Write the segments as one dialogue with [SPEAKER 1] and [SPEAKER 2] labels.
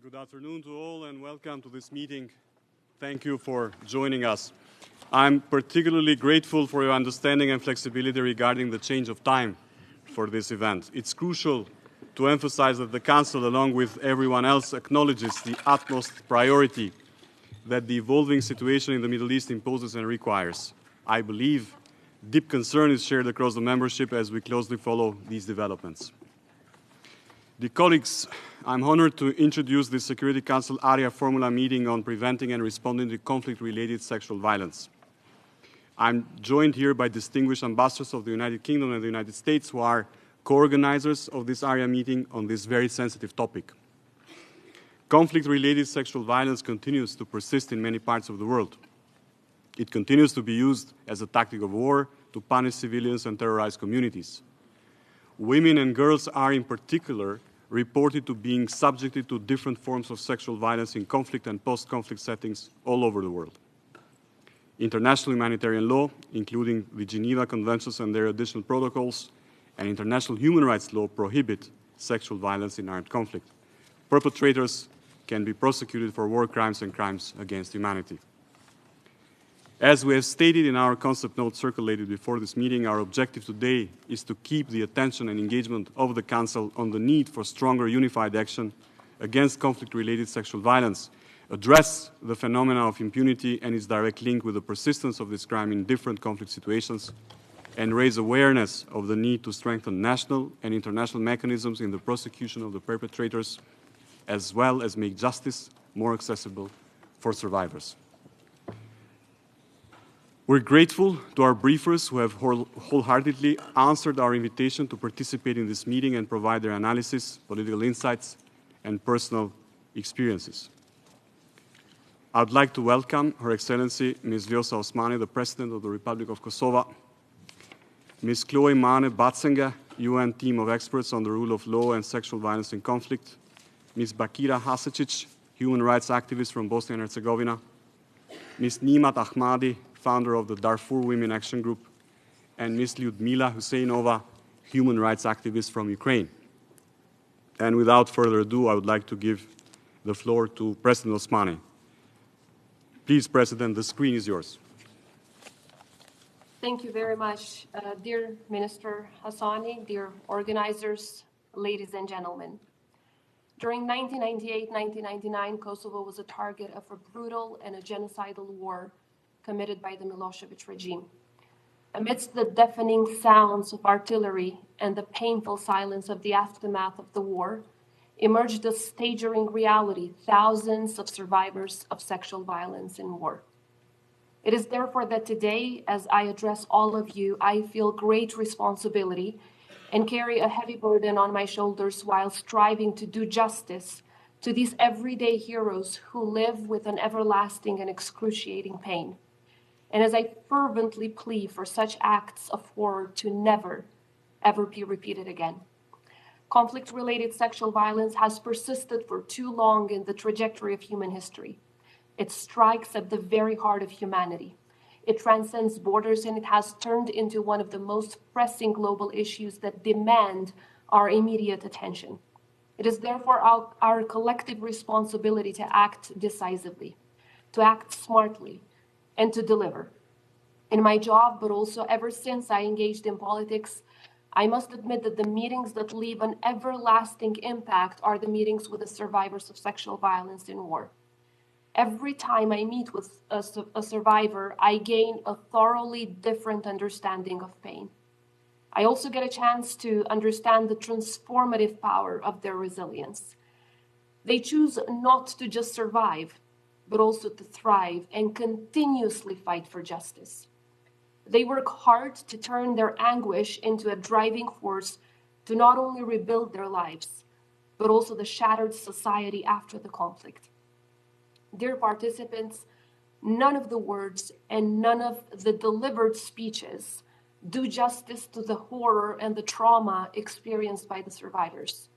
[SPEAKER 1] Good afternoon to all and welcome to this meeting. Thank you for joining us. I'm particularly grateful for your understanding and flexibility regarding the change of time for this event. It's crucial to emphasize that the Council, along with everyone else, acknowledges the utmost priority that the evolving situation in the Middle East imposes and requires. I believe deep concern is shared across the membership as we closely follow these developments. Dear colleagues, I'm honored to introduce the Security Council Arria Formula meeting on preventing and responding to conflict-related sexual violence. I'm joined here by distinguished ambassadors of the United Kingdom and the United States who are co-organizers of this Arria meeting on this very sensitive topic. Conflict-related sexual violence continues to persist in many parts of the world. It continues to be used as a tactic of war to punish civilians and terrorize communities. Women and girls are, in particular, reported to being subjected to different forms of sexual violence in conflict and post-conflict settings all over the world. International humanitarian law, including the Geneva Conventions and their additional protocols, and international human rights law prohibit sexual violence in armed conflict. Perpetrators can be prosecuted for war crimes and crimes against humanity. As we have stated in our concept note circulated before this meeting, our objective today is to keep the attention and engagement of the Council on the need for stronger unified action against conflict-related sexual violence, address the phenomena of impunity and its direct link with the persistence of this crime in different conflict situations, and raise awareness of the need to strengthen national and international mechanisms in the prosecution of the perpetrators, as well as make justice more accessible for survivors. We're grateful to our briefers who have wholeheartedly answered our invitation to participate in this meeting and provide their analysis, political insights, and personal experiences. I would like to welcome Her Excellency Ms. Vjosa Osmani, the President of the Republic of Kosovo, Ms. Chloe Marnay-Baszanger, UN Team of Experts on the Rule of Law and Sexual Violence in Conflict, Ms. Bakira Hasečić, Human Rights Activist from Bosnia and Herzegovina, Ms. Niemat Ahmadi, founder of the Darfur Women Action Group, and Ms. Lyudmila Huseynova, human rights activist from Ukraine. And without further ado, I would like to give the floor to President Osmani. Please, President, the screen is yours.
[SPEAKER 2] Thank you very much, dear Minister Hassani, dear organizers, ladies and gentlemen. During 1998-1999, Kosovo was a target of a brutal and a genocidal war committed by the Milosevic regime. Amidst the deafening sounds of artillery and the painful silence of the aftermath of the war, emerged a staggering reality: thousands of survivors of sexual violence in war. It is therefore that today, as I address all of you, I feel great responsibility and carry a heavy burden on my shoulders while striving to do justice to these everyday heroes who live with an everlasting and excruciating pain. And as I fervently plead for such acts of horror to never, ever be repeated again. Conflict-related sexual violence has persisted for too long in the trajectory of human history. It strikes at the very heart of humanity. It transcends borders, and it has turned into one of the most pressing global issues that demand our immediate attention. It is therefore our collective responsibility to act decisively, to act smartly, and to deliver. In my job, but also ever since I engaged in politics, I must admit that the meetings that leave an everlasting impact are the meetings with the survivors of sexual violence in war. Every time I meet with a survivor, I gain a thoroughly different understanding of pain. I also get a chance to understand the transformative power of their resilience. They choose not to just survive, but also to thrive and continuously fight for justice. They work hard to turn their anguish into a driving force to not only rebuild their lives, but also the shattered society after the conflict. Dear participants, none of the words and none of the delivered speeches do justice to the horror and the trauma experienced by the survivors.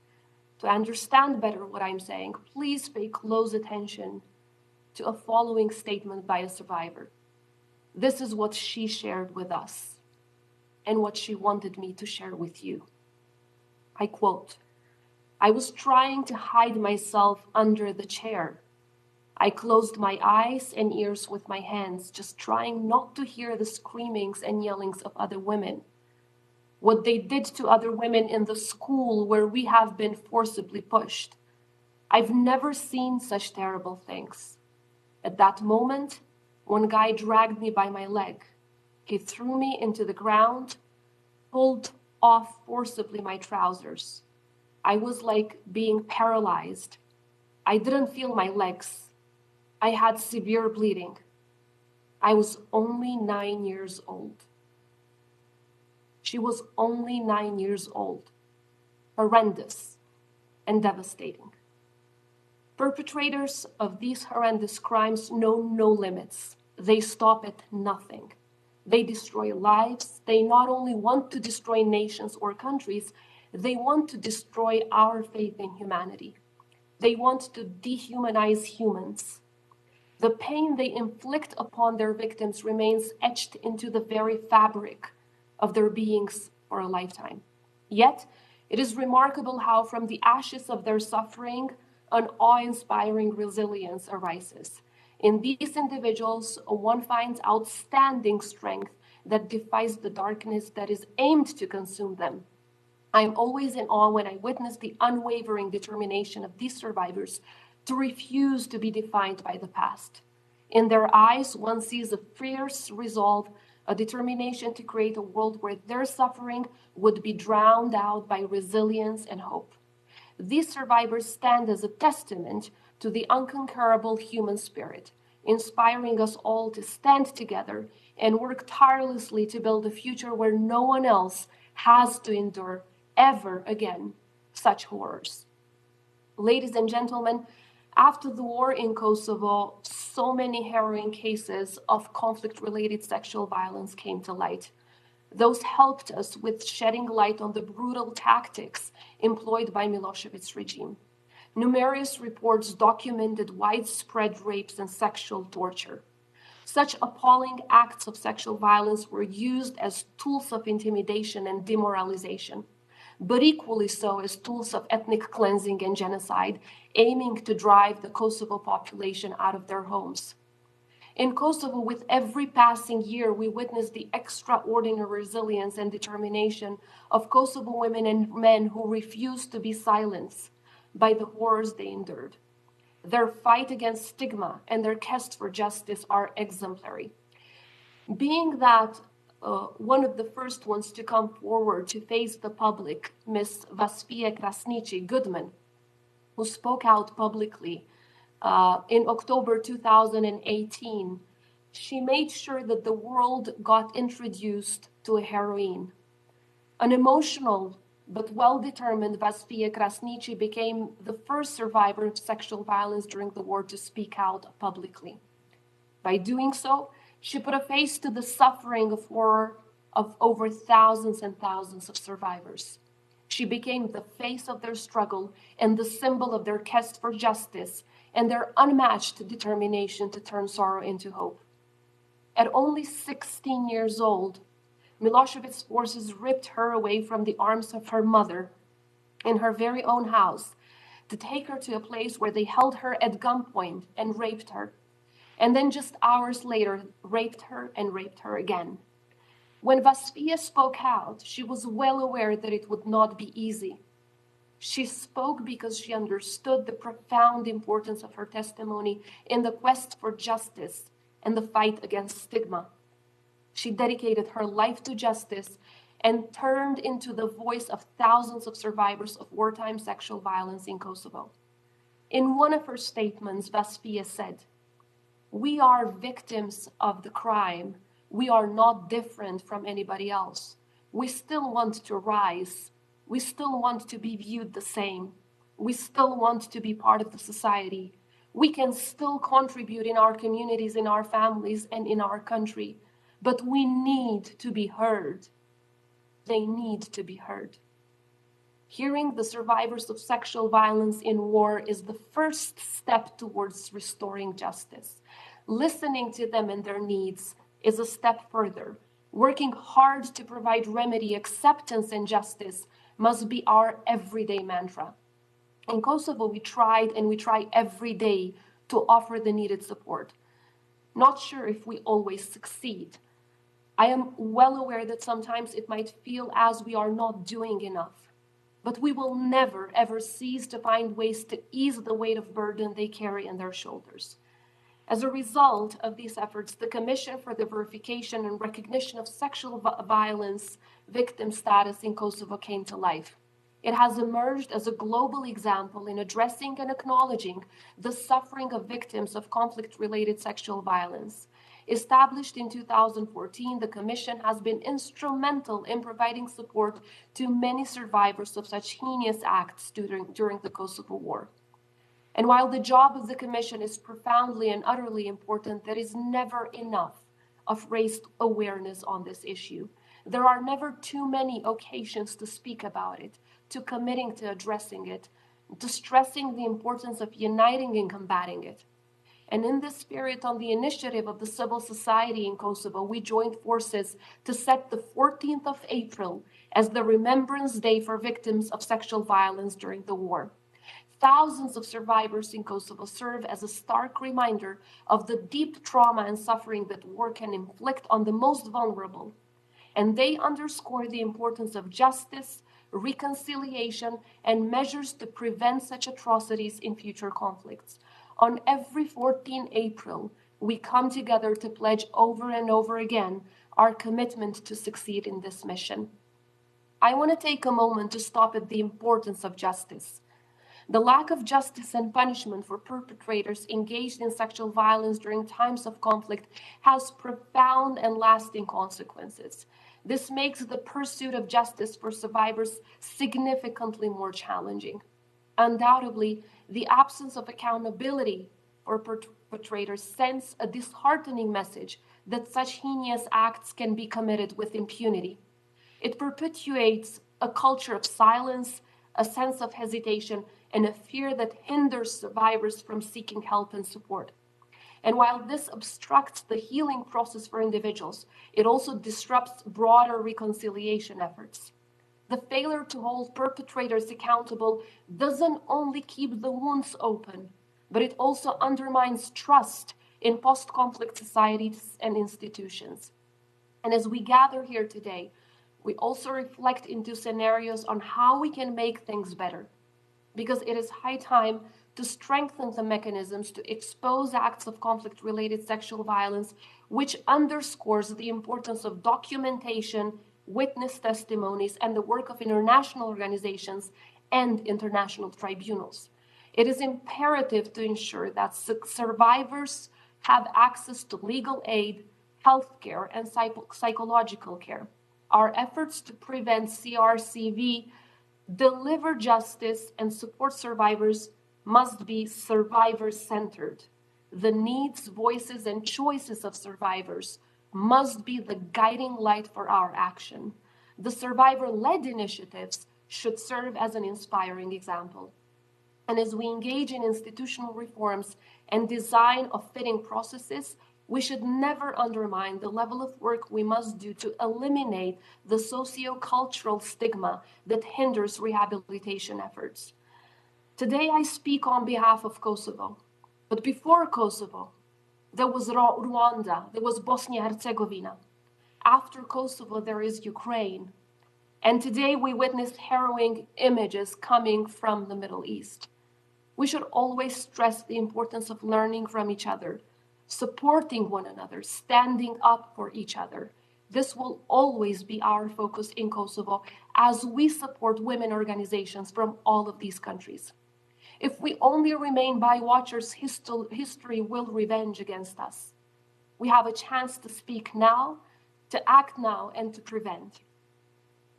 [SPEAKER 2] To understand better what I'm saying, please pay close attention to a following statement by a survivor. This is what she shared with us and what she wanted me to share with you. I quote, I was trying to hide myself under the chair. I closed my eyes and ears with my hands, just trying not to hear the screamings and yellings of other women. What they did to other women in the school where we have been forcibly pushed. I've never seen such terrible things. At that moment, one guy dragged me by my leg. He threw me into the ground, pulled off forcibly my trousers. I was like being paralyzed. I didn't feel my legs. I had severe bleeding. I was only 9 years old. She was only 9 years old. Horrendous and devastating. Perpetrators of these horrendous crimes know no limits. They stop at nothing. They destroy lives. They not only want to destroy nations or countries, they want to destroy our faith in humanity. They want to dehumanize humans. The pain they inflict upon their victims remains etched into the very fabric of their beings for a lifetime. Yet, it is remarkable how from the ashes of their suffering, an awe-inspiring resilience arises. In these individuals, one finds outstanding strength that defies the darkness that is aimed to consume them. I am always in awe when I witness the unwavering determination of these survivors to refuse to be defined by the past. In their eyes, one sees a fierce resolve, a determination to create a world where their suffering would be drowned out by resilience and hope. These survivors stand as a testament to the unconquerable human spirit, inspiring us all to stand together and work tirelessly to build a future where no one else has to endure ever again such horrors. Ladies and gentlemen, after the war in Kosovo, so many harrowing cases of conflict-related sexual violence came to light. Those helped us with shedding light on the brutal tactics employed by Milosevic's regime. Numerous reports documented widespread rapes and sexual torture. Such appalling acts of sexual violence were used as tools of intimidation and demoralization, but equally so as tools of ethnic cleansing and genocide, aiming to drive the Kosovo population out of their homes. In Kosovo, with every passing year, we witness the extraordinary resilience and determination of Kosovo women and men who refuse to be silenced by the horrors they endured. Their fight against stigma and their quest for justice are exemplary. Being that one of the first ones to come forward to face the public, Ms. Vjosa Osmani, who spoke out publicly in October 2018, she made sure that the world got introduced to a heroine. An emotional but well-determined Vjosa Osmani became the first survivor of sexual violence during the war to speak out publicly. By doing so, she put a face to the suffering of horror of over thousands and thousands of survivors. She became the face of their struggle and the symbol of their quest for justice and their unmatched determination to turn sorrow into hope. At only 16 years old, Milosevic's forces ripped her away from the arms of her mother in her very own house to take her to a place where they held her at gunpoint and raped her. And then just hours later, raped her and raped her again. When Vjosa spoke out, she was well aware that it would not be easy. She spoke because she understood the profound importance of her testimony in the quest for justice and the fight against stigma. She dedicated her life to justice and turned into the voice of thousands of survivors of wartime sexual violence in Kosovo. In one of her statements, Vjosa said, "We are victims of the crime. We are not different from anybody else. We still want to rise. We still want to be viewed the same. We still want to be part of the society. We can still contribute in our communities, in our families, and in our country. But we need to be heard. They need to be heard." Hearing the survivors of sexual violence in war is the first step towards restoring justice. Listening to them and their needs is a step further. Working hard to provide remedy, acceptance, and justice must be our everyday mantra. In Kosovo, we tried and we try every day to offer the needed support. Not sure if we always succeed. I am well aware that sometimes it might feel as we are not doing enough, but we will never, ever cease to find ways to ease the weight of burden they carry on their shoulders. As a result of these efforts, the Commission for the Verification and Recognition of Sexual Violence Victim Status in Kosovo came to life. It has emerged as a global example in addressing and acknowledging the suffering of victims of conflict-related sexual violence. Established in 2014, the Commission has been instrumental in providing support to many survivors of such heinous acts during the Kosovo War. And while the job of the Commission is profoundly and utterly important, there is never enough of raised awareness on this issue. There are never too many occasions to speak about it, to committing to addressing it, to stressing the importance of uniting in combating it. And in this spirit, on the initiative of the civil society in Kosovo, we joined forces to set the 14th of April as the Remembrance Day for victims of sexual violence during the war. Thousands of survivors in Kosovo serve as a stark reminder of the deep trauma and suffering that war can inflict on the most vulnerable. And they underscore the importance of justice, reconciliation, and measures to prevent such atrocities in future conflicts. On every 14 April, we come together to pledge over and over again our commitment to succeed in this mission. I want to take a moment to stop at the importance of justice. The lack of justice and punishment for perpetrators engaged in sexual violence during times of conflict has profound and lasting consequences. This makes the pursuit of justice for survivors significantly more challenging. Undoubtedly, the absence of accountability for perpetrators sends a disheartening message that such heinous acts can be committed with impunity. It perpetuates a culture of silence, a sense of hesitation, and a fear that hinders survivors from seeking help and support. And while this obstructs the healing process for individuals, it also disrupts broader reconciliation efforts. The failure to hold perpetrators accountable doesn't only keep the wounds open, but it also undermines trust in post-conflict societies and institutions. And as we gather here today, we also reflect into scenarios on how we can make things better, because it is high time to strengthen the mechanisms to expose acts of conflict-related sexual violence, which underscores the importance of documentation, witness testimonies, and the work of international organizations and international tribunals. It is imperative to ensure that survivors have access to legal aid, healthcare, and psychological care. Our efforts to prevent CRCV, deliver justice, and support survivors must be survivor-centered. The needs, voices, and choices of survivors must be the guiding light for our action. The survivor-led initiatives should serve as an inspiring example. And as we engage in institutional reforms and design of fitting processes, we should never undermine the level of work we must do to eliminate the socio-cultural stigma that hinders rehabilitation efforts. Today, I speak on behalf of Kosovo, but before Kosovo, there was Rwanda, there was Bosnia and Herzegovina. After Kosovo, there is Ukraine. And today we witnessed harrowing images coming from the Middle East. We should always stress the importance of learning from each other, supporting one another, standing up for each other. This will always be our focus in Kosovo as we support women organizations from all of these countries. If we only remain bywatchers, history will revenge against us. We have a chance to speak now, to act now, and to prevent.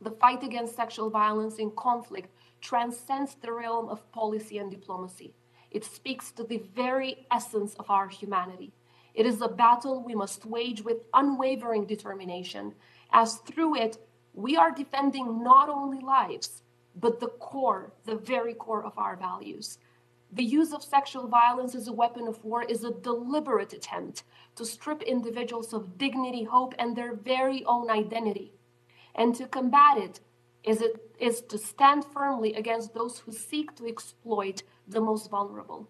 [SPEAKER 2] The fight against sexual violence in conflict transcends the realm of policy and diplomacy. It speaks to the very essence of our humanity. It is a battle we must wage with unwavering determination, as through it, we are defending not only lives, but the core, the very core of our values. The use of sexual violence as a weapon of war is a deliberate attempt to strip individuals of dignity, hope, and their very own identity. And to combat it, is to stand firmly against those who seek to exploit the most vulnerable.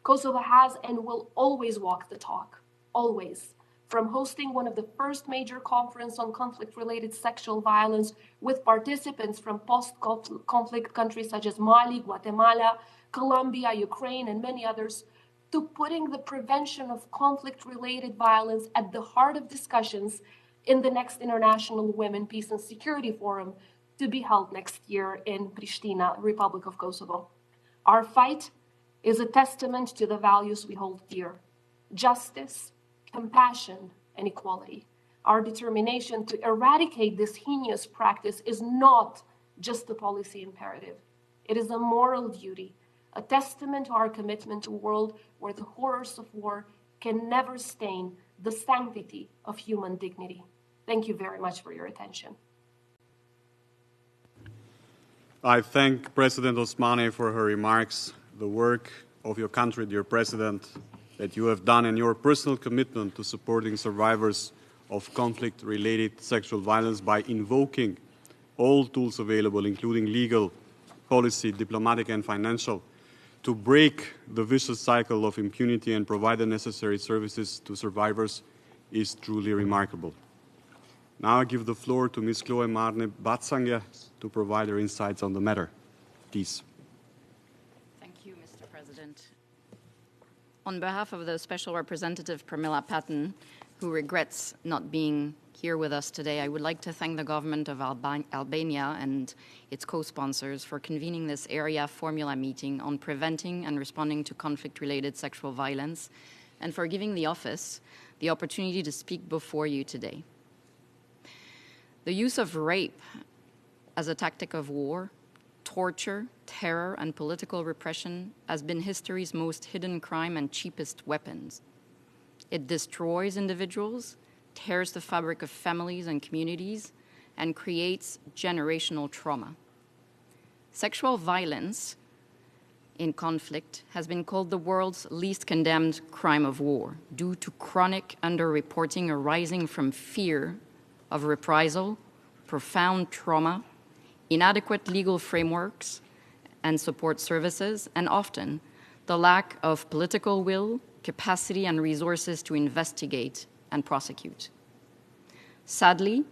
[SPEAKER 2] Kosovo has and will always walk the talk, always. From hosting one of the first major conferences on conflict-related sexual violence with participants from post-conflict countries such as Mali, Guatemala, Colombia, Ukraine, and many others, to putting the prevention of conflict-related violence at the heart of discussions in the next International Women, Peace and Security Forum to be held next year in Pristina, Republic of Kosovo. Our fight is a testament to the values we hold dear: justice, compassion, and equality. Our determination to eradicate this heinous practice is not just a policy imperative. It is a moral duty, a testament to our commitment to a world where the horrors of war can never stain the sanctity of human dignity. Thank you very much for your attention.
[SPEAKER 1] I thank President Osmani for her remarks. The work of your country, dear President, that you have done, and your personal commitment to supporting survivors of conflict-related sexual violence by invoking all tools available, including legal, policy, diplomatic, and financial, to break the vicious cycle of impunity and provide the necessary services to survivors is truly remarkable. Now I give the floor to Ms. Chloe Marnay-Baszanger to provide her insights on the matter. Please.
[SPEAKER 3] Thank you, Mr. President. On behalf of the Special Representative Pramila Patten, who regrets not being here with us today, I would like to thank the government of Albania and its co-sponsors for convening this Arria formula meeting on preventing and responding to conflict-related sexual violence, and for giving the office the opportunity to speak before you today. The use of rape as a tactic of war, torture, terror, and political repression has been history's most hidden crime and cheapest weapons. It destroys individuals, tears the fabric of families and communities, and creates generational trauma. Sexual violence in conflict has been called the world's least condemned crime of war due to chronic underreporting arising from fear of reprisal, profound trauma, inadequate legal frameworks and support services, and often the lack of political will, capacity, and resources to investigate and prosecute. Sadly,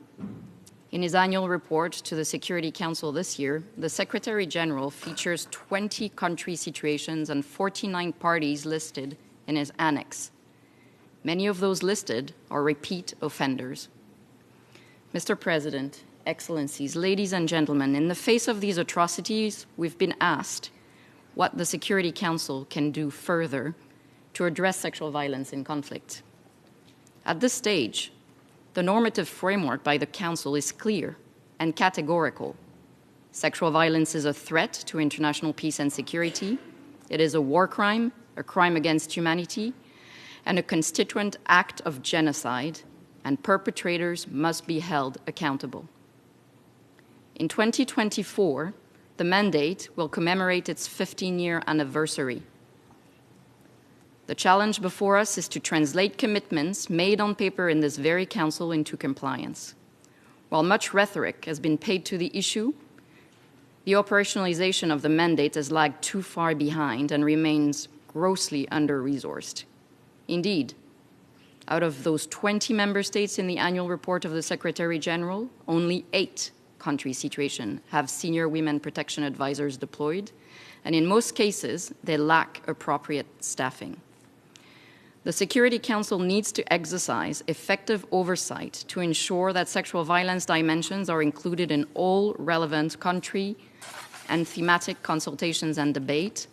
[SPEAKER 3] in his annual report to the Security Council this year, the Secretary General features 20 country situations and 49 parties listed in his annex. Many of those listed are repeat offenders. Mr. President, Excellencies, ladies and gentlemen, in the face of these atrocities, we've been asked what the Security Council can do further to address sexual violence in conflict. At this stage, the normative framework by the Council is clear and categorical. Sexual violence is a threat to international peace and security. It is a war crime, a crime against humanity, and a constituent act of genocide, and perpetrators must be held accountable. In 2024, the mandate will commemorate its 15-year anniversary. The challenge before us is to translate commitments made on paper in this very Council into compliance. While much rhetoric has been paid to the issue, the operationalization of the mandate has lagged too far behind and remains grossly under-resourced. Indeed, out of those 20 member states in the annual report of the Secretary General, only 8 country situations have senior women protection advisors deployed, and in most cases, they lack appropriate staffing. The Security Council needs to exercise effective oversight to ensure that sexual violence dimensions are included in all relevant country and thematic consultations and debate,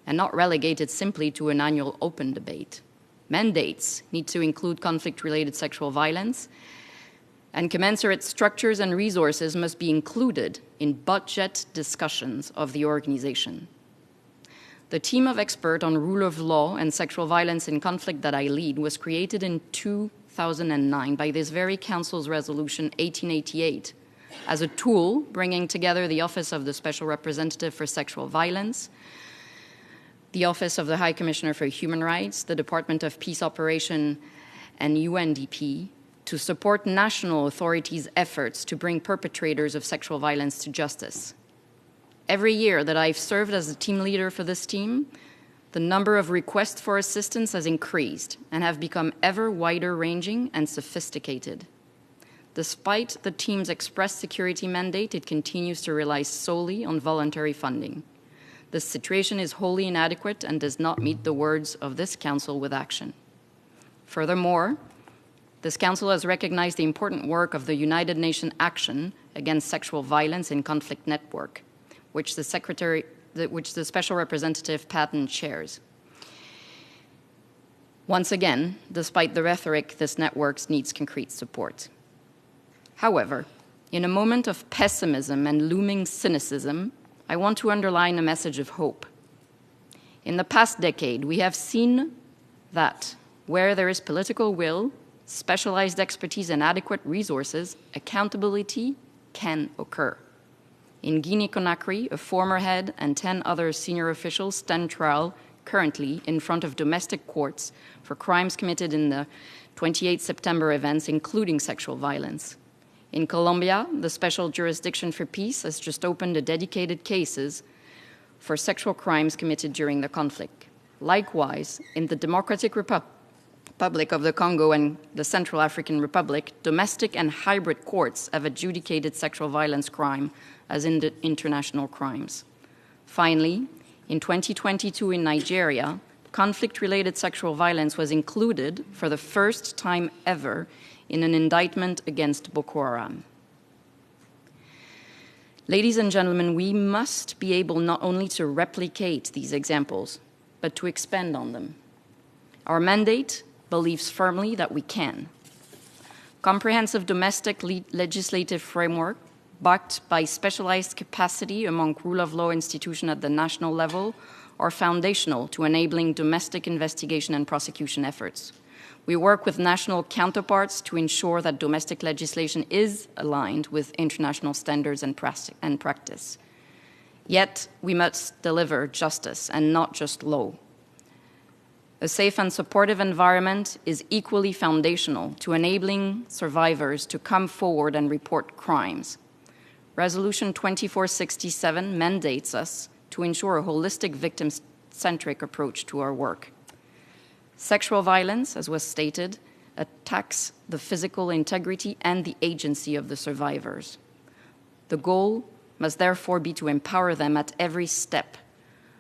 [SPEAKER 3] and not relegated simply to an annual open debate. Mandates need to include conflict-related sexual violence, and commensurate structures and resources must be included in budget discussions of the organization. The team of experts on rule of law and sexual violence in conflict that I lead was created in 2009 by this very Council's Resolution 1888 as a tool bringing together the Office of the Special Representative for Sexual Violence, the Office of the High Commissioner for Human Rights, the Department of Peace Operation, and UNDP to support national authorities' efforts to bring perpetrators of sexual violence to justice. Every year that I've served as a team leader for this team, the number of requests for assistance has increased and have become ever wider-ranging and sophisticated. Despite the team's express security mandate, it continues to rely solely on voluntary funding. This situation is wholly inadequate and does not meet the words of this Council with action. Furthermore, this Council has recognized the important work of the United Nations Action Against Sexual Violence in Conflict Network, which the Special Representative Patton chairs. Once again, despite the rhetoric, this network needs concrete support. However, in a moment of pessimism and looming cynicism, I want to underline a message of hope. In the past decade, we have seen that where there is political will, specialized expertise, and adequate resources, accountability can occur. In Guinea-Conakry, a former head and 10 other senior officials stand trial currently in front of domestic courts for crimes committed in the 28 September events, including sexual violence. In Colombia, the Special Jurisdiction for Peace has just opened a dedicated cases for sexual crimes committed during the conflict. Likewise, in the Democratic Republic of the Congo and the Central African Republic, domestic and hybrid courts have adjudicated sexual violence crime as international crimes. Finally, in 2022 in Nigeria, conflict-related sexual violence was included for the first time ever in an indictment against Boko Haram. Ladies and gentlemen, we must be able not only to replicate these examples, but to expand on them. Our mandate believes firmly that we can. Comprehensive domestic legislative framework backed by specialized capacity among rule of law institutions at the national level are foundational to enabling domestic investigation and prosecution efforts. We work with national counterparts to ensure that domestic legislation is aligned with international standards and practice. Yet, we must deliver justice and not just law. A safe and supportive environment is equally foundational to enabling survivors to come forward and report crimes. Resolution 2467 mandates us to ensure a holistic victim-centric approach to our work. Sexual violence, as was stated, attacks the physical integrity and the agency of the survivors. The goal must therefore be to empower them at every step,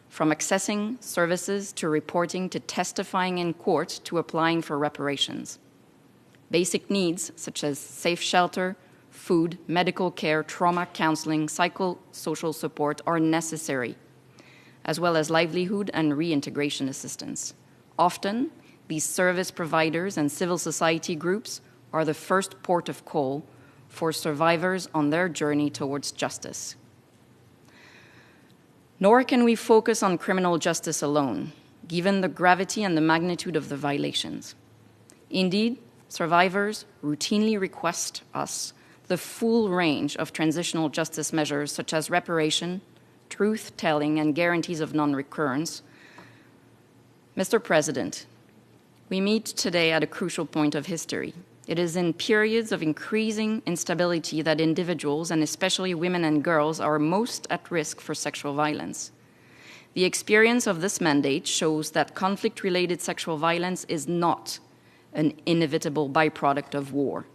[SPEAKER 3] from accessing services to reporting to testifying in court to applying for reparations. Basic needs such as safe shelter, food, medical care, trauma counseling, psychosocial support are necessary, as well as livelihood and reintegration assistance. Often, these service providers and civil society groups are the first port of call for survivors on their journey towards justice. Nor can we focus on criminal justice alone, given the gravity and the magnitude of the violations. Indeed, survivors routinely request us the full range of transitional justice measures such as reparation, truth-telling, and guarantees of non-recurrence. Mr. President, we meet today at a crucial point of history. It is in periods of increasing instability that individuals, and especially women and girls, are most at risk for sexual violence. The experience of this mandate shows that conflict-related sexual violence is not an inevitable byproduct of war.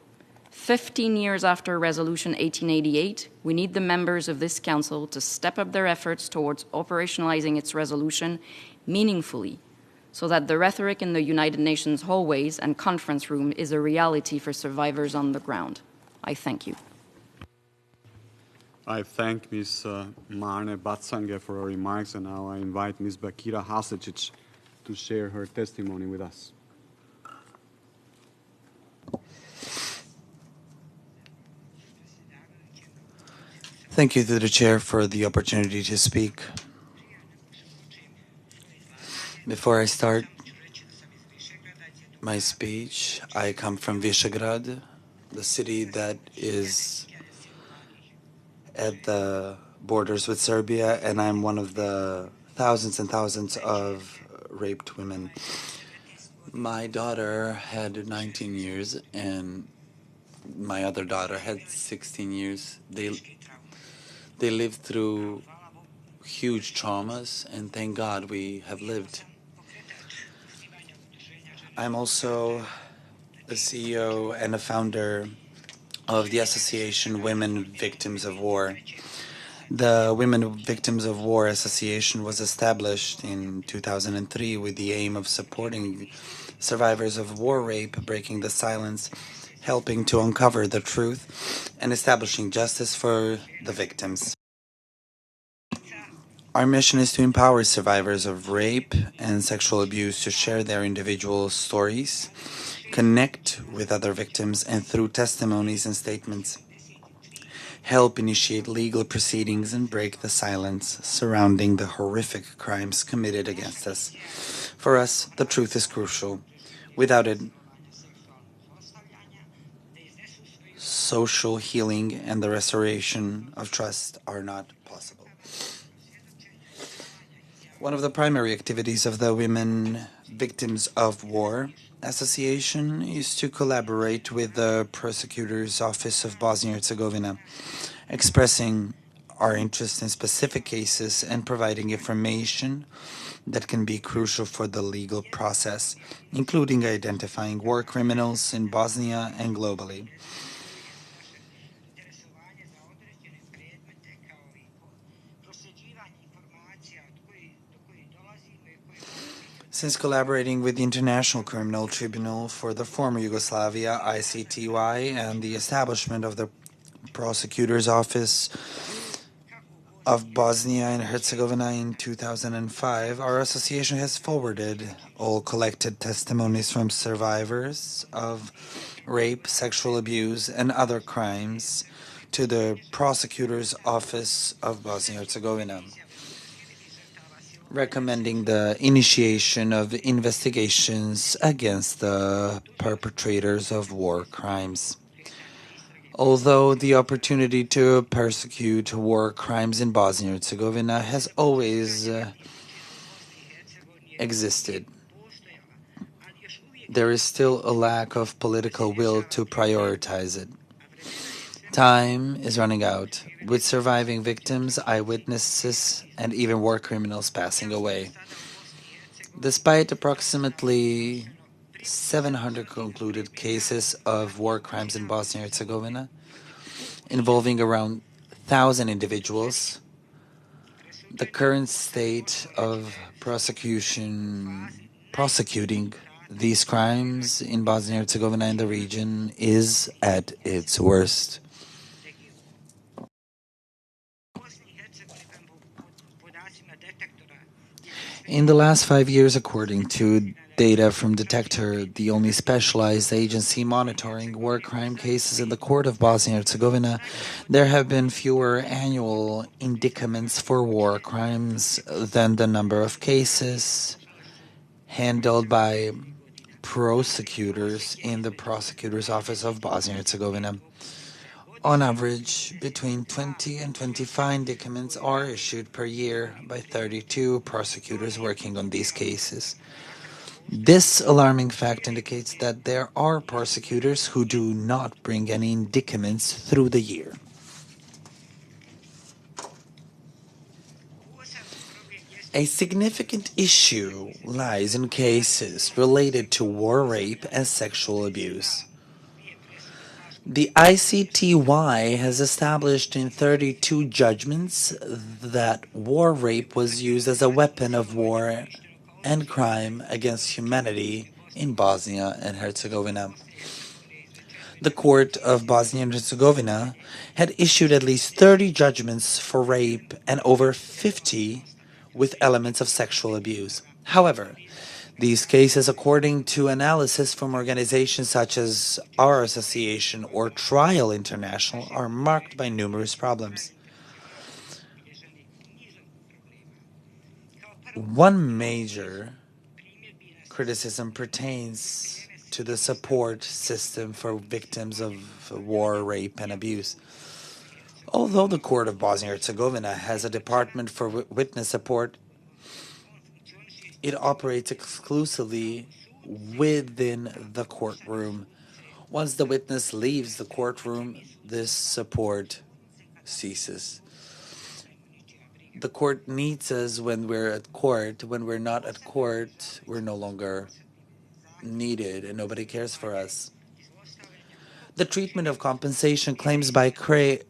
[SPEAKER 3] 15 years after Resolution 1888, we need the members of this Council to step up their efforts towards operationalizing its resolution meaningfully, so that the rhetoric in the United Nations hallways and conference room is a reality for survivors on the ground. I thank you.
[SPEAKER 1] I thank Ms. Marnay-Baszanger for her remarks, and now I invite Ms. Bakira Hasečić to share her testimony with us.
[SPEAKER 4] Thank you to the Chair for the opportunity to speak. Before I start my speech, I come from Visegrad, the city that is at the borders with Serbia, and I'm one of the thousands and thousands of raped women. My daughter had 19 years, and My other daughter had 16 years. They lived through huge traumas, and thank God we have lived. I'm also the CEO and a founder of the Association Women Victims of War. The Women Victims of War Association was established in 2003 with the aim of supporting survivors of war rape, breaking the silence, helping to uncover the truth, and establishing justice for the victims. Our mission is to empower survivors of rape and sexual abuse to share their individual stories, connect with other victims, and through testimonies and statements, help initiate legal proceedings and break the silence surrounding the horrific crimes committed against us. For us, the truth is crucial. Without it, social healing and the restoration of trust are not possible. One of the primary activities of the Women Victims of War Association is to collaborate with the Prosecutor's Office of Bosnia and Herzegovina, expressing our interest in specific cases and providing information that can be crucial for the legal process, including identifying war criminals in Bosnia and globally. Since collaborating with the International Criminal Tribunal for the former Yugoslavia, ICTY, and the establishment of the Prosecutor's Office of Bosnia and Herzegovina in 2005, our association has forwarded all collected testimonies from survivors of rape, sexual abuse, and other crimes to the Prosecutor's Office of Bosnia and Herzegovina, recommending the initiation of investigations against the perpetrators of war crimes. Although the opportunity to persecute war crimes in Bosnia and Herzegovina has always existed, there is still a lack of political will to prioritize it. Time is running out, with surviving victims, eyewitnesses, and even war criminals passing away. Despite approximately 700 concluded cases of war crimes in Bosnia and Herzegovina, involving around 1,000 individuals, the current state of prosecuting these crimes in Bosnia and Herzegovina and the region is at its worst. In the last 5 years, according to data from Detector, the only specialized agency monitoring war crime cases in the court of Bosnia and Herzegovina, there have been fewer annual indictments for war crimes than the number of cases handled by prosecutors in the Prosecutor's Office of Bosnia and Herzegovina. On average, between 20 and 25 indictments are issued per year by 32 prosecutors working on these cases. This alarming fact indicates that there are prosecutors who do not bring any indictments through the year. A significant issue lies in cases related to war rape and sexual abuse. The ICTY has established in 32 judgments that war rape was used as a weapon of war and crime against humanity in Bosnia and Herzegovina. The Court of Bosnia and Herzegovina had issued at least 30 judgments for rape and over 50 with elements of sexual abuse. However, these cases, according to analysis from organizations such as our association or Trial International, are marked by numerous problems. One major criticism pertains to the support system for victims of war, rape, and abuse. Although the Court of Bosnia and Herzegovina has a department for witness support, it operates exclusively within the courtroom, Once the witness leaves the courtroom, this support ceases. The court needs us when we're at court. When we're not at court, we're no longer needed and nobody cares for us. The treatment of compensation claims by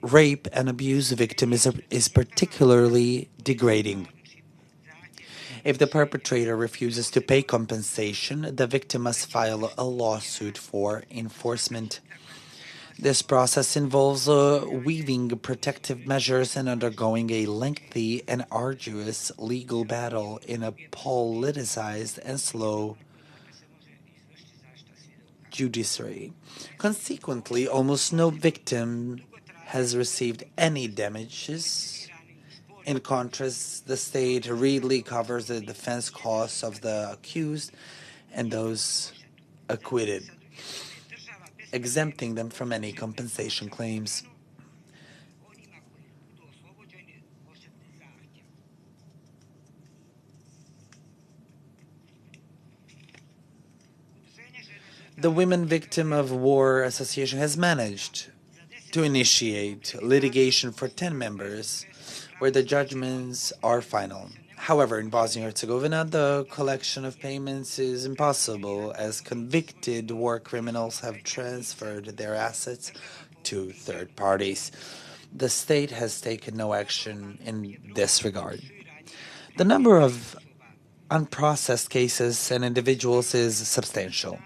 [SPEAKER 4] rape and abuse victim is particularly degrading. If the perpetrator refuses to pay compensation, the victim must file a lawsuit for enforcement. This process involves weaving protective measures and undergoing a lengthy and arduous legal battle in a politicized and slow judiciary. Consequently, almost no victim has received any damages. In contrast, the state readily covers the defense costs of the accused and those acquitted, exempting them from any compensation claims. The Women Victim of War Association has managed to initiate litigation for 10 members where the judgments are final. However, in Bosnia and Herzegovina, the collection of payments is impossible as convicted war criminals have transferred their assets to third parties. The state has taken no action in this regard. The number of unprocessed cases and individuals is substantial.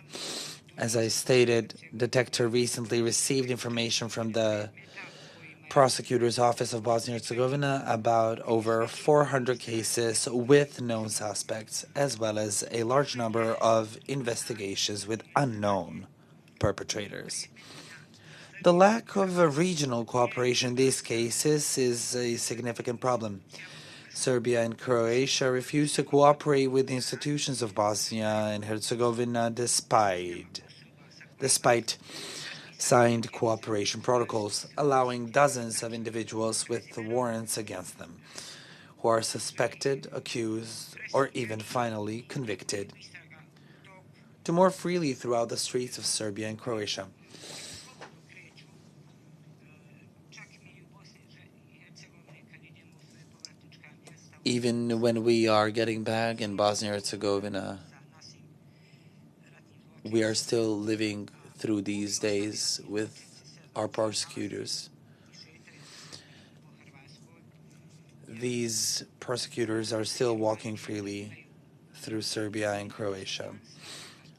[SPEAKER 4] As I stated, Detector recently received information from the Prosecutor's Office of Bosnia and Herzegovina about over 400 cases with known suspects, as well as a large number of investigations with unknown perpetrators. The lack of regional cooperation in these cases is a significant problem. Serbia and Croatia refuse to cooperate with the institutions of Bosnia and Herzegovina despite signed cooperation protocols, allowing dozens of individuals with warrants against them, who are suspected, accused, or even finally convicted, to more freely throughout the streets of Serbia and Croatia. Even when we are getting back in Bosnia and Herzegovina, we are still living through these days with our persecutors. These persecutors are still walking freely through Serbia and Croatia.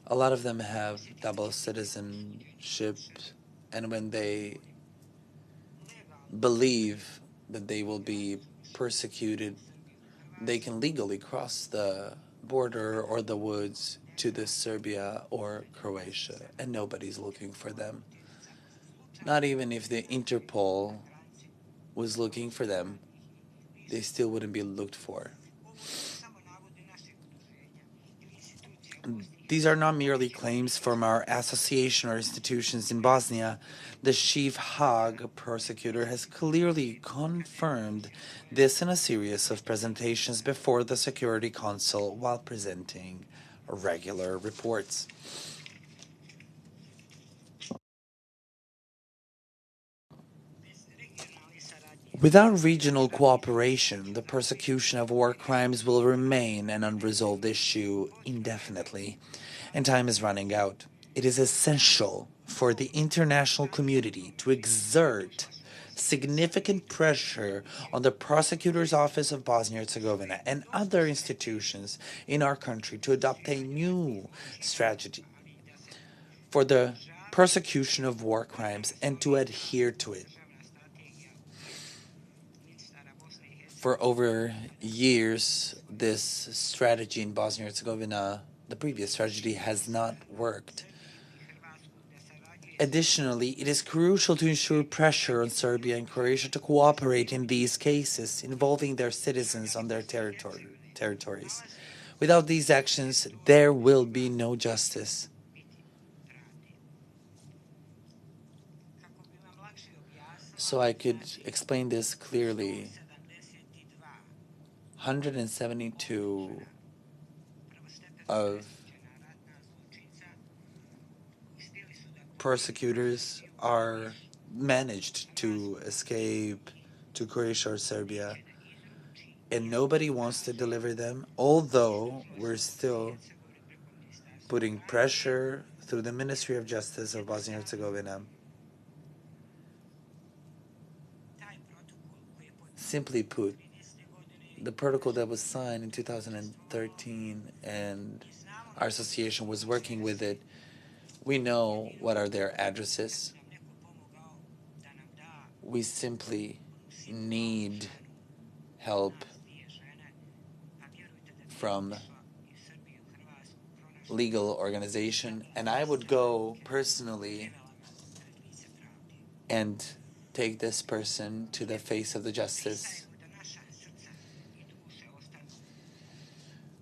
[SPEAKER 4] A lot of them have double citizenship, and when they believe that they will be persecuted, they can legally cross the border or the woods to the Serbia or Croatia, and nobody's looking for them. Not even if the Interpol was looking for them, they still wouldn't be looked for. These are not merely claims from our association or institutions in Bosnia. The Chief Hague prosecutor has clearly confirmed this in a series of presentations before the Security Council while presenting regular reports. Without regional cooperation, the persecution of war crimes will remain an unresolved issue indefinitely, and time is running out. It is essential for the international community to exert significant pressure on the Prosecutor's Office of Bosnia and Herzegovina and other institutions in our country to adopt a new strategy for the persecution of war crimes and to adhere to it. For over years, this strategy in Bosnia and Herzegovina, the previous strategy, has not worked. Additionally, it is crucial to ensure pressure on Serbia and Croatia to cooperate in these cases involving their citizens on their territories. Without these actions, there will be no justice. So I could explain this clearly. 172 of prosecutors are managed to escape to Croatia or Serbia, and nobody wants to deliver them, although we're still putting pressure through the Ministry of Justice of Bosnia and Herzegovina. Simply put, the protocol that was signed in 2013 and our association was working with it, we know what are their addresses. We simply need help from legal organization, and I would go personally and take this person to the face of the justice.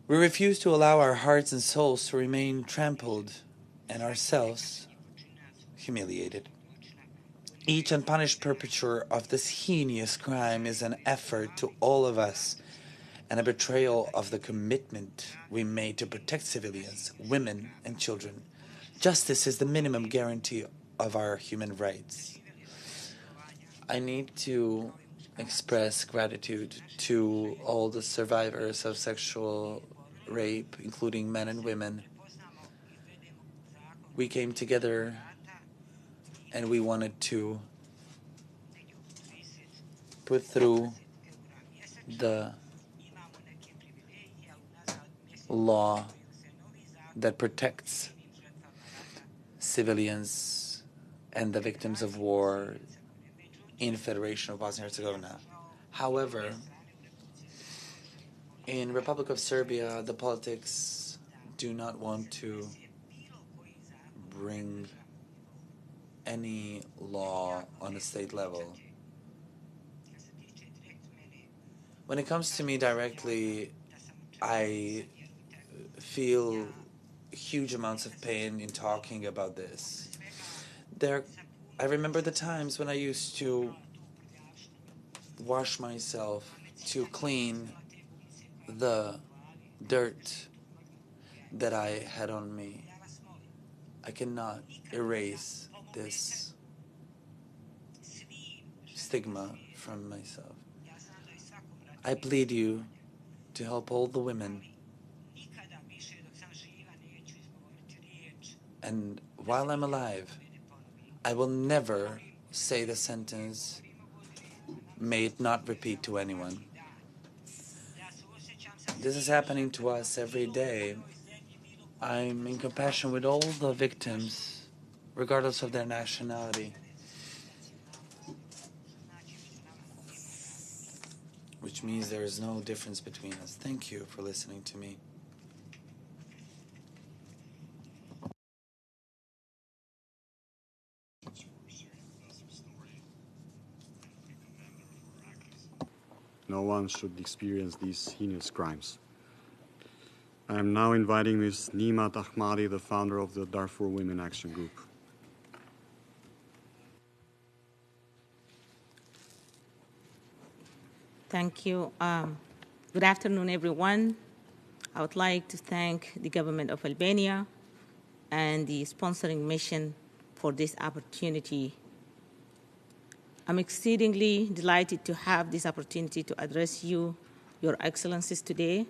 [SPEAKER 4] We refuse to allow our hearts and souls to remain trampled and ourselves humiliated. Each unpunished perpetrator of this heinous crime is an effort to all of us and a betrayal of the commitment we made to protect civilians, women, and children. Justice is the minimum guarantee of our human rights. I need to express gratitude to all the survivors of sexual rape, including men and women. We came together and we wanted to put through the law that protects civilians and the victims of war in Federation of Bosnia and Herzegovina. However, in Republic of Serbia, the politics do not want to bring any law on a state level. When it comes to me directly, I feel huge amounts of pain in talking about this. I remember the times when I used to wash myself to clean the dirt that I had on me. I cannot erase this stigma from myself. I plead you to help all the women. And while I'm alive, I will never say the sentence, "May it not repeat to anyone." This is happening to us every day. I'm in compassion with all the victims, regardless of their nationality, which means there is no difference between us. Thank you for listening to me.
[SPEAKER 1] No one should experience these heinous crimes. I am now inviting Ms. Niemat Ahmadi, the founder of the Darfur Women Action Group.
[SPEAKER 5] Thank you. Good afternoon, everyone. I would like to thank the government of Albania and the sponsoring mission for this opportunity. I'm exceedingly delighted to have this opportunity to address you, Your Excellencies, today,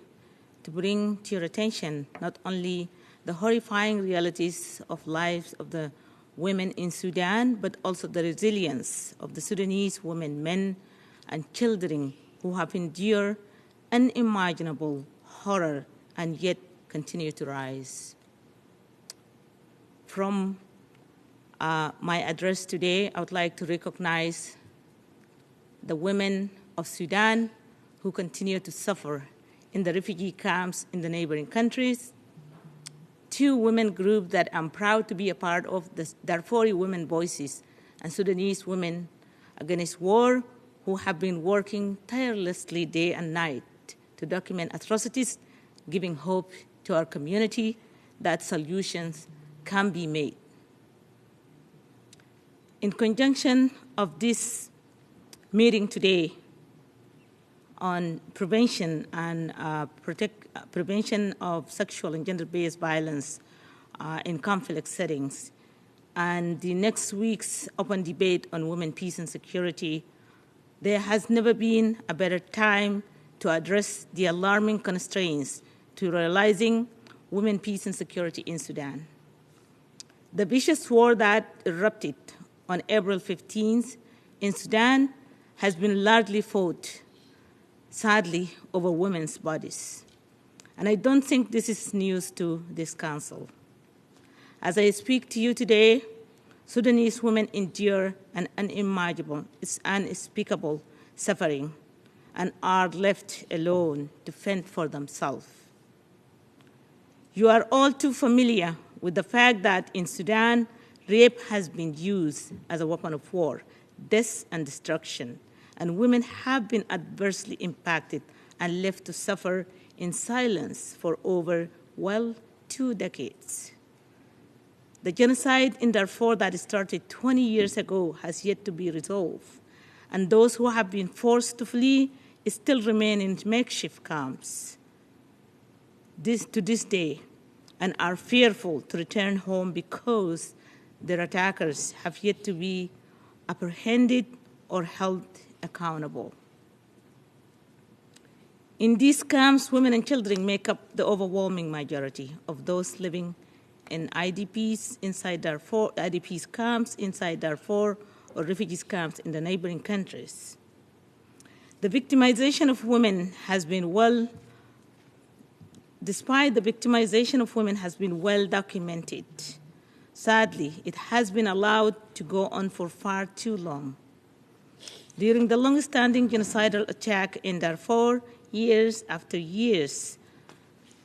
[SPEAKER 5] to bring to your attention not only the horrifying realities of lives of the women in Sudan, but also the resilience of the Sudanese women, men, and children who have endured unimaginable horror and yet continue to rise. From my address today, I would like to recognize the women of Sudan who continue to suffer in the refugee camps in the neighboring countries. Two women groups that I'm proud to be a part of, the Darfur Women Voices and Sudanese Women Against War, who have been working tirelessly day and night to document atrocities, giving hope to our community that solutions can be made. In conjunction of this meeting today on prevention and prevention of sexual and gender-based violence in conflict settings, and the next week's open debate on women, peace, and security, there has never been a better time to address the alarming constraints to realizing women, peace, and security in Sudan. The vicious war that erupted on April 15th in Sudan has been largely fought, sadly, over women's bodies. And I don't think this is news to this Council. As I speak to you today, Sudanese women endure an unimaginable, unspeakable suffering and are left alone to fend for themselves. You are all too familiar with the fact that in Sudan, rape has been used as a weapon of war, death and destruction, and women have been adversely impacted and left to suffer in silence for over, 2 decades. The genocide in Darfur that started 20 years ago has yet to be resolved, and those who have been forced to flee still remain in makeshift camps to this day and are fearful to return home because their attackers have yet to be apprehended or held accountable. In these camps, women and children make up the overwhelming majority of those living in IDPs camps inside Darfur or refugees camps in the neighboring countries. The victimization of women has been well documented. Sadly, it has been allowed to go on for far too long. During the long-standing genocidal attack in Darfur, years after years,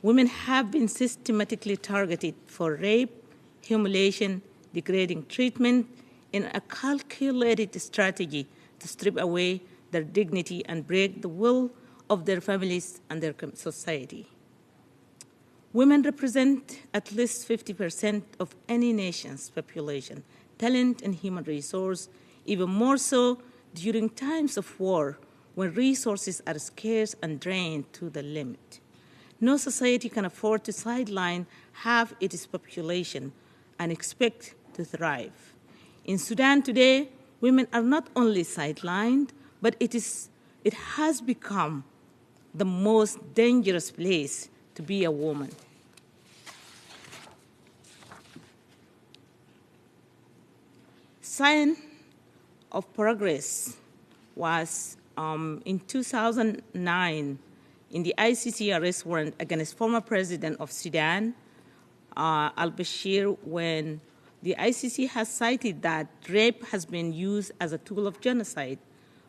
[SPEAKER 5] women have been systematically targeted for rape, humiliation, degrading treatment in a calculated strategy to strip away their dignity and break the will of their families and their society. Women represent at least 50% of any nation's population, talent, and human resource, even more so during times of war when resources are scarce and drained to the limit. No society can afford to sideline half its population and expect to thrive. In Sudan today, women are not only sidelined, but it has become the most dangerous place to be a woman. Sign of progress was in 2009 in the ICC arrest warrant against former president of Sudan, al-Bashir, when the ICC has cited that rape has been used as a tool of genocide.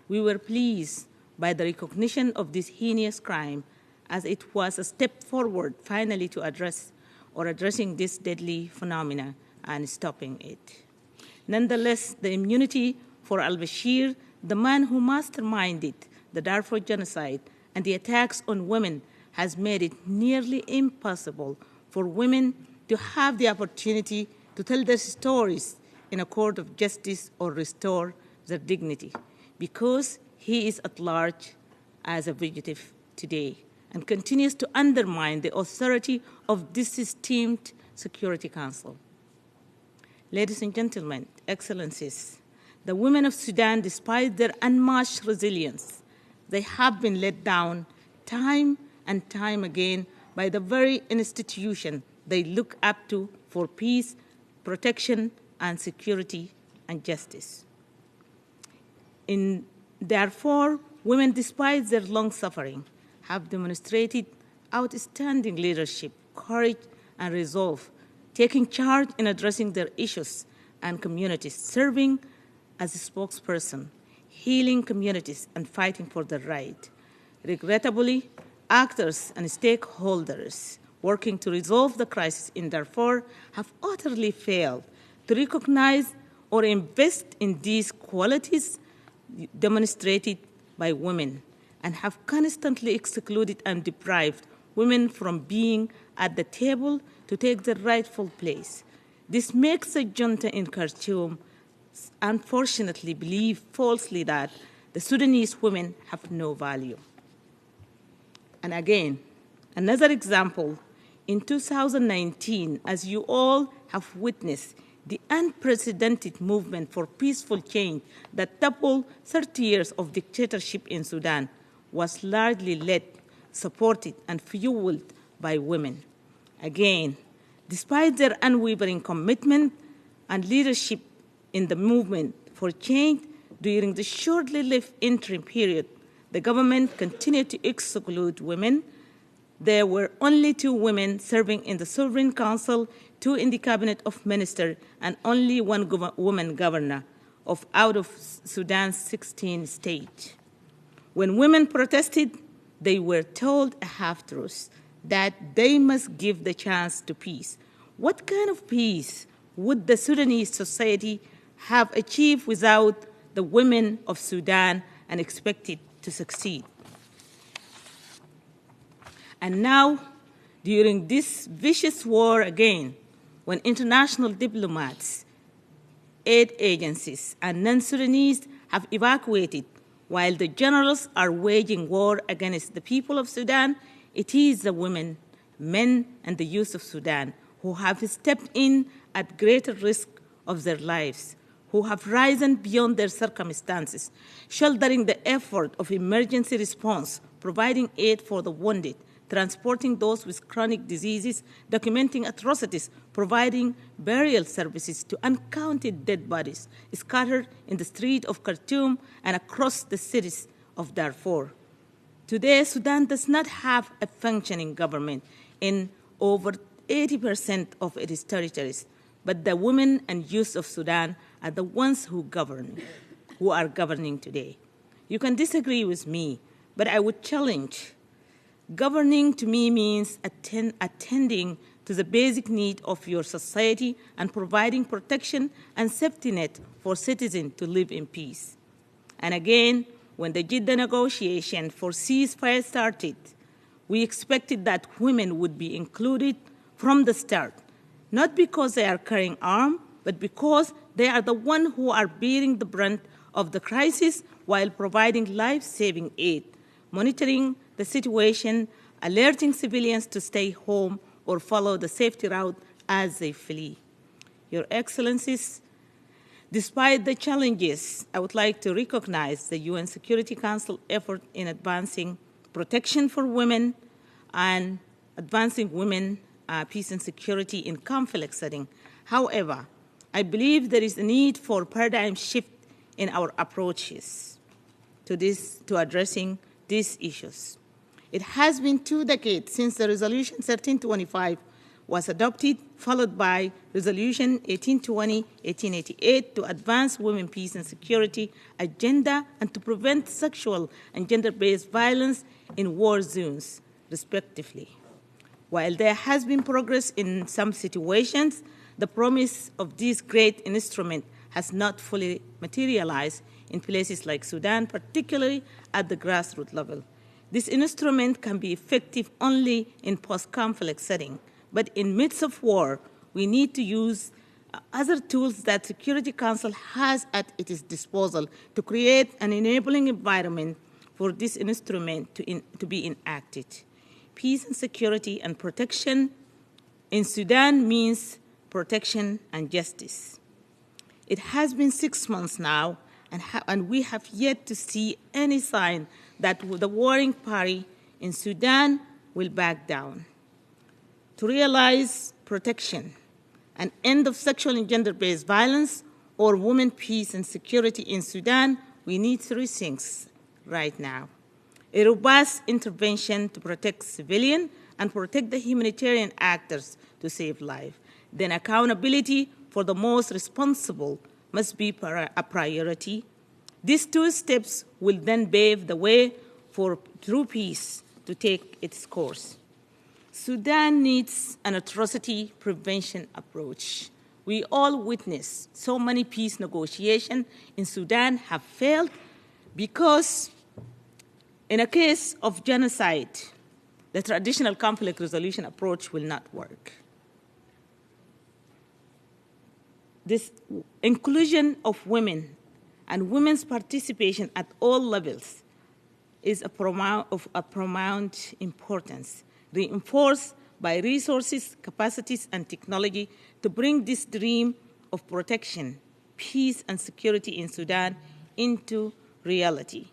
[SPEAKER 5] We were pleased by the recognition of this heinous crime, as it was a step forward finally to addressing this deadly phenomena and stopping it. Nonetheless, the immunity for al-Bashir, the man who masterminded the Darfur genocide and the attacks on women, has made it nearly impossible for women to have the opportunity to tell their stories in a court of justice or restore their dignity, because he is at large as a fugitive today and continues to undermine the authority of this esteemed Security Council. Ladies and gentlemen, excellencies, the women of Sudan, despite their unmatched resilience, they have been let down time and time again by the very institution they look up to for peace, protection, and security and justice. In Darfur, women, despite their long suffering, have demonstrated outstanding leadership, courage, and resolve, taking charge in addressing their issues and communities, serving as a spokesperson, healing communities, and fighting for their right. Regrettably, actors and stakeholders working to resolve the crisis in Darfur have utterly failed to recognize or invest in these qualities demonstrated by women, and have constantly excluded and deprived women from being at the table to take their rightful place. This makes the junta in Khartoum unfortunately believe falsely that the Sudanese women have no value. And again, another example, in 2019, as you all have witnessed, the unprecedented movement for peaceful change that toppled 30 years of dictatorship in Sudan was largely led, supported, and fueled by women. Again, despite their unwavering commitment and leadership in the movement for change during the shortly lived interim period, the government continued to exclude women. There were only 2 women serving in the Sovereign Council, 2 in the Cabinet of Ministers, and only 1 woman governor out of Sudan's 16 states. When women protested, they were told a half-truth, that they must give the chance to peace. What kind of peace would the Sudanese society have achieved without the women of Sudan and expected to succeed? And now, during this vicious war again, when international diplomats, aid agencies, and non-Sudanese have evacuated while the generals are waging war against the people of Sudan, it is the women, men, and the youth of Sudan who have stepped in at greater risk of their lives, who have risen beyond their circumstances, shouldering the effort of emergency response, providing aid for the wounded, transporting those with chronic diseases, documenting atrocities, providing burial services to uncounted dead bodies scattered in the streets of Khartoum and across the cities of Darfur. Today, Sudan does not have a functioning government in over 80% of its territories, but the women and youth of Sudan are the ones who are governing today. You can disagree with me, but I would challenge. Governing to me means attending to the basic need of your society and providing protection and safety net for citizens to live in peace. And again, when the Jeddah negotiation for ceasefire started, we expected that women would be included from the start, not because they are carrying arms, but because they are the ones who are bearing the brunt of the crisis while providing life-saving aid, monitoring the situation, alerting civilians to stay home or follow the safety route as they flee. Your Excellencies, despite the challenges, I would like to recognize the UN Security Council effort in advancing protection for women and advancing women peace and security in conflict setting. However, I believe there is a need for paradigm shift in our approaches to addressing these issues. It has been 2 decades since the Resolution 1325 was adopted, followed by Resolution 1820, 1888 to advance women's peace and security agenda and to prevent sexual and gender-based violence in war zones, respectively. While there has been progress in some situations, the promise of this great instrument has not fully materialized in places like Sudan, particularly at the grassroots level. This instrument can be effective only in post-conflict setting, but in midst of war, we need to use other tools that Security Council has at its disposal to create an enabling environment for this instrument to be enacted. Peace and security and protection in Sudan means protection and justice. It has been 6 months now, and we have yet to see any sign that the warring party in Sudan will back down. To realize protection, an end of sexual and gender-based violence, or women, peace, and security in Sudan, we need 3 things right now. A robust intervention to protect civilians and protect the humanitarian actors to save lives. Then accountability for the most responsible must be a priority. These 2 steps will then pave the way for true peace to take its course. Sudan needs an atrocity prevention approach. We all witness so many peace negotiations in Sudan have failed because in a case of genocide, the traditional conflict resolution approach will not work. This inclusion of women and women's participation at all levels is of paramount importance, reinforced by resources, capacities, and technology to bring this dream of protection, peace, and security in Sudan into reality.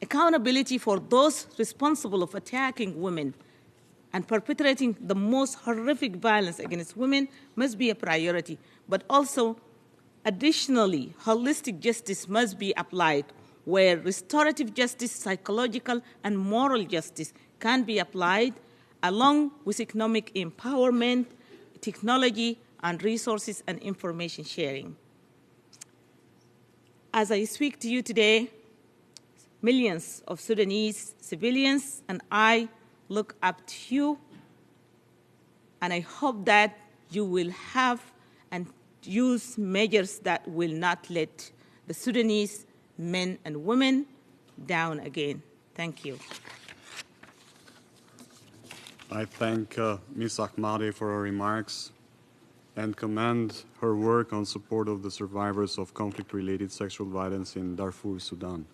[SPEAKER 5] Accountability for those responsible of attacking women and perpetrating the most horrific violence against women must be a priority, but also, additionally, holistic justice must be applied, where restorative justice, psychological, and moral justice can be applied, along with economic empowerment, technology, and resources and information sharing. As I speak to you today, millions of Sudanese civilians and I look up to you, and I hope that you will have and use measures that will not let the Sudanese men and women down again. Thank you.
[SPEAKER 1] I thank Ms. Ahmadi for her remarks and commend her work on support of the survivors of conflict-related sexual violence in Darfur, Sudan.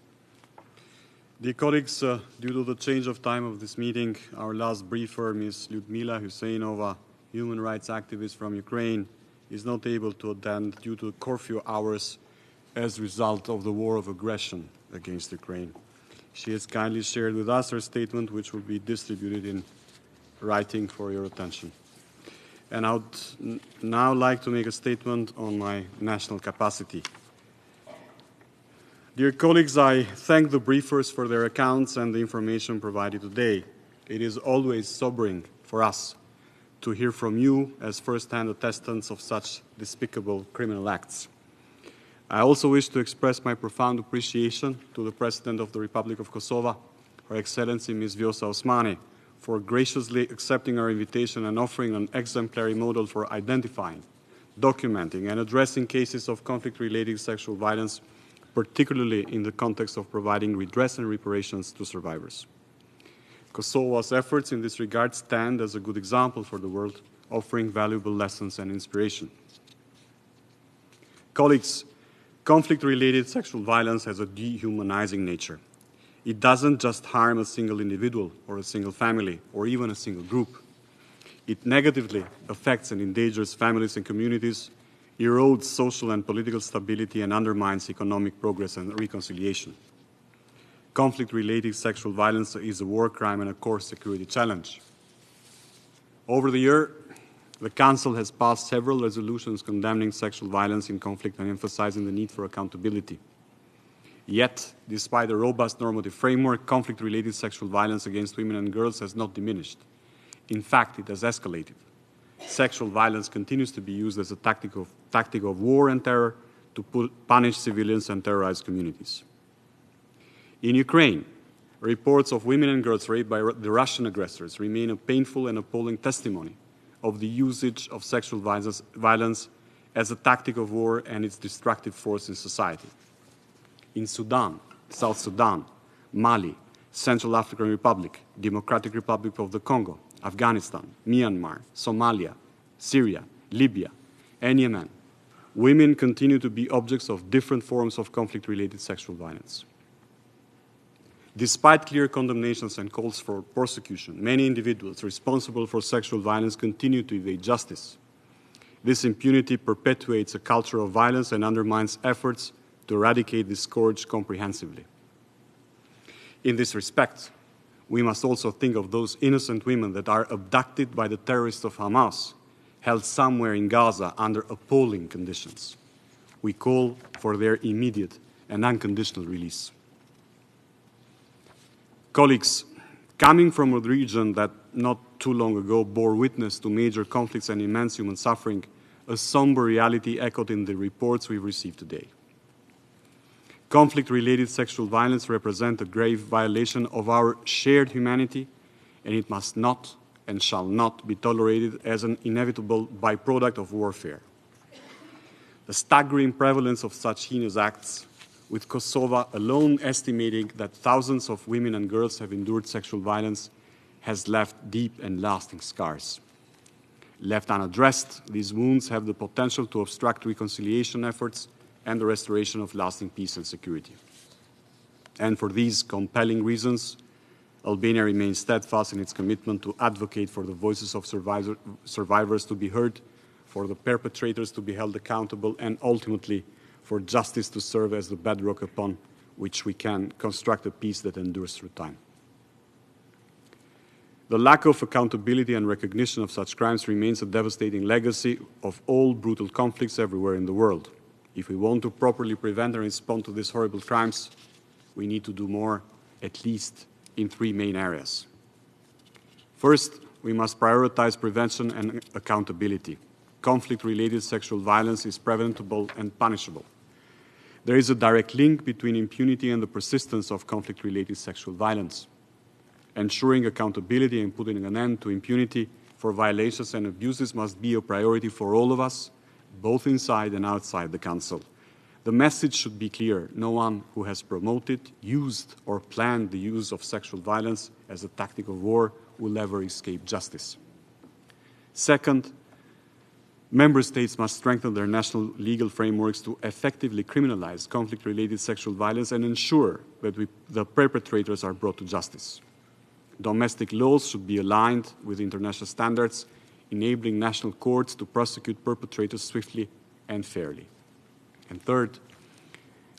[SPEAKER 1] Dear colleagues, due to the change of time of this meeting, our last briefer, Ms. Lyudmila Huseynova, human rights activist from Ukraine, is not able to attend due to curfew hours as a result of the war of aggression against Ukraine. She has kindly shared with us her statement, which will be distributed in writing for your attention. And I would now like to make a statement on my national capacity. Dear colleagues, I thank the briefers for their accounts and the information provided today. It is always sobering for us to hear from you as first-hand attestants of such despicable criminal acts. I also wish to express my profound appreciation to the President of the Republic of Kosovo, Her Excellency Ms. Vjosa Osmani, for graciously accepting our invitation and offering an exemplary model for identifying, documenting, and addressing cases of conflict-related sexual violence, particularly in the context of providing redress and reparations to survivors. Kosovo's efforts in this regard stand as a good example for the world, offering valuable lessons and inspiration. Colleagues, conflict-related sexual violence has a dehumanizing nature. It doesn't just harm a single individual or a single family or even a single group. It negatively affects and endangers families and communities, erodes social and political stability, and undermines economic progress and reconciliation. Conflict-related sexual violence is a war crime and a core security challenge. Over the year, the Council has passed several resolutions condemning sexual violence in conflict and emphasizing the need for accountability. Yet, despite a robust normative framework, conflict-related sexual violence against women and girls has not diminished. In fact, it has escalated. Sexual violence continues to be used as a tactic of war and terror to punish civilians and terrorize communities. In Ukraine, reports of women and girls raped by the Russian aggressors remain a painful and appalling testimony of the usage of sexual violence as a tactic of war and its destructive force in society. In Sudan, South Sudan, Mali, Central African Republic, Democratic Republic of the Congo, Afghanistan, Myanmar, Somalia, Syria, Libya, and Yemen, women continue to be objects of different forms of conflict-related sexual violence. Despite clear condemnations and calls for prosecution, many individuals responsible for sexual violence continue to evade justice. This impunity perpetuates a culture of violence and undermines efforts to eradicate this scourge comprehensively. In this respect, we must also think of those innocent women that are abducted by the terrorists of Hamas, held somewhere in Gaza under appalling conditions. We call for their immediate and unconditional release. Colleagues, coming from a region that not too long ago bore witness to major conflicts and immense human suffering, a somber reality echoed in the reports we've received today. Conflict-related sexual violence represents a grave violation of our shared humanity, and it must not and shall not be tolerated as an inevitable byproduct of warfare. The staggering prevalence of such heinous acts, with Kosovo alone estimating that thousands of women and girls have endured sexual violence, has left deep and lasting scars. Left unaddressed, these wounds have the potential to obstruct reconciliation efforts and the restoration of lasting peace and security. And for these compelling reasons, Albania remains steadfast in its commitment to advocate for the voices of survivors to be heard, for the perpetrators to be held accountable, and ultimately for justice to serve as the bedrock upon which we can construct a peace that endures through time. The lack of accountability and recognition of such crimes remains a devastating legacy of all brutal conflicts everywhere in the world. If we want to properly prevent and respond to these horrible crimes, we need to do more, at least in three main areas. First, we must prioritize prevention and accountability. Conflict-related sexual violence is preventable and punishable. There is a direct link between impunity and the persistence of conflict-related sexual violence. Ensuring accountability and putting an end to impunity for violations and abuses must be a priority for all of us, both inside and outside the Council. The message should be clear. No one who has promoted, used, or planned the use of sexual violence as a tactic of war will ever escape justice. Second, Member States must strengthen their national legal frameworks to effectively criminalize conflict-related sexual violence and ensure that the perpetrators are brought to justice. Domestic laws should be aligned with international standards, enabling national courts to prosecute perpetrators swiftly and fairly. And third,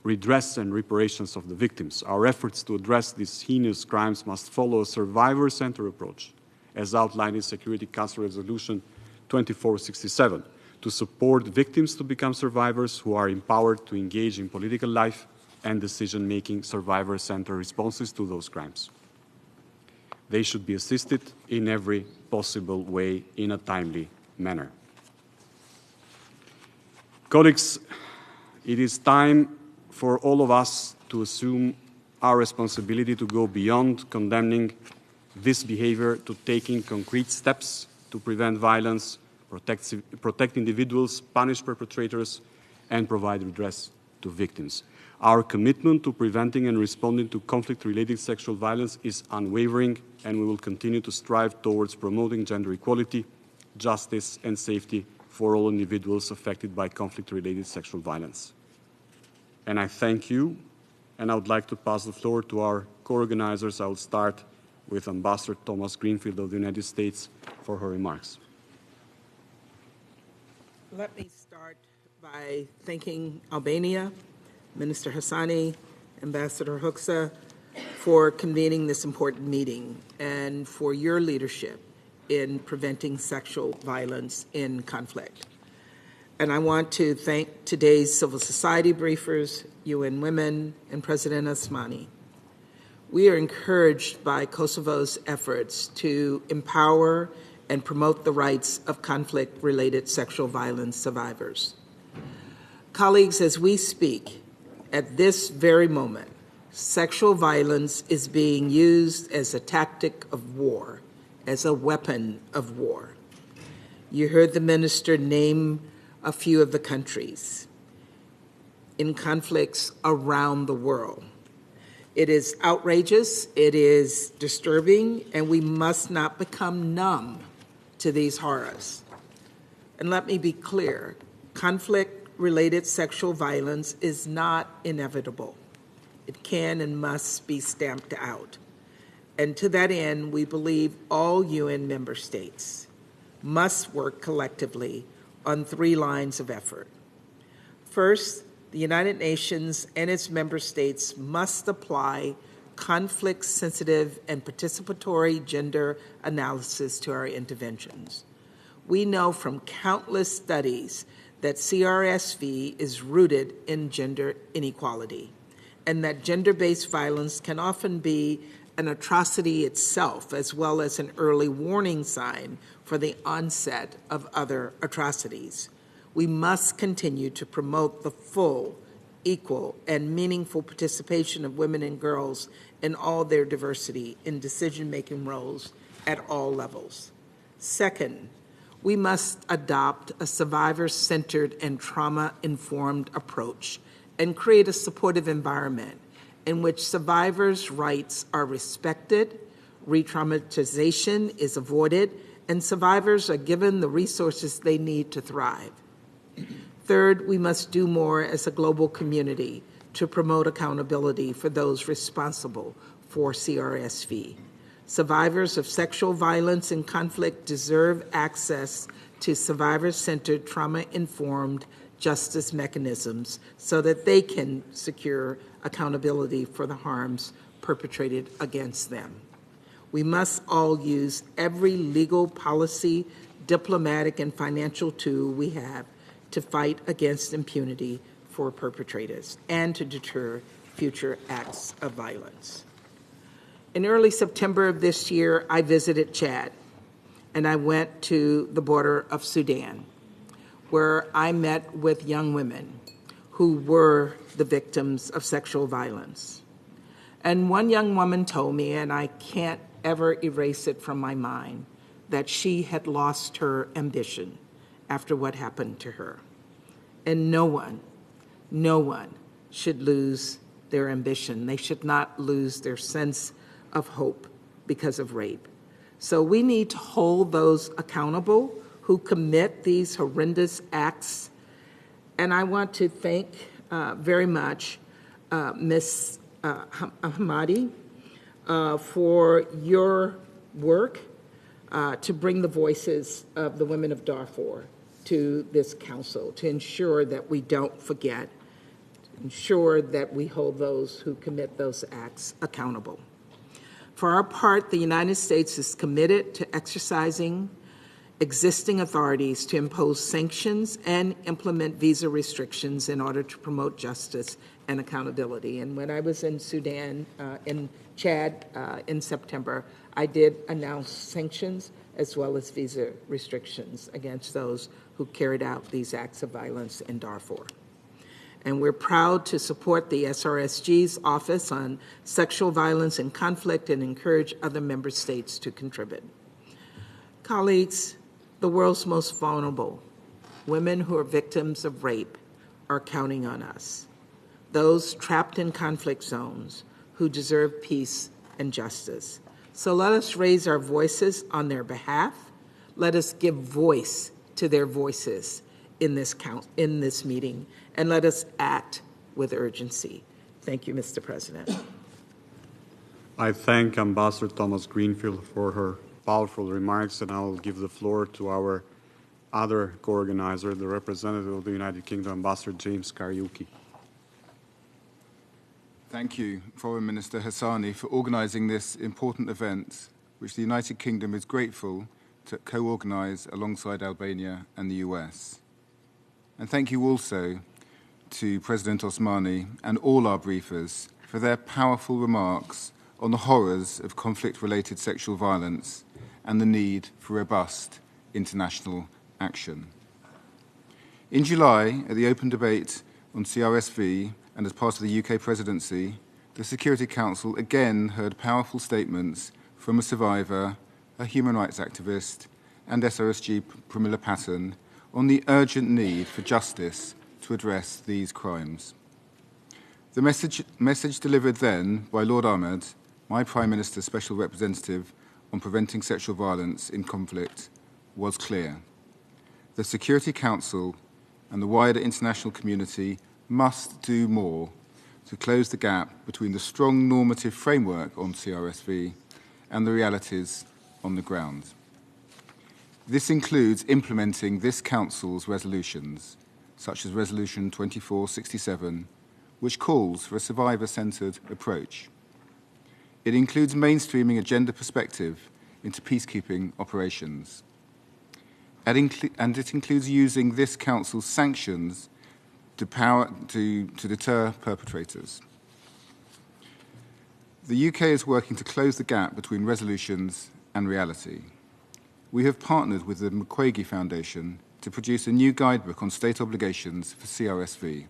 [SPEAKER 1] redress and reparations of the victims. Our efforts to address these heinous crimes must follow a survivor-centered approach, as outlined in Security Council Resolution 2467, to support victims to become survivors who are empowered to engage in political life and decision-making survivor-centered responses to those crimes. They should be assisted in every possible way in a timely manner. Colleagues, it is time for all of us to assume our responsibility to go beyond condemning this behavior to taking concrete steps to prevent violence, protect individuals, punish perpetrators, and provide redress to victims. Our commitment to preventing and responding to conflict-related sexual violence is unwavering, and we will continue to strive towards promoting gender equality, justice, and safety for all individuals affected by conflict-related sexual violence. And I thank you, and I would like to pass the floor to our co-organizers. I will start with Ambassador Thomas Greenfield of the United States for her remarks.
[SPEAKER 6] Let me start by thanking Albania, Minister Hassani, Ambassador Huxa, for convening this important meeting and for your leadership in preventing sexual violence in conflict. And I want to thank today's civil society briefers, UN Women, and President Osmani. We are encouraged by Kosovo's efforts to empower and promote the rights of conflict-related sexual violence survivors. Colleagues, as we speak, at this very moment, sexual violence is being used as a tactic of war, as a weapon of war. You heard the minister name a few of the countries in conflicts around the world. It is outrageous, it is disturbing, and we must not become numb to these horrors. And let me be clear, conflict-related sexual violence is not inevitable. It can and must be stamped out. And to that end, we believe all UN member states must work collectively on three lines of effort. First, the United Nations and its member states must apply conflict-sensitive and participatory gender analysis to our interventions. We know from countless studies that CRSV is rooted in gender inequality, and that gender-based violence can often be an atrocity itself, as well as an early warning sign for the onset of other atrocities. We must continue to promote the full, equal, and meaningful participation of women and girls in all their diversity in decision-making roles at all levels. Second, we must adopt a survivor-centered and trauma-informed approach and create a supportive environment in which survivors' rights are respected, re-traumatization is avoided, and survivors are given the resources they need to thrive. Third, we must do more as a global community to promote accountability for those responsible for CRSV. Survivors of sexual violence and conflict deserve access to survivor-centered, trauma-informed justice mechanisms so that they can secure accountability for the harms perpetrated against them. We must all use every legal, policy, diplomatic, and financial tool we have to fight against impunity for perpetrators and to deter future acts of violence. In early September of this year, I visited Chad, and I went to the border of Sudan, where I met with young women who were the victims of sexual violence. And one young woman told me, and I can't ever erase it from my mind, that she had lost her ambition after what happened to her. And no one should lose their ambition. They should not lose their sense of hope because of rape. So we need to hold those accountable who commit these horrendous acts. And I want to thank very much Ms. Ahmadi for your work to bring the voices of the women of Darfur to this council, to ensure that we don't forget, ensure that we hold those who commit those acts accountable. For our part, the United States is committed to exercising existing authorities to impose sanctions and implement visa restrictions in order to promote justice and accountability. And when I was in Sudan, in Chad in September, I did announce sanctions as well as visa restrictions against those who carried out these acts of violence in Darfur. And we're proud to support the SRSG's Office on Sexual Violence and Conflict and encourage other member states to contribute. Colleagues, the world's most vulnerable, women who are victims of rape, are counting on us. Those trapped in conflict zones who deserve peace and justice. So let us raise our voices on their behalf. Let us give voice to their voices in this meeting, and let us act with urgency. Thank you, Mr. President.
[SPEAKER 1] I thank Ambassador Thomas Greenfield for her powerful remarks, and I will give the floor to our other co-organizer, the representative of the United Kingdom, Ambassador James Kariuki.
[SPEAKER 7] Thank you, Foreign Minister Hassani, for organising this important event, which the United Kingdom is grateful to co-organise alongside Albania and the US. And thank you also to President Osmani and all our briefers for their powerful remarks on the horrors of conflict-related sexual violence and the need for robust international action. In July, at the open debate on CRSV and as part of the UK presidency, the Security Council again heard powerful statements from a survivor, a human rights activist, and SRSG Pramila Patten on the urgent need for justice to address these crimes. The message delivered then by Lord Ahmed, my Prime Minister's Special Representative on Preventing Sexual Violence in Conflict, was clear. The Security Council and the wider international community must do more to close the gap between the strong normative framework on CRSV and the realities on the ground. This includes implementing this Council's resolutions, such as Resolution 2467, which calls for a survivor-centred approach. It includes mainstreaming a gender perspective into peacekeeping operations. And it includes using this Council's sanctions to deter perpetrators. The UK is working to close the gap between resolutions and reality. We have partnered with the Mukwege Foundation to produce a new guidebook on state obligations for CRSV.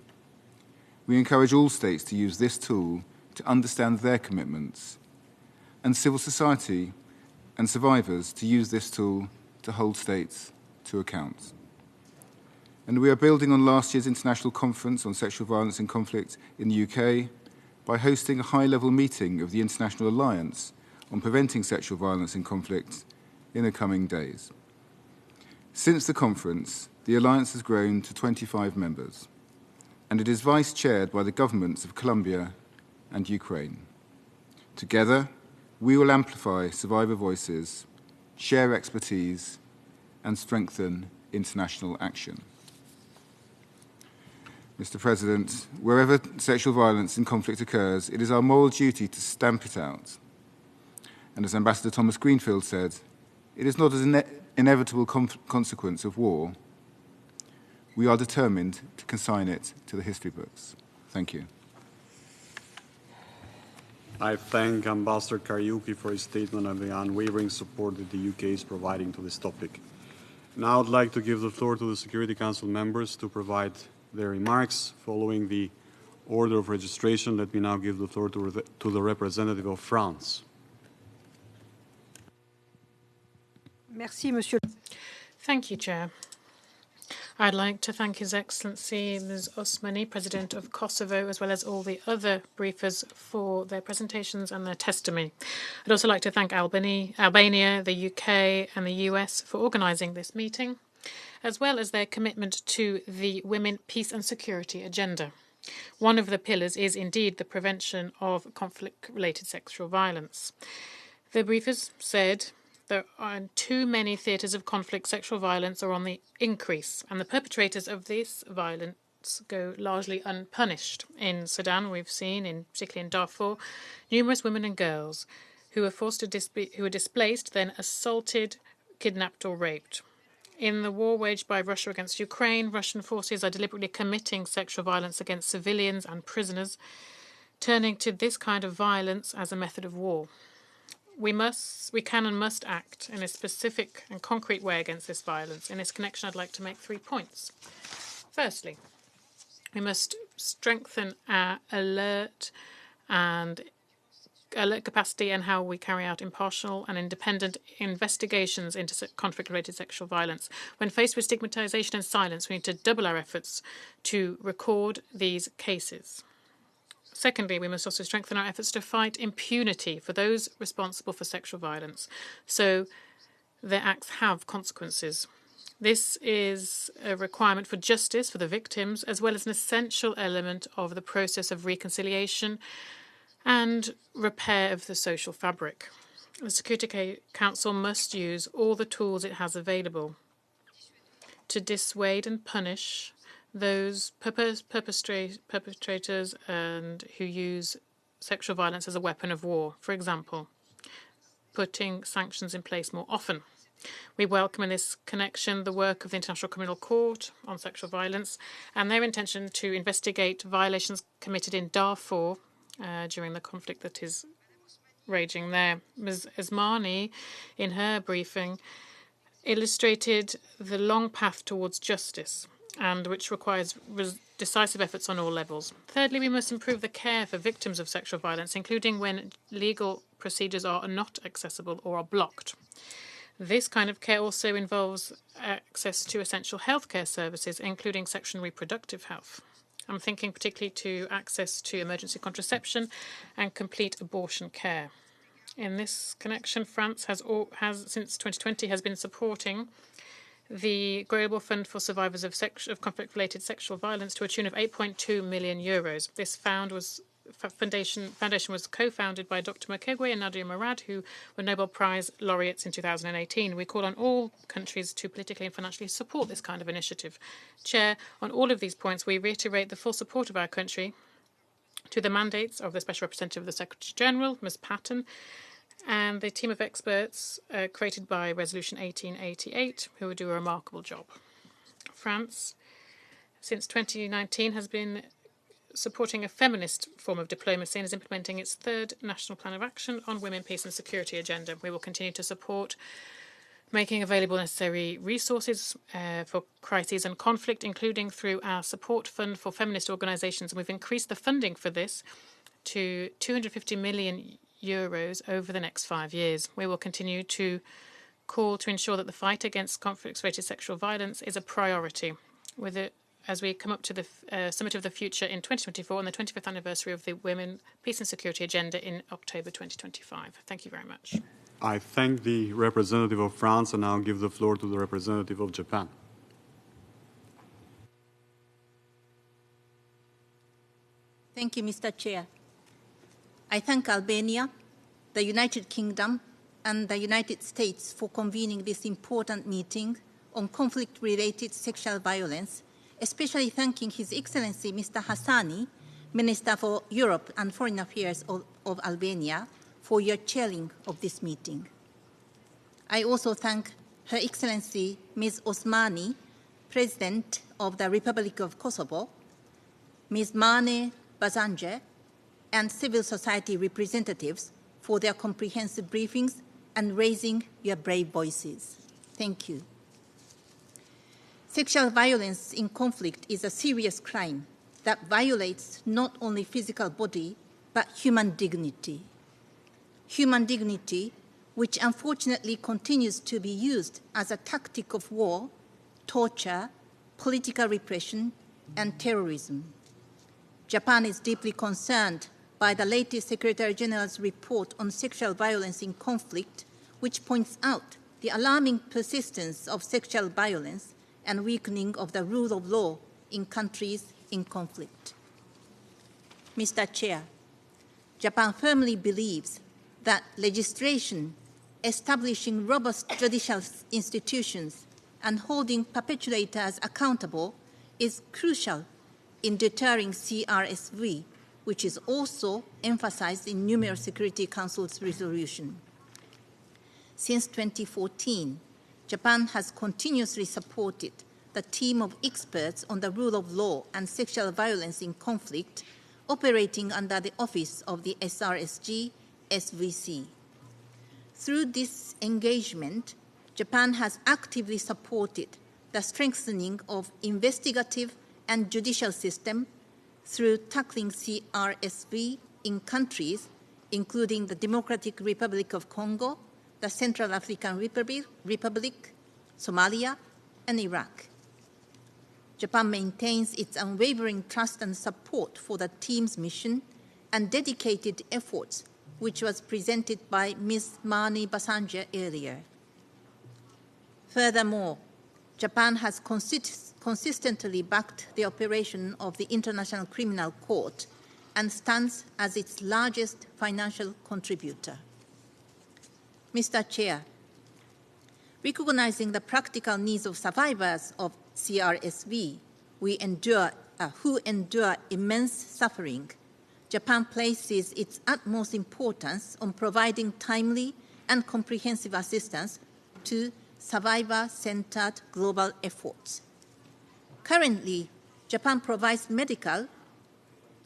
[SPEAKER 7] We encourage all states to use this tool to understand their commitments, and civil society and survivors to use this tool to hold states to account. And we are building on last year's International Conference on Sexual Violence in Conflict in the UK by hosting a high-level meeting of the International Alliance on Preventing Sexual Violence in Conflict in the coming days. Since the conference, the Alliance has grown to 25 members, and it is vice-chaired by the governments of Colombia and Ukraine. Together, we will amplify survivor voices, share expertise, and strengthen international action. Mr. President, wherever sexual violence and conflict occurs, it is our moral duty to stamp it out. And as Ambassador Thomas Greenfield said, it is not an inevitable consequence of war. We are determined to consign it to the history books. Thank you.
[SPEAKER 1] I thank Ambassador Kariuki for his statement and the unwavering support that the UK is providing to this topic. Now I'd like to give the floor to the Security Council members to provide their remarks. Following the order of registration, let me now give the floor to the representative of France.
[SPEAKER 8] Merci, Monsieur.
[SPEAKER 9] Thank you, Chair. I'd like to thank His Excellency Ms. Osmani, President of Kosovo, as well as all the other briefers for their presentations and their testimony. I'd also like to thank Albania, the UK and the US for organising this meeting, as well as their commitment to the Women, Peace and Security agenda. One of the pillars is indeed the prevention of conflict-related sexual violence. The briefers said there are too many theatres of conflict. Sexual violence are on the increase, and the perpetrators of this violence go largely unpunished. In Sudan, we've seen, particularly in Darfur, numerous women and girls who were displaced, then assaulted, kidnapped or raped. In the war waged by Russia against Ukraine, Russian forces are deliberately committing sexual violence against civilians and prisoners, turning to this kind of violence as a method of war. We can and must act in a specific and concrete way against this violence. In this connection, I'd like to make 3 points. Firstly, we must strengthen our alert capacity and how we carry out impartial and independent investigations into conflict-related sexual violence. When faced with stigmatization and silence, we need to double our efforts to record these cases. Secondly, we must also strengthen our efforts to fight impunity for those responsible for sexual violence, so their acts have consequences. This is a requirement for justice for the victims, as well as an essential element of the process of reconciliation and repair of the social fabric. The Security Council must use all the tools it has available to dissuade and punish those perpetrators and who use sexual violence as a weapon of war. For example, putting sanctions in place more often. We welcome in this connection the work of the International Criminal Court on sexual violence and their intention to investigate violations committed in Darfur during the conflict that is raging there. Ms. Osmani, in her briefing, illustrated the long path towards justice, and which requires decisive efforts on all levels. Thirdly, we must improve the care for victims of sexual violence, including when legal procedures are not accessible or are blocked. This kind of care also involves access to essential healthcare services, including sexual and reproductive health. I'm thinking particularly to access to emergency contraception and complete abortion care. In this connection, France has since 2020 has been supporting the Global Fund for Survivors of Conflict-Related Sexual Violence to a tune of €8.2 million. This foundation was co-founded by Dr. Mukwege and Nadia Murad, who were Nobel Prize laureates in 2018. We call on all countries to politically and financially support this kind of initiative. Chair, on all of these points, we reiterate the full support of our country to the mandates of the Special Representative of the Secretary General, Ms. Patton, and the team of experts created by Resolution 1888, who will do a remarkable job. France, since 2019, has been supporting a feminist form of diplomacy and is implementing its third National Plan of Action on Women, Peace and Security agenda. We will continue to support making available necessary resources for crises and conflict, including through our support fund for feminist organisations. And we've increased the funding for this to €250 million over the next 5 years. We will continue to call to ensure that the fight against conflict-related sexual violence is a priority, as we come up to the Summit of the Future in 2024 and the 25th anniversary of the Women, Peace and Security Agenda in October 2025. Thank you very much.
[SPEAKER 1] I thank the representative of France and now give the floor to the representative of Japan.
[SPEAKER 10] Thank you, Mr. Chair. I thank Albania, the United Kingdom, and the United States for convening this important meeting on conflict-related sexual violence, especially thanking His Excellency Mr. Hassani, Minister for Europe and Foreign Affairs of Albania, for your chairing of this meeting. I also thank Her Excellency Ms. Osmani, President of the Republic of Kosovo, Ms. Marnay-Baszanger, and civil society representatives for their comprehensive briefings and raising your brave voices. Thank you. Sexual violence in conflict is a serious crime that violates not only physical body, but human dignity. Human dignity, which unfortunately continues to be used as a tactic of war, torture, political repression, and terrorism. Japan is deeply concerned by the latest Secretary General's report on sexual violence in conflict, which points out the alarming persistence of sexual violence and weakening of the rule of law in countries in conflict. Mr. Chair, Japan firmly believes that legislation establishing robust judicial institutions and holding perpetrators accountable is crucial in deterring CRSV, which is also emphasized in numerous Security Council's resolution. Since 2014, Japan has continuously supported the team of experts on the rule of law and sexual violence in conflict operating under the office of the SRSG SVC. Through this engagement, Japan has actively supported the strengthening of investigative and judicial system through tackling CRSV in countries including the Democratic Republic of Congo, the Central African Republic, Somalia, and Iraq. Japan maintains its unwavering trust and support for the team's mission and dedicated efforts, which was presented by Ms. Marnay-Baszanger earlier. Furthermore, Japan has consistently backed the operation of the International Criminal Court and stands as its largest financial contributor. Mr. Chair, recognizing the practical needs of survivors of CRSV who endure immense suffering, Japan places its utmost importance on providing timely and comprehensive assistance to survivor-centered global efforts. Currently, Japan provides medical,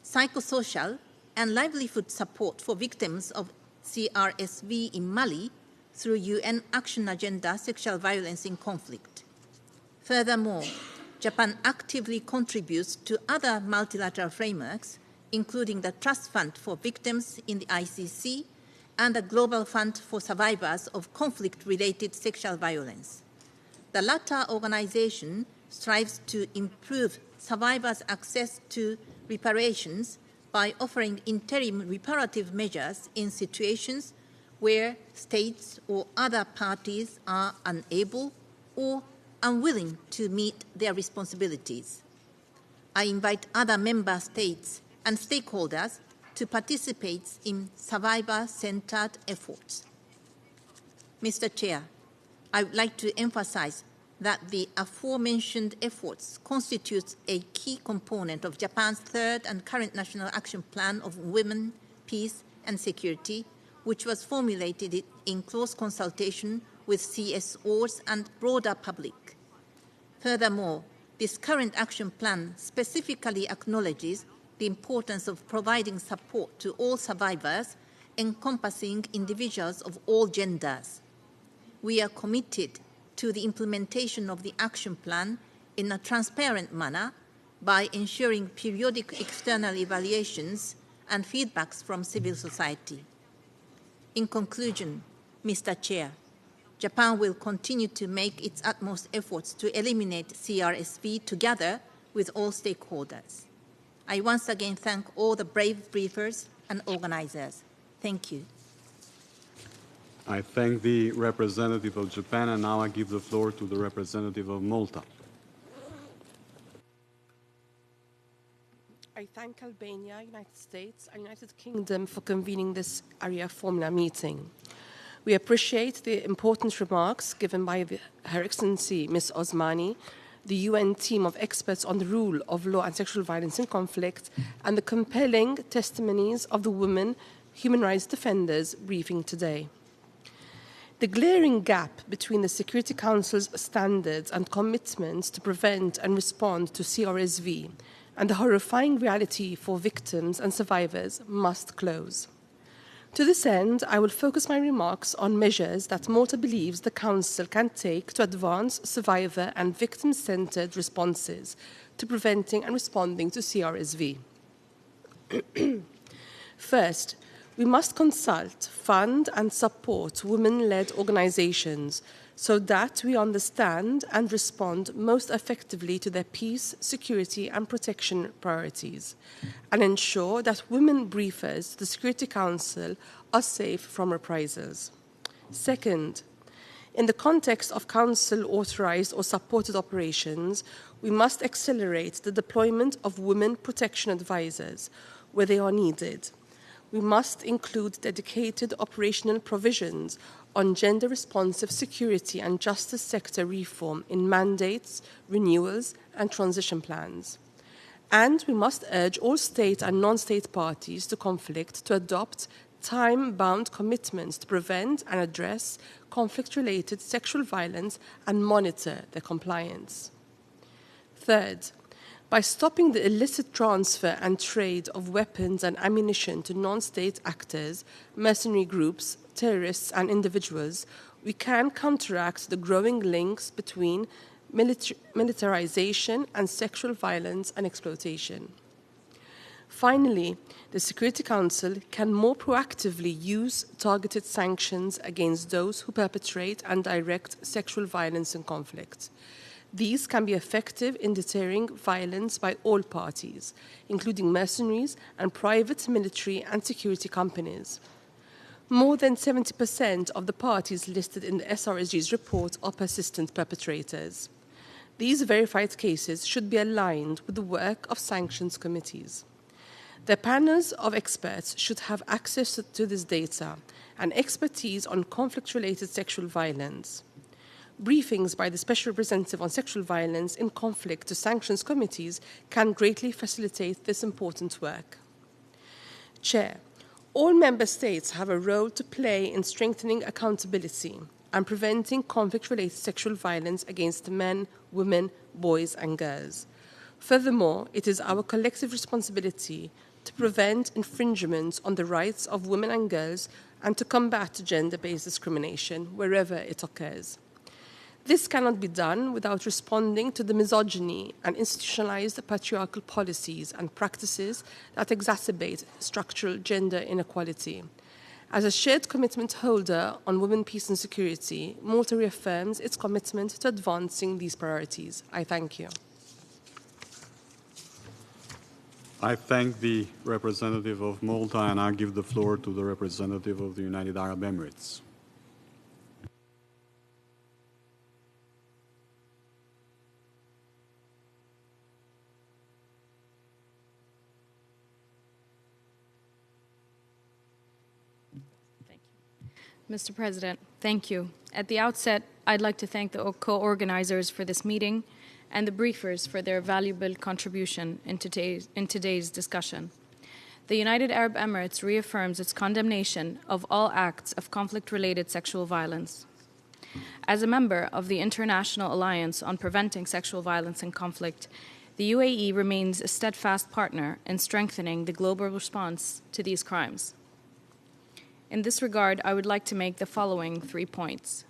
[SPEAKER 10] psychosocial, and livelihood support for victims of CRSV in Mali through UN Action Agenda Sexual Violence in Conflict. Furthermore, Japan actively contributes to other multilateral frameworks, including the Trust Fund for Victims in the ICC and the Global Fund for Survivors of Conflict-Related Sexual Violence. The latter organization strives to improve survivors' access to reparations by offering interim reparative measures in situations where states or other parties are unable or unwilling to meet their responsibilities. I invite other member states and stakeholders to participate in survivor-centered efforts. Mr. Chair, I would like to emphasize that the aforementioned efforts constitute a key component of Japan's third and current National Action Plan of Women, Peace, and Security, which was formulated in close consultation with CSOs and broader public. Furthermore, this current action plan specifically acknowledges the importance of providing support to all survivors, encompassing individuals of all genders. We are committed to the implementation of the action plan in a transparent manner by ensuring periodic external evaluations and feedbacks from civil society. In conclusion, Mr. Chair, Japan will continue to make its utmost efforts to eliminate CRSV together with all stakeholders. I once again thank all the brave briefers and organizers. Thank you.
[SPEAKER 1] I thank the representative of Japan, and now I give the floor to the representative of Malta.
[SPEAKER 11] I thank Albania, United States, and United Kingdom for convening this Arria Formula meeting. We appreciate the important remarks given by Her Excellency Ms. Osmani, the UN team of experts on the rule of law and sexual violence in conflict, and the compelling testimonies of the women human rights defenders briefing today. The glaring gap between the Security Council's standards and commitments to prevent and respond to CRSV and the horrifying reality for victims and survivors must close. To this end, I will focus my remarks on measures that Malta believes the Council can take to advance survivor and victim-centred responses to preventing and responding to CRSV. First, we must consult, fund and support women-led organisations so that we understand and respond most effectively to their peace, security and protection priorities, and ensure that women briefers to the Security Council are safe from reprisals. Second, in the context of Council-authorised or supported operations, we must accelerate the deployment of women protection advisors where they are needed. We must include dedicated operational provisions on gender-responsive security and justice sector reform in mandates, renewals, and transition plans. And we must urge all state and non-state parties to conflict to adopt time-bound commitments to prevent and address conflict-related sexual violence and monitor their compliance. Third, by stopping the illicit transfer and trade of weapons and ammunition to non-state actors, mercenary groups, terrorists and individuals, we can counteract the growing links between militarization and sexual violence and exploitation. Finally, the Security Council can more proactively use targeted sanctions against those who perpetrate and direct sexual violence in conflict. These can be effective in deterring violence by all parties, including mercenaries and private military and security companies. More than 70% of the parties listed in the SRSG's report are persistent perpetrators. These verified cases should be aligned with the work of sanctions committees. Their panels of experts should have access to this data and expertise on conflict-related sexual violence. Briefings by the Special Representative on Sexual Violence in conflict to sanctions committees can greatly facilitate this important work. Chair, all member states have a role to play in strengthening accountability and preventing conflict-related sexual violence against men, women, boys, and girls. Furthermore, it is our collective responsibility to prevent infringements on the rights of women and girls and to combat gender-based discrimination wherever it occurs. This cannot be done without responding to the misogyny and institutionalized patriarchal policies and practices that exacerbate structural gender inequality. As a shared commitment holder on women, peace and security, Malta reaffirms its commitment to advancing these priorities. I thank you.
[SPEAKER 1] I thank the representative of Malta, and I give the floor to the representative of the United Arab Emirates.
[SPEAKER 3] Mr. President, thank you. At the outset, I'd like to thank the co-organizers for this meeting and the briefers for their valuable contribution in today's discussion. The United Arab Emirates reaffirms its condemnation of all acts of conflict-related sexual violence. As a member of the International Alliance on Preventing Sexual Violence and Conflict, the UAE remains a steadfast partner in strengthening the global response to these crimes. In this regard, I would like to make the following 3 points.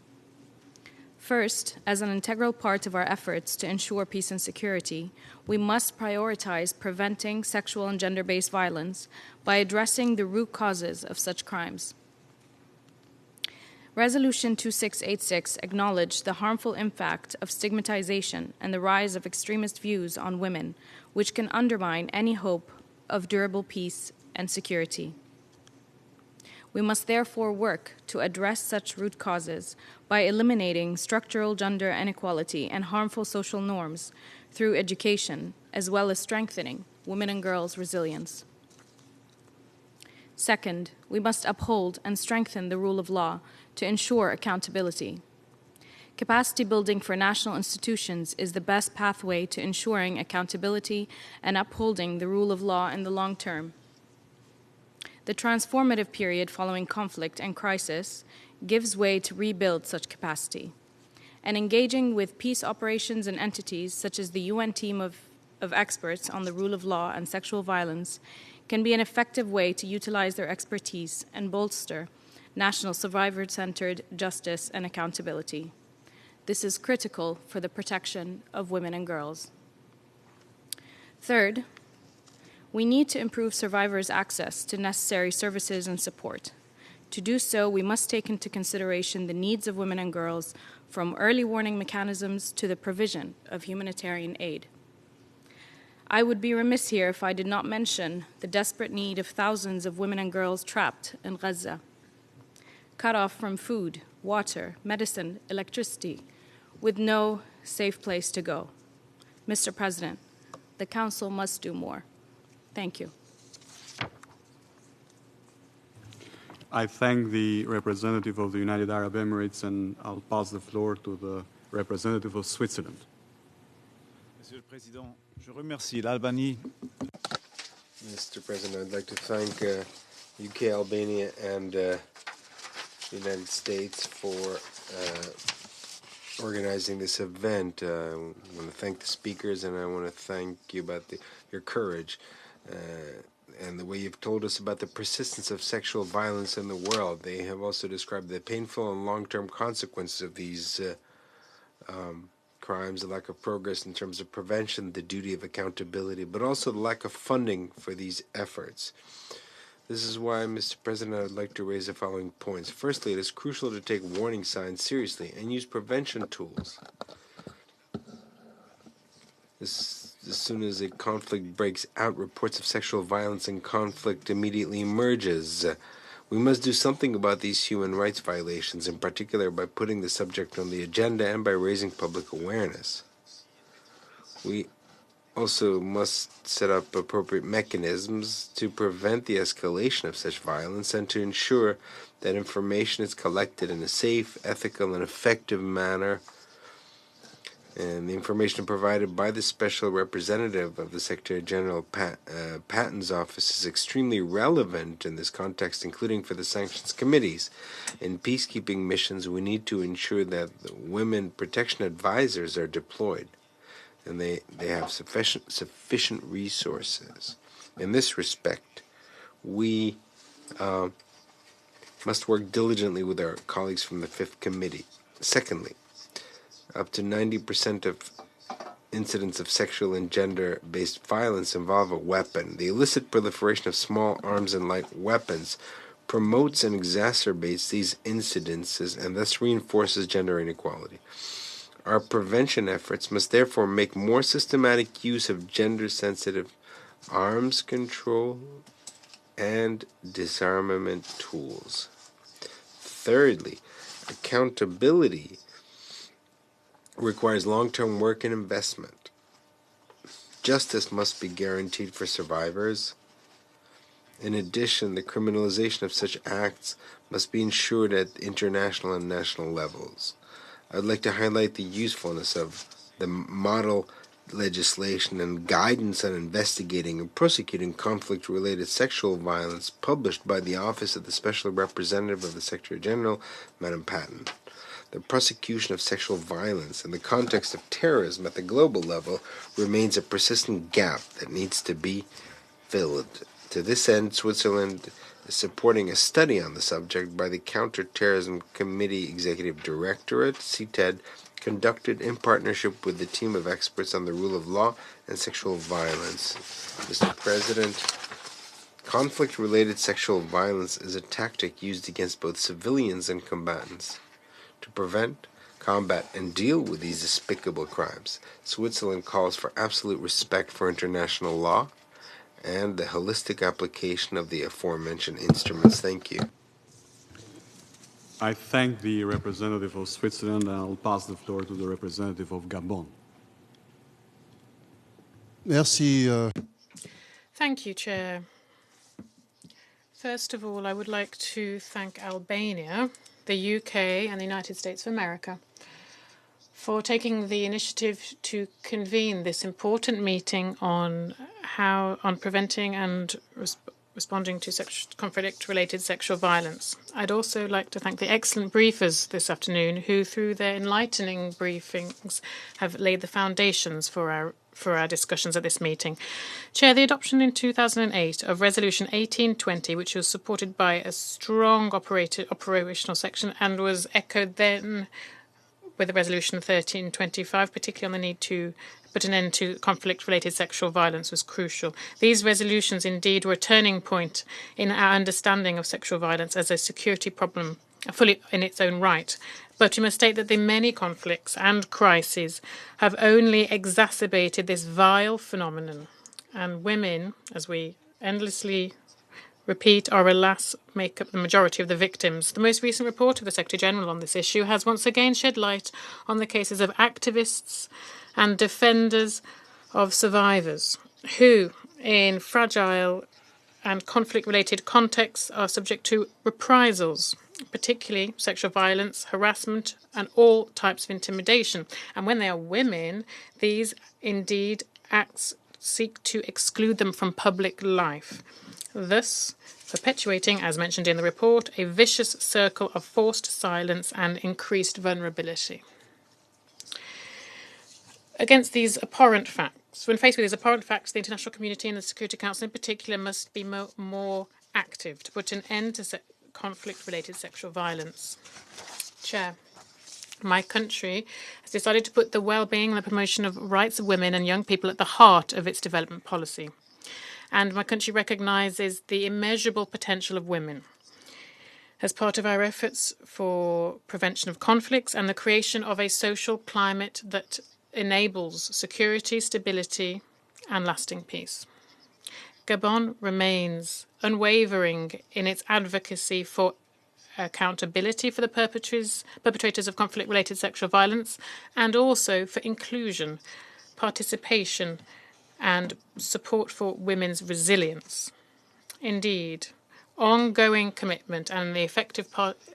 [SPEAKER 3] First, as an integral part of our efforts to ensure peace and security, we must prioritize preventing sexual and gender-based violence by addressing the root causes of such crimes. Resolution 2686 acknowledged the harmful impact of stigmatization and the rise of extremist views on women, which can undermine any hope of durable peace and security. We must therefore work to address such root causes by eliminating structural gender inequality and harmful social norms through education, as well as strengthening women and girls' resilience. Second, we must uphold and strengthen the rule of law
[SPEAKER 12] to ensure accountability. Capacity building for national institutions is the best pathway to ensuring accountability and upholding the rule of law in the long term. The transformative period following conflict and crisis gives way to rebuild such capacity. And engaging with peace operations and entities such as the UN team of experts on the rule of law and sexual violence can be an effective way to utilize their expertise and bolster national survivor-centered justice and accountability. This is critical for the protection of women and girls. Third, we need to improve survivors' access to necessary services and support. To do so, we must take into consideration the needs of women and girls, from early warning mechanisms to the provision of humanitarian aid. I would be remiss here if I did not mention the desperate need of thousands of women and girls trapped in Gaza, cut off from food, water, medicine, electricity, with no safe place to go. Mr. President, the Council must do more. Thank you.
[SPEAKER 1] I thank the representative of the United Arab Emirates, and I'll pass the floor to the representative of Switzerland.
[SPEAKER 13] Monsieur le Président, je remercie l'Albanie.
[SPEAKER 14] Mr. President, I'd like to thank UK, Albania, and the United States for organizing this event. I want to thank the speakers, and I want to thank you about your courage and the way you've told us about the persistence of sexual violence in the world. They have also described the painful and long-term consequences of these crimes, the lack of progress in terms of prevention, the duty of accountability, but also the lack of funding for these efforts. This is why, Mr. President, I would like to raise the following points. Firstly, it is crucial to take warning signs seriously and use prevention tools. As soon as a conflict breaks out, reports of sexual violence and conflict immediately emerges. We must do something about these human rights violations, in particular by putting the subject on the agenda and by raising public awareness. We also must set up appropriate mechanisms to prevent the escalation of such violence and to ensure that information is collected in a safe, ethical, and effective manner. And the information provided by the Special Representative of the Secretary General Patton's office is extremely relevant in this context, including for the sanctions committees. In peacekeeping missions, we need to ensure that the women protection advisors are deployed and they have sufficient resources. In this respect, we must work diligently with our colleagues from the Fifth Committee. Secondly, up to 90% of incidents of sexual and gender-based violence involve a weapon. The illicit proliferation of small arms and light weapons promotes and exacerbates these incidences and thus reinforces gender inequality. Our prevention efforts must therefore make more systematic use of gender-sensitive arms control and disarmament tools. Thirdly, accountability requires long-term work and investment. Justice must be guaranteed for survivors. In addition, the criminalization of such acts must be ensured at international and national levels. I'd like to highlight the usefulness of the model legislation and guidance on investigating and prosecuting conflict-related sexual violence published by the Office of the Special Representative of the Secretary General, Madam Patton. The prosecution of sexual violence in the context of terrorism at the global level remains a persistent gap that needs to be filled. To this end, Switzerland is supporting a study on the subject by the Counterterrorism Committee Executive Directorate, CTED, conducted in partnership with the team of experts on the rule of law and sexual violence. Mr. President, conflict-related sexual violence is a tactic used against both civilians and combatants. To prevent, combat, and deal with these despicable crimes, Switzerland calls for absolute respect for international law and the holistic application of the aforementioned instruments. Thank you.
[SPEAKER 1] I thank the representative of Switzerland, and I'll pass the floor to the representative of Gabon.
[SPEAKER 15] Merci.
[SPEAKER 9] Thank you, Chair. First of all, I would like to thank Albania the UK and the United States of America for taking the initiative to convene this important meeting on preventing and responding to conflict-related sexual violence. I'd also like to thank the excellent briefers this afternoon who, through their enlightening briefings, have laid the foundations for our discussions at this meeting. Chair, the adoption in 2008 of Resolution 1820, which was supported by a strong operational section and was echoed then with the Resolution 1325, particularly on the need to put an end to conflict-related sexual violence, was crucial. These resolutions indeed were a turning point in our understanding of sexual violence as a security problem fully in its own right. But we must state that the many conflicts and crises have only exacerbated this vile phenomenon. And women, as we endlessly repeat, are alas make up the majority of the victims. The most recent report of the Secretary-General on this issue has once again shed light on the cases of activists and defenders of survivors who, in fragile and conflict-related contexts, are subject to reprisals, particularly sexual violence, harassment, and all types of intimidation. And when they are women, these indeed acts seek to exclude them from public life, thus perpetuating, as mentioned in the report, a vicious circle of forced silence and increased vulnerability. Against these abhorrent facts, when faced with these abhorrent facts, the international community and the Security Council in particular must be more active to put an end to conflict-related sexual violence. Chair, my country has decided to put the well-being and the promotion of rights of women and young people at the heart of its development policy. And my country recognises the immeasurable potential of women as part of our efforts for prevention of conflicts and the creation of a social climate that enables security, stability, and lasting peace. Gabon remains unwavering in its advocacy for accountability for the perpetrators of conflict-related sexual violence, and also for inclusion, participation, and support for women's resilience. Indeed, ongoing commitment and the effective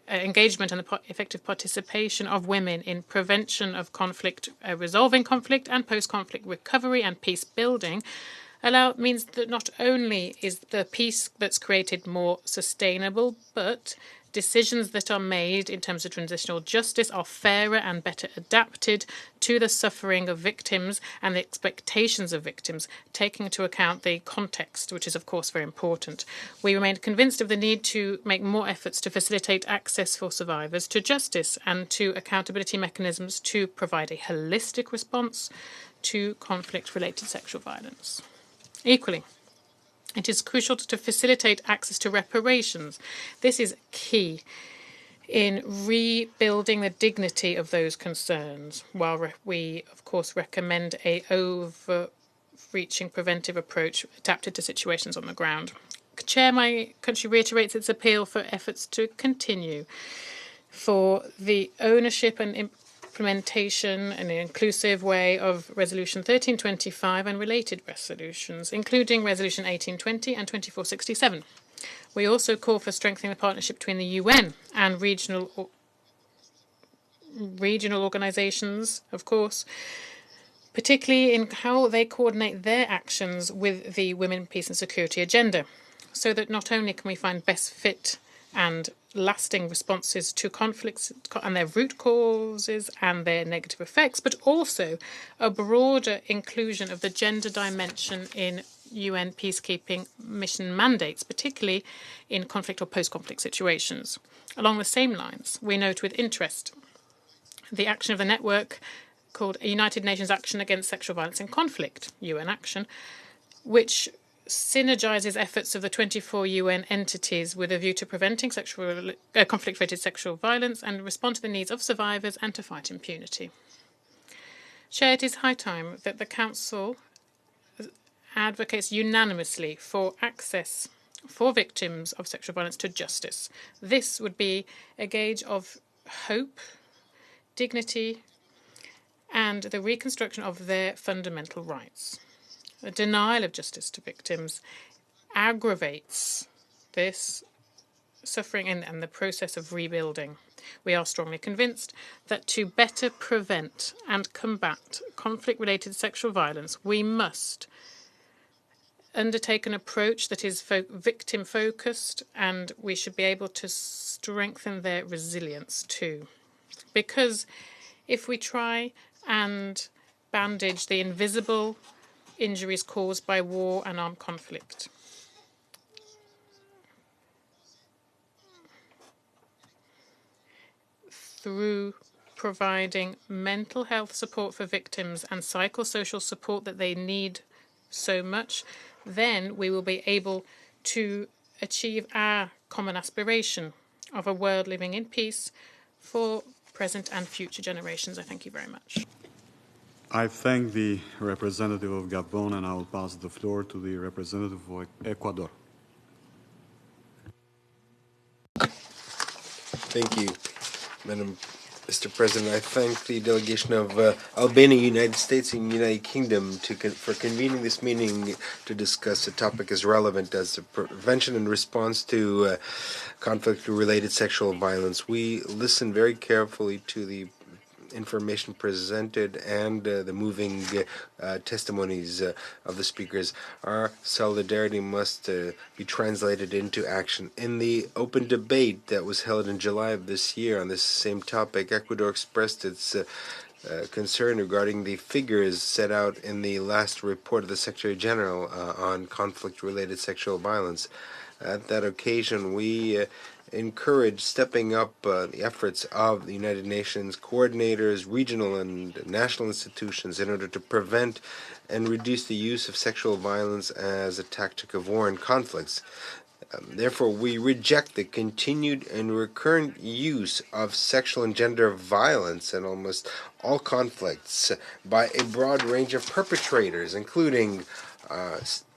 [SPEAKER 9] engagement and the effective participation of women in prevention of conflict, resolving conflict, and post-conflict recovery and peace building means that not only is the peace that's created more sustainable, but decisions that are made in terms of transitional justice are fairer and better adapted to the suffering of victims and the expectations of victims, taking into account the context, which is, of course, very important. We remain convinced of the need to make more efforts to facilitate access for survivors to justice and to accountability mechanisms to provide a holistic response to conflict-related sexual violence. Equally, it is crucial to facilitate access to reparations. This is key in rebuilding the dignity of those concerned, while we, of course, recommend a overreaching preventive approach adapted to situations on the ground. Chair, my country reiterates its appeal for efforts to continue for the ownership and implementation in an inclusive way of Resolution 1325 and related resolutions, including Resolution 1820 and 2467. We also call for strengthening the partnership between the UN and regional organisations, of course, particularly in how they coordinate their actions with the Women, Peace and Security agenda, so that not only can we find best fit and lasting responses to conflicts and their root causes and their negative effects, but also a broader inclusion of the gender dimension in UN peacekeeping mission mandates, particularly in conflict or post-conflict situations. Along the same lines, we note with interest the action of the network called United Nations Action Against Sexual Violence in Conflict, UN Action, which synergizes efforts of the 24 UN entities with a view to preventing conflict-related sexual violence and respond to the needs of survivors and to fight impunity. Chair, it is high time that the Council advocates unanimously for access for victims of sexual violence to justice. This would be a gauge of hope, dignity, and the reconstruction of their fundamental rights. The denial of justice to victims aggravates this suffering and the process of rebuilding. We are strongly convinced that to better prevent and combat conflict-related sexual violence, we must undertake an approach that is victim-focused, and we should be able to strengthen their resilience too. Because if we try and bandage the invisible injuries caused by war and armed conflict, through providing mental health support for victims and psychosocial support that they need so much, then we will be able to achieve our common aspiration of a world living in peace for present and future generations. I thank you very much.
[SPEAKER 1] I thank the representative of Gabon, and I will pass the floor to the representative of Ecuador.
[SPEAKER 14] Thank you, Mr. President. I thank the delegation of Albania, United States, and United Kingdom for convening this meeting to discuss a topic as relevant as the prevention and response to conflict-related sexual violence. We listened very carefully to the information presented and the moving testimonies of the speakers. Our solidarity must be translated into action. In the open debate that was held in July of this year on this same topic, Ecuador expressed its concern regarding the figures set out in the last report of the Secretary General on conflict-related sexual violence. At that occasion, we encourage stepping up the efforts of the United Nations coordinators, regional and national institutions in order to prevent and reduce the use of sexual violence as a tactic of war and conflicts. Therefore, we reject the continued and recurrent use of sexual and gender violence in almost all conflicts by a broad range of perpetrators, including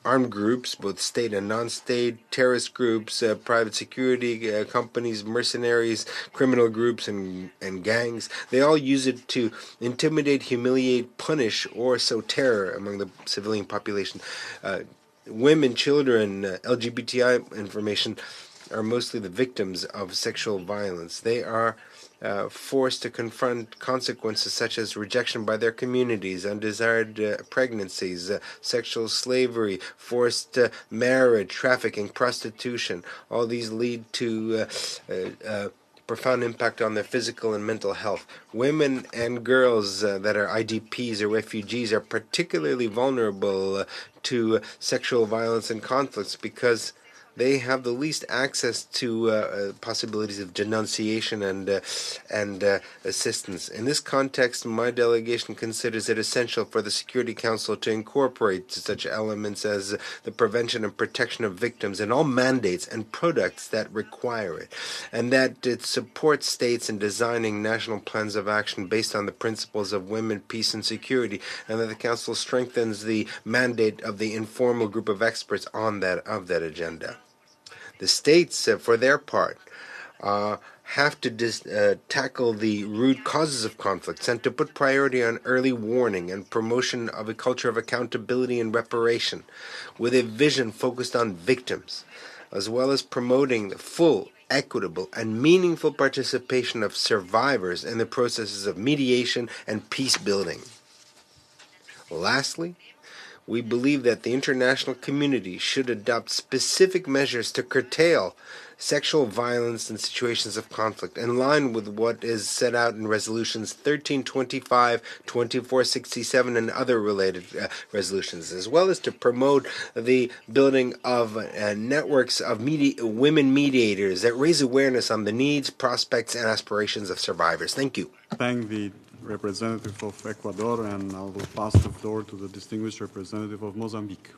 [SPEAKER 14] armed groups, both state and non-state, terrorist groups, private security companies, mercenaries, criminal groups, and gangs. They all use it to intimidate, humiliate, punish, or sow terror among the civilian population. Women, children, LGBTI information are mostly the victims of sexual violence. They are forced to confront consequences such as rejection by their communities, undesired pregnancies, sexual slavery, forced marriage, trafficking, prostitution. All these lead to profound impact on their physical and mental health. Women and girls that are IDPs or refugees are particularly vulnerable to sexual violence and conflicts because they have the least access to possibilities of denunciation and assistance. In this context, my delegation considers it essential for the Security Council to incorporate such elements as the prevention and protection of victims in all mandates and products that require it, and that it supports states in designing national plans of action based on the principles of women, peace, and security, and that the Council strengthens the mandate of the informal group of experts on that agenda. The states, for their part, have to tackle the root causes of conflicts and to put priority on early warning and promotion of a culture of accountability and reparation, with a vision focused on victims, as well as promoting the full, equitable, and meaningful participation of survivors in the processes of mediation and peace building. Lastly, we believe that the international community should adopt specific measures to curtail sexual violence in situations of conflict, in line with what is set out in resolutions 1325, 2467, and other related resolutions, as well as to promote the building of networks of women mediators that raise awareness on the needs, prospects, and aspirations of survivors. Thank you.
[SPEAKER 1] Thank the representative of Ecuador, and I will pass the floor to the distinguished representative of Mozambique.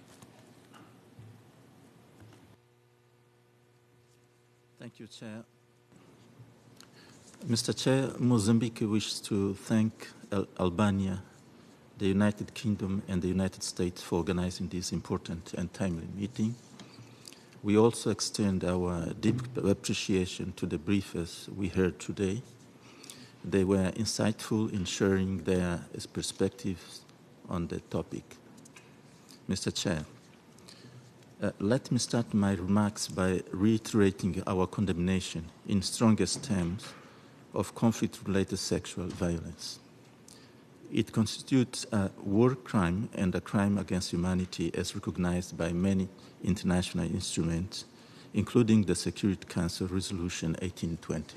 [SPEAKER 15] Thank you, Chair. Mr. Chair, Mozambique wishes to thank Albania, the United Kingdom, and the United States for organizing this important and timely meeting. We also extend our deep appreciation to the briefers we heard today. They were insightful in sharing their perspectives on the topic. Mr. Chair, let me start my remarks by reiterating our condemnation in strongest terms of conflict-related sexual violence. It constitutes a war crime and a crime against humanity as recognized by many international instruments, including the Security Council Resolution 1820.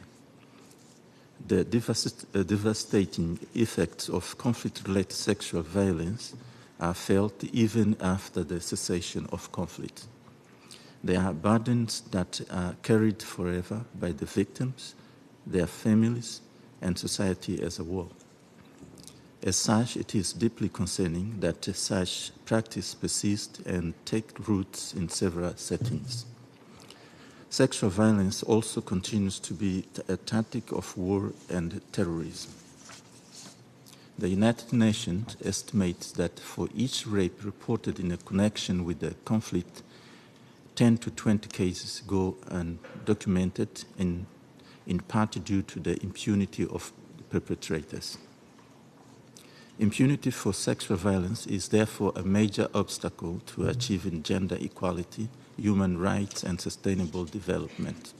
[SPEAKER 15] The devastating effects of conflict-related sexual violence are felt even after the cessation of conflict. They are burdens that are carried forever by the victims, their families, and society as a whole. As such, it is deeply concerning that such practice persists and takes roots in several settings. Sexual violence also continues to be a tactic of war and terrorism. The United Nations estimates that for each rape reported in a connection with the conflict, 10 to 20 cases go undocumented, in part due to the impunity of the perpetrators. Impunity for sexual violence is therefore a major obstacle to achieving gender equality, human rights, and sustainable development.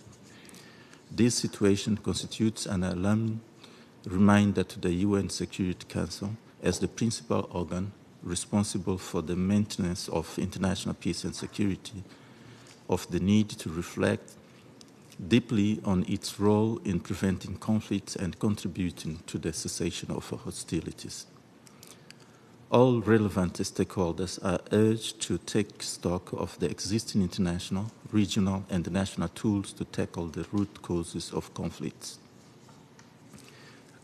[SPEAKER 15] This situation constitutes an alarming reminder to the UN Security Council as the principal organ responsible for the maintenance of international peace and security, of the need to reflect deeply on its role in preventing conflicts and contributing to the cessation of hostilities. All relevant stakeholders are urged to take stock of the existing international, regional, and national tools to tackle the root causes of conflicts.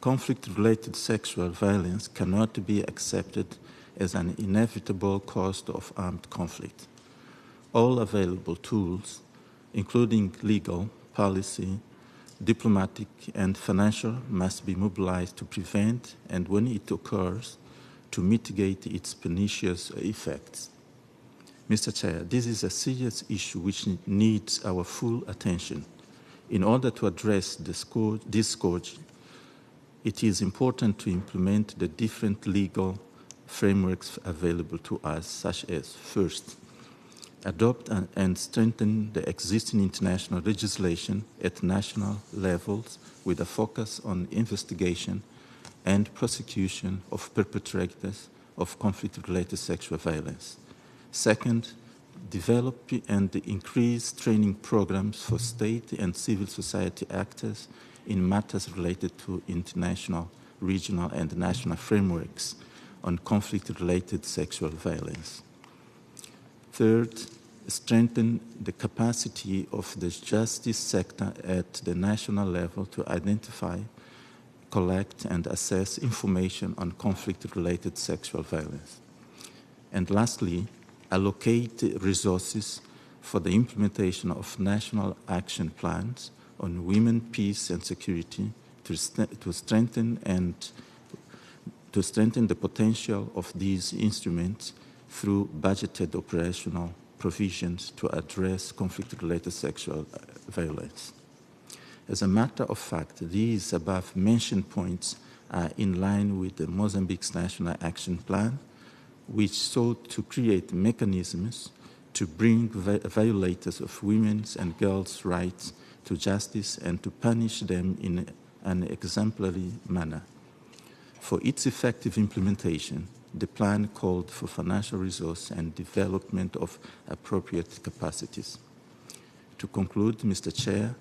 [SPEAKER 15] Conflict-related sexual violence cannot be accepted as an inevitable cost of armed conflict. All available tools, including legal, policy, diplomatic, and financial, must be mobilized to prevent, and when it occurs, to mitigate its pernicious effects. Mr. Chair, this is a serious issue which needs our full attention. In order to address this scourge, it is important to implement the different legal frameworks available to us, such as, first, adopt and strengthen the existing international legislation at national levels with a focus on investigation and prosecution of perpetrators of conflict-related sexual violence. Second, develop and increase training programs for state and civil society actors in matters related to international, regional, and national frameworks on conflict-related sexual violence. Third, strengthen the capacity of the justice sector at the national level to identify, collect, and assess information on conflict-related sexual violence. And lastly, allocate resources for the implementation of national action plans on women, peace, and security to strengthen the potential of these instruments through budgeted operational provisions to address conflict-related sexual violence. As a matter of fact, these above-mentioned points are in line with the Mozambique's National Action Plan, which sought to create mechanisms to bring violators of women's and girls' rights to justice and to punish them in an exemplary manner. For its effective implementation, the plan called for financial resource and development of appropriate capacities. To conclude, Mr. Chair,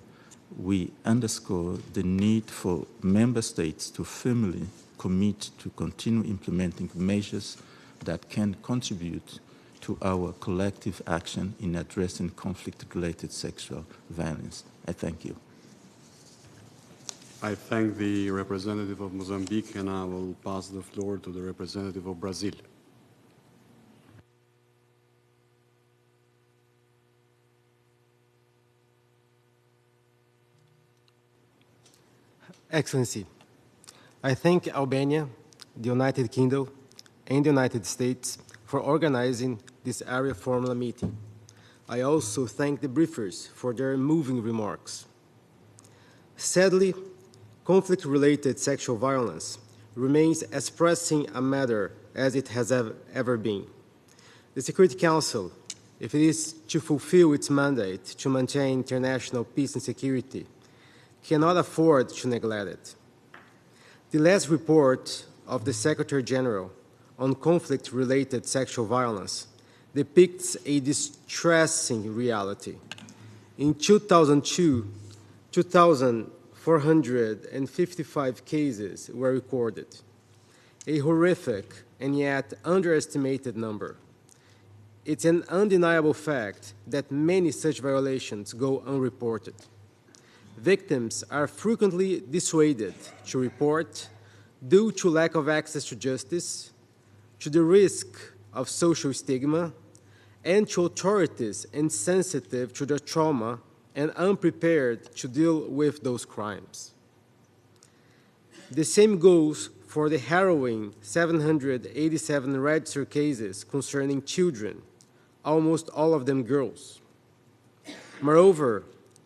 [SPEAKER 15] we underscore the need for member states to firmly commit to continue implementing measures that can contribute to our collective action in addressing conflict-related sexual violence. I thank you.
[SPEAKER 1] I thank the representative of Mozambique, and I will pass the floor to the representative of Brazil.
[SPEAKER 16] Excellency, I thank Albania, the United Kingdom, and the United States for organizing this Arria Formula meeting. I also thank the briefers for their moving remarks. Sadly, conflict-related sexual violence remains as pressing a matter as it has ever been. The Security Council, if it is to fulfill its mandate to maintain international peace and security, cannot afford to neglect it. The last report of the Secretary General on conflict-related sexual violence depicts a distressing reality. In 2002, 2,455 cases were recorded, a horrific and yet underestimated number. It's an undeniable fact that many such violations go unreported. Victims are frequently dissuaded to report due to lack of access to justice, to the risk of social stigma, and to authorities insensitive to their trauma and unprepared to deal with those crimes. The same goes for the harrowing 787 registered cases concerning children, almost all of them girls. Moreover,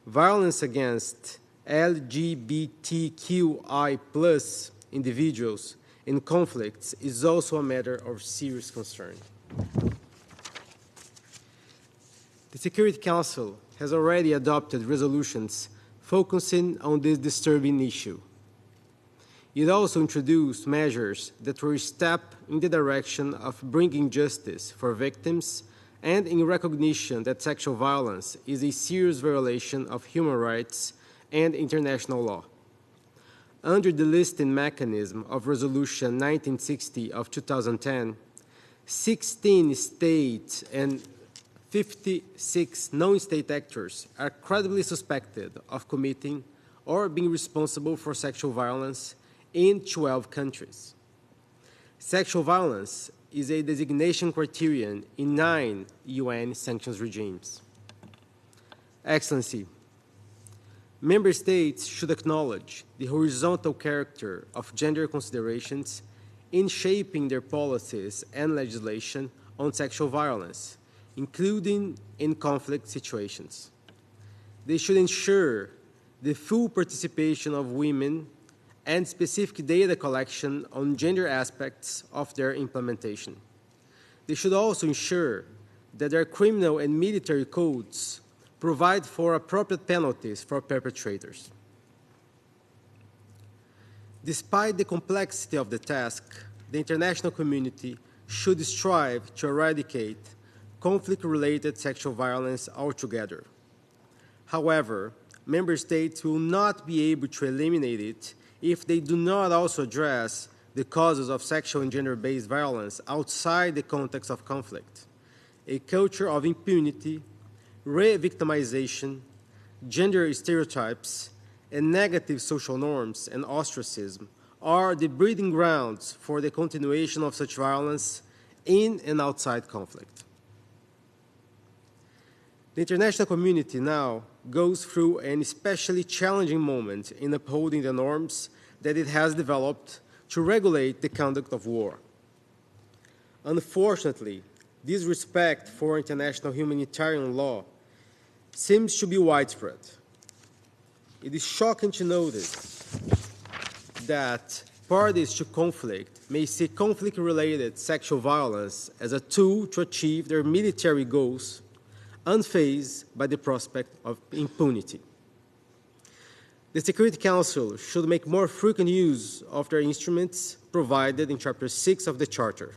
[SPEAKER 16] violence against LGBTQI+ individuals in conflicts is also a matter of serious concern. The Security Council has already adopted resolutions focusing on this disturbing issue. It also introduced measures that were a step in the direction of bringing justice for victims and in recognition that sexual violence is a serious violation of human rights and international law. Under the listing mechanism of Resolution 1960 of 2010, 16 states and 56 non-state actors are credibly suspected of committing or being responsible for sexual violence in 12 countries. Sexual violence is a designation criterion in 9 UN sanctions regimes. Excellency, member states should acknowledge the horizontal character of gender considerations in shaping their policies and legislation on sexual violence, including in conflict situations. They should ensure the full participation of women and specific data collection on gender aspects of their implementation. They should also ensure that their criminal and military codes provide for appropriate penalties for perpetrators. Despite the complexity of the task, the international community should strive to eradicate conflict-related sexual violence altogether. However, member states will not be able to eliminate it if they do not also address the causes of sexual and gender-based violence outside the context of conflict. A culture of impunity, re-victimization, gender stereotypes, and negative social norms and ostracism are the breeding grounds for the continuation of such violence in and outside conflict. The international community now goes through an especially challenging moment in upholding the norms that it has developed to regulate the conduct of war. Unfortunately, disrespect for international humanitarian law seems to be widespread. It is shocking to notice that parties to conflict may see conflict-related sexual violence as a tool to achieve their military goals, unfazed by the prospect of impunity. The Security Council should make more frequent use of their instruments provided in Chapter 6 of the Charter.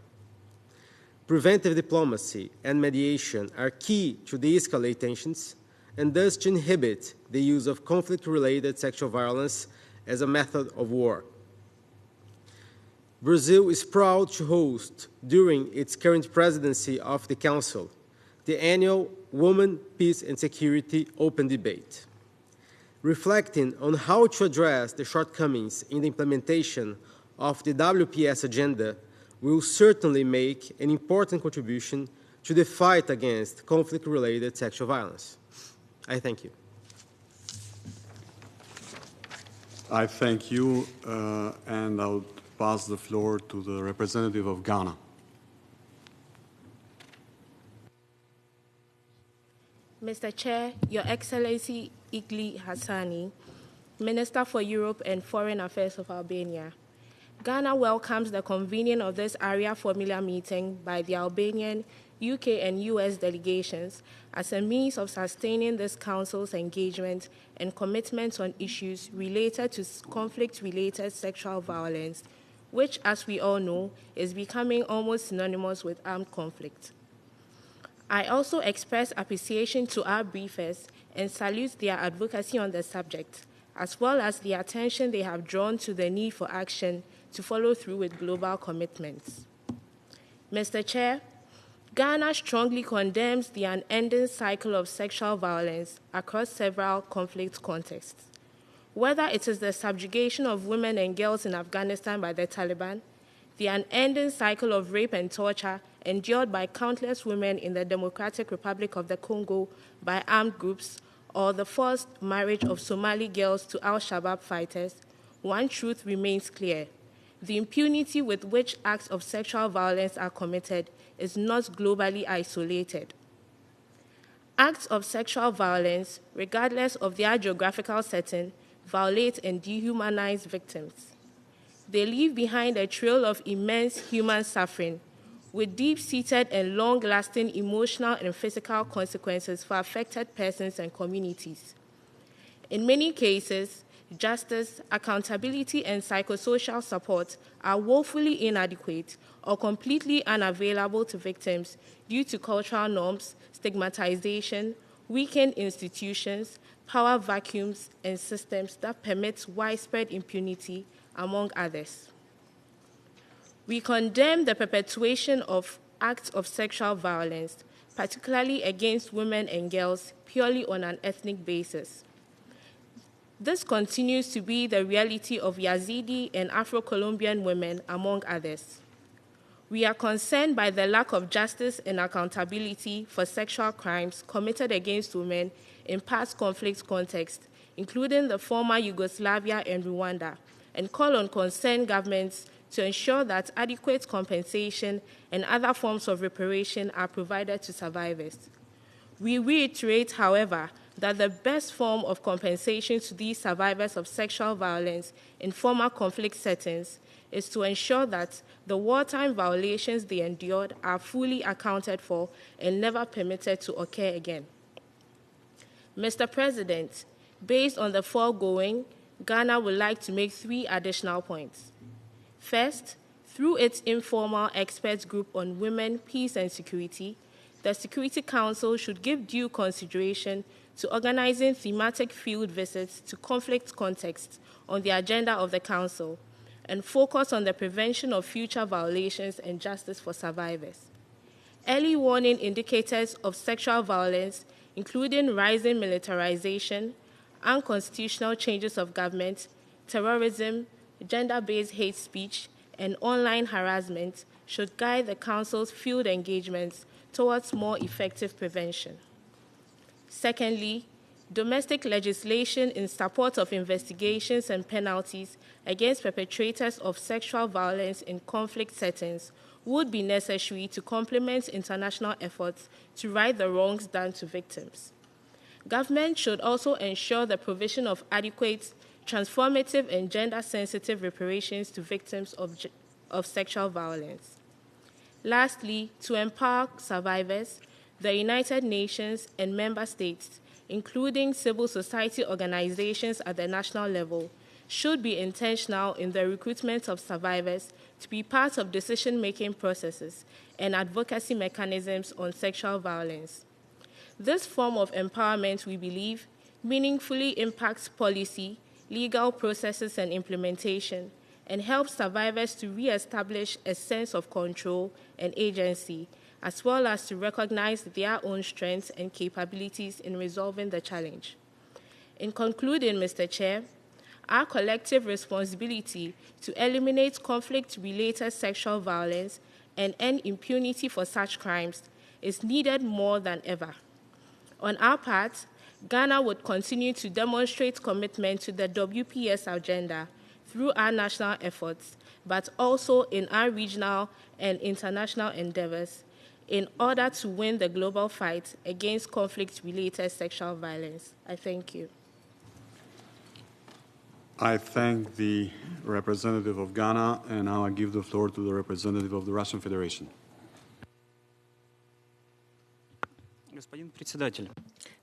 [SPEAKER 16] Preventive diplomacy and mediation are key to de-escalate tensions and thus to inhibit the use of conflict-related sexual violence as a method of war. Brazil is proud to host, during its current presidency of the Council, the annual Women, Peace and Security Open Debate. Reflecting on how to address the shortcomings in the implementation of the WPS agenda will certainly make an important contribution to the fight against conflict-related sexual violence. I thank you.
[SPEAKER 1] I thank you, and I'll pass the floor to the representative of Ghana.
[SPEAKER 17] Mr. Chair, Your Excellency Igli Hassani, Minister for Europe and Foreign Affairs of Albania, Ghana welcomes the convening of this Arria formula meeting by the Albanian, UK, and US delegations as a means of sustaining this Council's engagement and commitment on issues related to conflict-related sexual violence, which, as we all know, is becoming almost synonymous with armed conflict. I also express appreciation to our briefers and salute their advocacy on the subject, as well as the attention they have drawn to the need for action to follow through with global commitments. Mr. Chair, Ghana strongly condemns the unending cycle of sexual violence across several conflict contexts. Whether it is the subjugation of women and girls in Afghanistan by the Taliban, the unending cycle of rape and torture endured by countless women in the Democratic Republic of the Congo by armed groups, or the forced marriage of Somali girls to al-Shabaab fighters, one truth remains clear. The impunity with which acts of sexual violence are committed is not globally isolated. Acts of sexual violence, regardless of their geographical setting, violate and dehumanize victims. They leave behind a trail of immense human suffering, with deep-seated and long-lasting emotional and physical consequences for affected persons and communities. In many cases, justice, accountability, and psychosocial support are woefully inadequate or completely unavailable to victims due to cultural norms, stigmatization, weakened institutions, power vacuums, and systems that permit widespread impunity, among others. We condemn the perpetuation of acts of sexual violence, particularly against women and girls, purely on an ethnic basis. This continues to be the reality of Yazidi and Afro-Colombian women, among others. We are concerned by the lack of justice and accountability for sexual crimes committed against women in past conflict contexts, including the former Yugoslavia and Rwanda, and call on concerned governments to ensure that adequate compensation and other forms of reparation are provided to survivors. We reiterate, however, that the best form of compensation to these survivors of sexual violence in former conflict settings is to ensure that the wartime violations they endured are fully accounted for and never permitted to occur again. Mr. President, based on the foregoing, Ghana would like to make 3 additional points. First, through its informal experts group on women, peace, and security, the Security Council should give due consideration to organizing thematic field visits to conflict contexts on the agenda of the Council and focus on the prevention of future violations and justice for survivors. Early warning indicators of sexual violence, including rising militarization, unconstitutional changes of government, terrorism, gender-based hate speech, and online harassment, should guide the Council's field engagements towards more effective prevention. Secondly, domestic legislation in support of investigations and penalties against perpetrators of sexual violence in conflict settings would be necessary to complement international efforts to right the wrongs done to victims. Government should also ensure the provision of adequate, transformative, and gender-sensitive reparations to victims of sexual violence. Lastly, to empower survivors, the United Nations and member states, including civil society organizations at the national level, should be intentional in the recruitment of survivors to be part of decision-making processes and advocacy mechanisms on sexual violence. This form of empowerment, we believe, meaningfully impacts policy, legal processes, and implementation, and helps survivors to re-establish a sense of control and agency, as well as to recognize their own strengths and capabilities in resolving the challenge. In concluding, Mr. Chair, our collective responsibility to eliminate conflict-related sexual violence and end impunity for such crimes is needed more than ever. On our part, Ghana would continue to demonstrate commitment to the WPS agenda through our national efforts, but also in our regional and international endeavors in order to win the global fight against conflict-related sexual violence. I thank you.
[SPEAKER 1] I thank the representative of Ghana, and now I give the floor to the representative of the Russian Federation.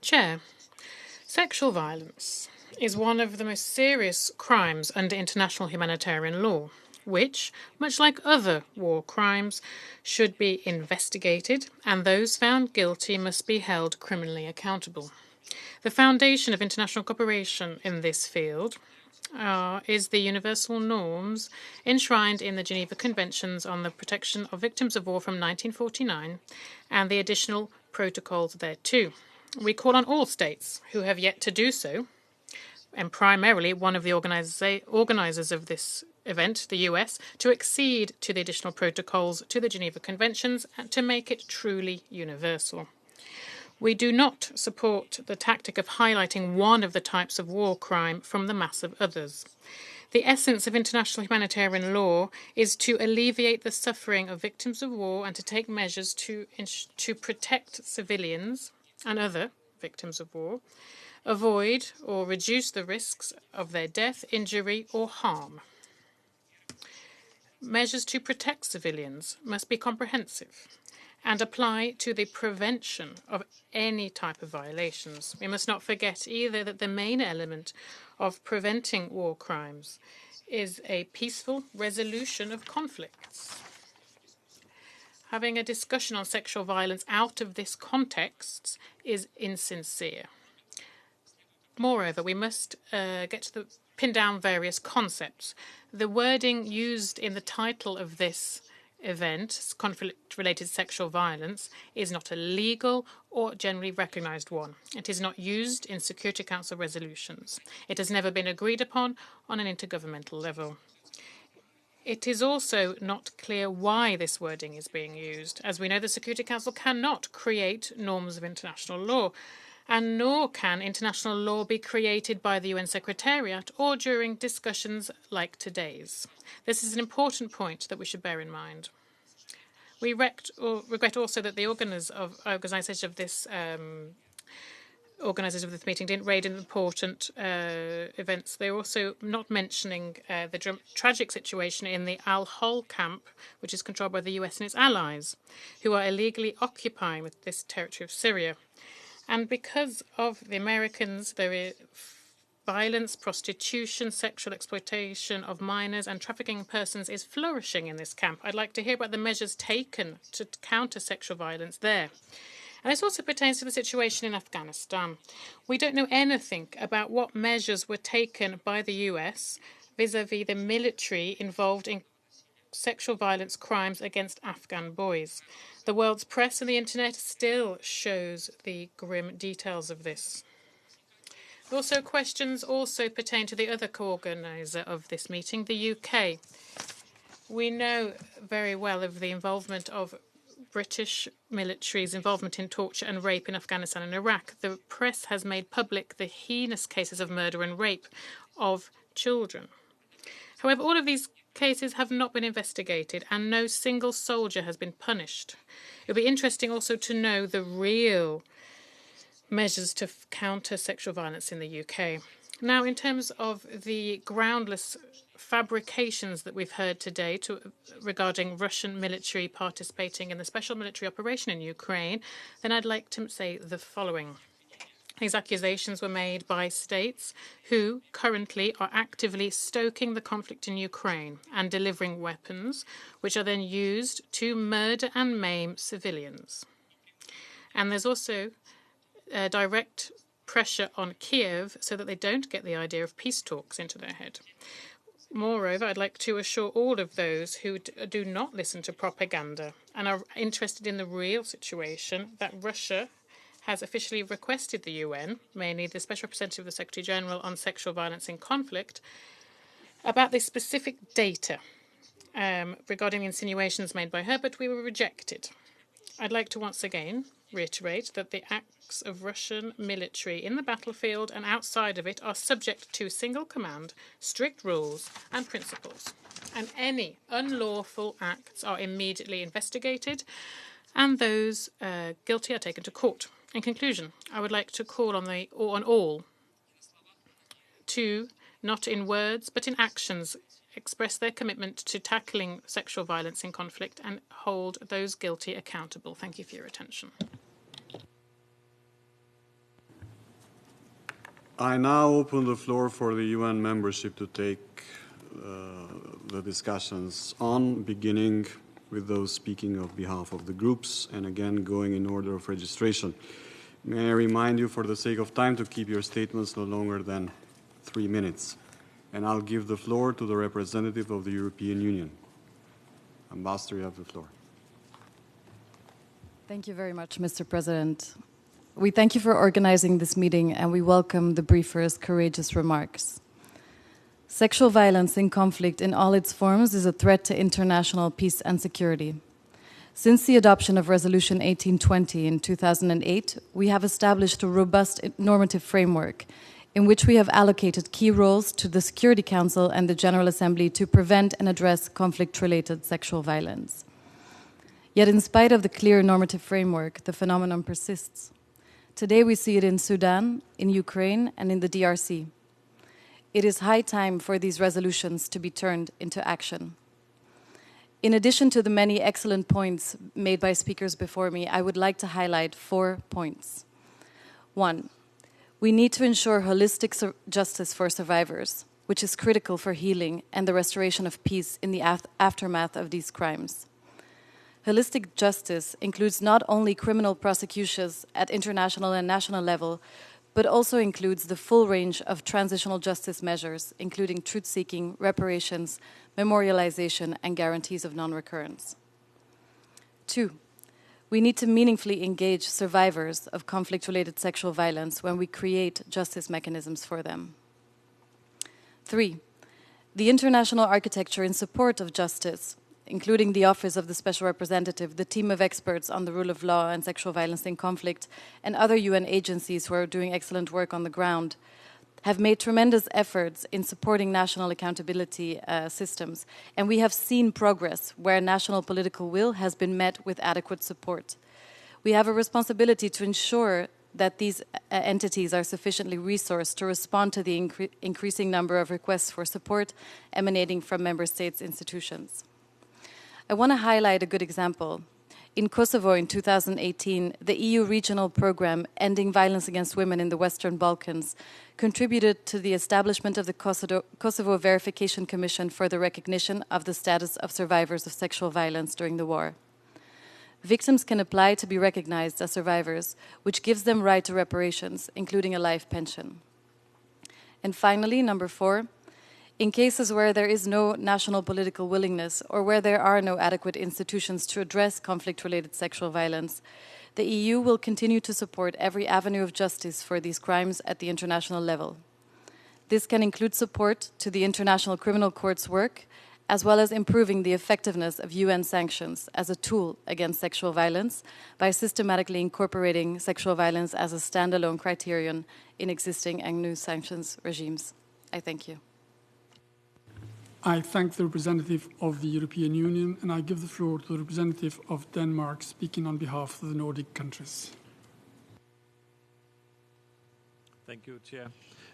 [SPEAKER 9] Chair, sexual violence is one of the most serious crimes under international humanitarian law, which, much like other war crimes, should be investigated, and those found guilty must be held criminally accountable. The foundation of international cooperation in this field is the universal norms enshrined in the Geneva Conventions on the Protection of Victims of War from 1949 and the additional protocols thereto. We call on all states who have yet to do so, and primarily one of the organizers of this event, the US, to accede to the additional protocols to the Geneva Conventions and to make it truly universal. We do not support the tactic of highlighting one of the types of war crime from the mass of others. The essence of international humanitarian law is to alleviate the suffering of victims of war and to take measures to protect civilians and other victims of war, avoid or reduce the risks of their death, injury, or harm. Measures to protect civilians must be comprehensive and apply to the prevention of any type of violations. We must not forget either that the main element of preventing war crimes is a peaceful resolution of conflicts. Having a discussion on sexual violence out of this context is insincere. Moreover, we must pin down various concepts. The wording used in the title of this event, conflict-related sexual violence, is not a legal or generally recognized one. It is not used in Security Council resolutions. It has never been agreed upon on an intergovernmental level. It is also not clear why this wording is being used. As we know, the Security Council cannot create norms of international law, and nor can international law be created by the UN Secretariat or during discussions like today's. This is an important point that we should bear in mind. We regret also that the organizers of this meeting didn't raise important events. They're also not mentioning the tragic situation in the Al-Hol camp, which is controlled by the US and its allies, who are illegally occupying this territory of Syria. And because of the Americans, there is violence, prostitution, sexual exploitation of minors, and trafficking in persons is flourishing in this camp. I'd like to hear about the measures taken to counter sexual violence there. And this also pertains to the situation in Afghanistan. We don't know anything about what measures were taken by the US vis-à-vis the military involved in sexual violence crimes against Afghan boys. The world's press and the internet still shows the grim details of this. Also, questions also pertain to the other co-organizer of this meeting, the UK. We know very well of the involvement of British military's involvement in torture and rape in Afghanistan and Iraq. The press has made public the heinous cases of murder and rape of children. However, all of these cases have not been investigated and no single soldier has been punished. It would be interesting also to know the real measures to counter sexual violence in the UK. Now, in terms of the groundless fabrications that we've heard today regarding Russian military participating in the special military operation in Ukraine, then I'd like to say the following. These accusations were made by states who currently are actively stoking the conflict in Ukraine and delivering weapons, which are then used to murder and maim civilians. And there's also direct pressure on Kiev so that they don't get the idea of peace talks into their head. Moreover, I'd like to assure all of those who do not listen to propaganda and are interested in the real situation that Russia has officially requested the UN, mainly the Special Representative of the Secretary General on Sexual Violence in Conflict, about the specific data regarding the insinuations made by her, but we were rejected. I'd like to once again reiterate that the acts of Russian military in the battlefield and outside of it are subject to single command, strict rules and principles. And any unlawful acts are immediately investigated and those guilty are taken to court. In conclusion, I would like to call on all to not in words but in actions, express their commitment to tackling sexual violence in conflict and hold those guilty accountable. Thank you for your attention.
[SPEAKER 1] I now open the floor for the UN membership to take the discussions on, beginning with those speaking on behalf of the groups, and again going in order of registration. May I remind you, for the sake of time, to keep your statements no longer than 3 minutes. And I'll give the floor to the representative of the European Union. Ambassador, you have the floor.
[SPEAKER 18] Thank you very much, Mr. President. We thank you for organizing this meeting, and we welcome the briefer's courageous remarks. Sexual violence in conflict in all its forms is a threat to international peace and security. Since the adoption of Resolution 1820 in 2008, we have established a robust normative framework in which we have allocated key roles to the Security Council and the General Assembly to prevent and address conflict-related sexual violence. Yet in spite of the clear normative framework, the phenomenon persists. Today we see it in Sudan, in Ukraine, and in the DRC. It is high time for these resolutions to be turned into action. In addition to the many excellent points made by speakers before me, I would like to highlight 4 points. 1, we need to ensure holistic justice for survivors, which is critical for healing and the restoration of peace in the aftermath of these crimes. Holistic justice includes not only criminal prosecutions at international and national level, but also includes the full range of transitional justice measures, including truth-seeking, reparations, memorialization, and guarantees of non-recurrence. 2, we need to meaningfully engage survivors of conflict-related sexual violence when we create justice mechanisms for them. 3, the international architecture in support of justice, including the Office of the Special Representative, the team of experts on the rule of law and sexual violence in conflict, and other UN agencies who are doing excellent work on the ground, have made tremendous efforts in supporting national accountability systems. And we have seen progress where national political will has been met with adequate support. We have a responsibility to ensure that these entities are sufficiently resourced to respond to the increasing number of requests for support emanating from member states' institutions. I want to highlight a good example. In Kosovo in 2018, the EU regional program Ending Violence Against Women in the Western Balkans contributed to the establishment of the Kosovo Verification Commission for the recognition of the status of survivors of sexual violence during the war. Victims can apply to be recognized as survivors, which gives them right to reparations, including a life pension. And finally, number 4, in cases where there is no national political willingness or where there are no adequate institutions to address conflict-related sexual violence, the EU will continue to support every avenue of justice for these crimes at the international level. This can include support to the International Criminal Court's work, as well as improving the effectiveness of UN sanctions as a tool against sexual violence by systematically incorporating sexual violence as a standalone criterion in existing and new sanctions regimes. I thank you.
[SPEAKER 19] I thank the representative of the European Union, and I give the floor to the representative of Denmark, speaking on behalf of the Nordic countries.
[SPEAKER 20] Thank you, Chair.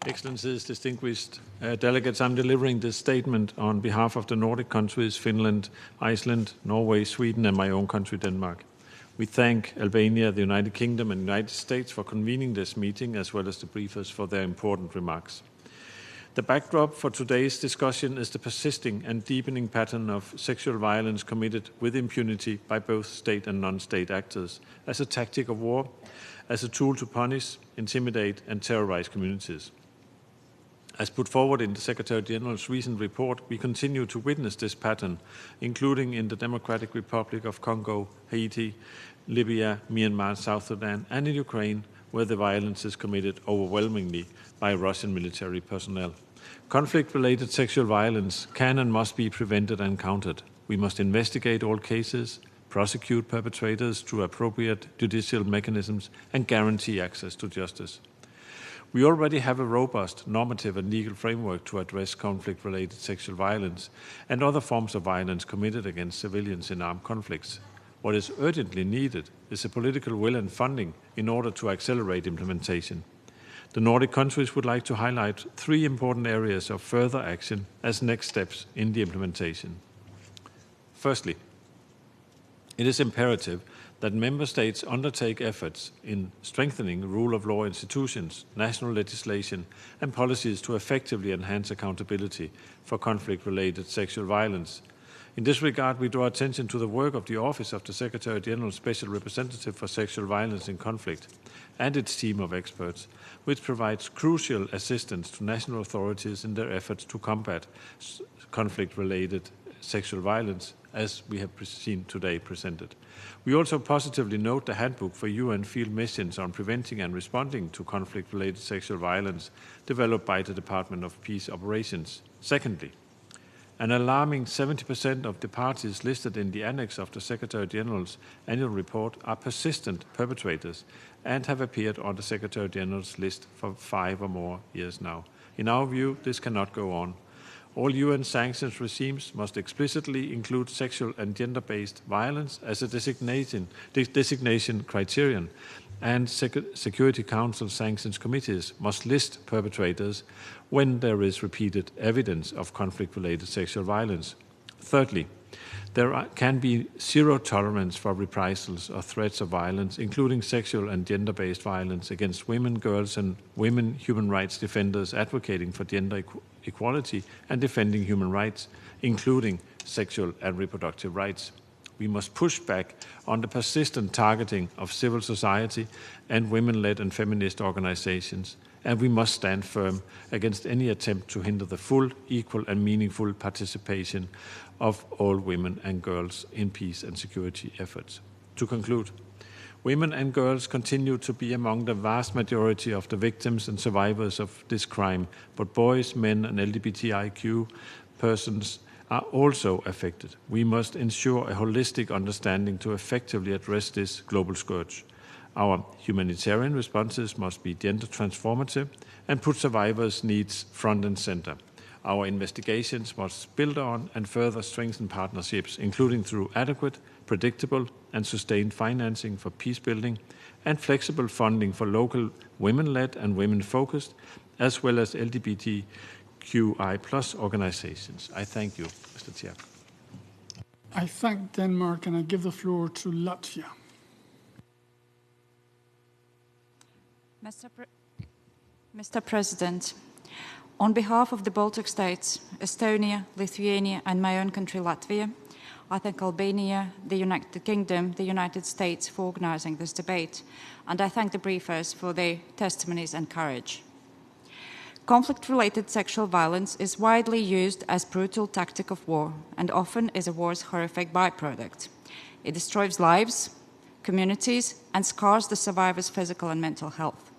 [SPEAKER 20] Excellencies, distinguished delegates, I'm delivering this statement on behalf of the Nordic countries, Finland, Iceland, Norway, Sweden, and my own country, Denmark. We thank Albania, the United Kingdom, and the United States for convening this meeting, as well as the briefers for their important remarks. The backdrop for today's discussion is the persisting and deepening pattern of sexual violence committed with impunity by both state and non-state actors as a tactic of war, as a tool to punish, intimidate, and terrorize communities. As put forward in the Secretary-General's recent report, we continue to witness this pattern, including in the Democratic Republic of Congo, Haiti, Libya, Myanmar, South Sudan, and in Ukraine, where the violence is committed overwhelmingly by Russian military personnel. Conflict-related sexual violence can and must be prevented and countered. We must investigate all cases, prosecute perpetrators through appropriate judicial mechanisms, and guarantee access to justice. We already have a robust normative and legal framework to address conflict-related sexual violence and other forms of violence committed against civilians in armed conflicts. What is urgently needed is a political will and funding in order to accelerate implementation. The Nordic countries would like to highlight 3 important areas of further action as next steps in the implementation. Firstly, it is imperative that member states undertake efforts in strengthening rule of law institutions, national legislation, and policies to effectively enhance accountability for conflict-related sexual violence. In this regard, we draw attention to the work of the Office of the Secretary General's Special Representative for Sexual Violence in Conflict and its team of experts, which provides crucial assistance to national authorities in their efforts to combat conflict-related sexual violence, as we have seen today presented. We also positively note the handbook for UN field missions on preventing and responding to conflict-related sexual violence developed by the Department of Peace Operations. Secondly, an alarming 70% of the parties listed in the annex of the Secretary General's annual report are persistent perpetrators and have appeared on the Secretary General's list for 5 or more years now. In our view, this cannot go on. All UN sanctions regimes must explicitly include sexual and gender-based violence as a designation criterion, and Security Council sanctions committees must list perpetrators when there is repeated evidence of conflict-related sexual violence. Thirdly, there can be zero tolerance for reprisals or threats of violence, including sexual and gender-based violence against women, girls, and women human rights defenders advocating for gender equality and defending human rights, including sexual and reproductive rights. We must push back on the persistent targeting of civil society and women-led and feminist organizations, and we must stand firm against any attempt to hinder the full, equal, and meaningful participation of all women and girls in peace and security efforts. To conclude, women and girls continue to be among the vast majority of the victims and survivors of this crime, but boys, men, and LGBTIQ persons are also affected. We must ensure a holistic understanding to effectively address this global scourge. Our humanitarian responses must be gender transformative and put survivors' needs front and center. Our investigations must build on and further strengthen partnerships, including through adequate, predictable, and sustained financing for peace building and flexible funding for local women-led and women-focused, as well as LGBTQI+ organizations. I thank you, Mr. Chair.
[SPEAKER 19] I thank Denmark, and I give the floor to Latvia.
[SPEAKER 21] Mr. President, on behalf of the Baltic states, Estonia, Lithuania, and my own country, Latvia, I thank Albania, the United Kingdom, the United States for organizing this debate, and I thank the briefers for their testimonies and courage. Conflict-related sexual violence is widely used as a brutal tactic of war and often is a war's horrific byproduct. It destroys lives, communities, and scars the survivors' physical and mental health.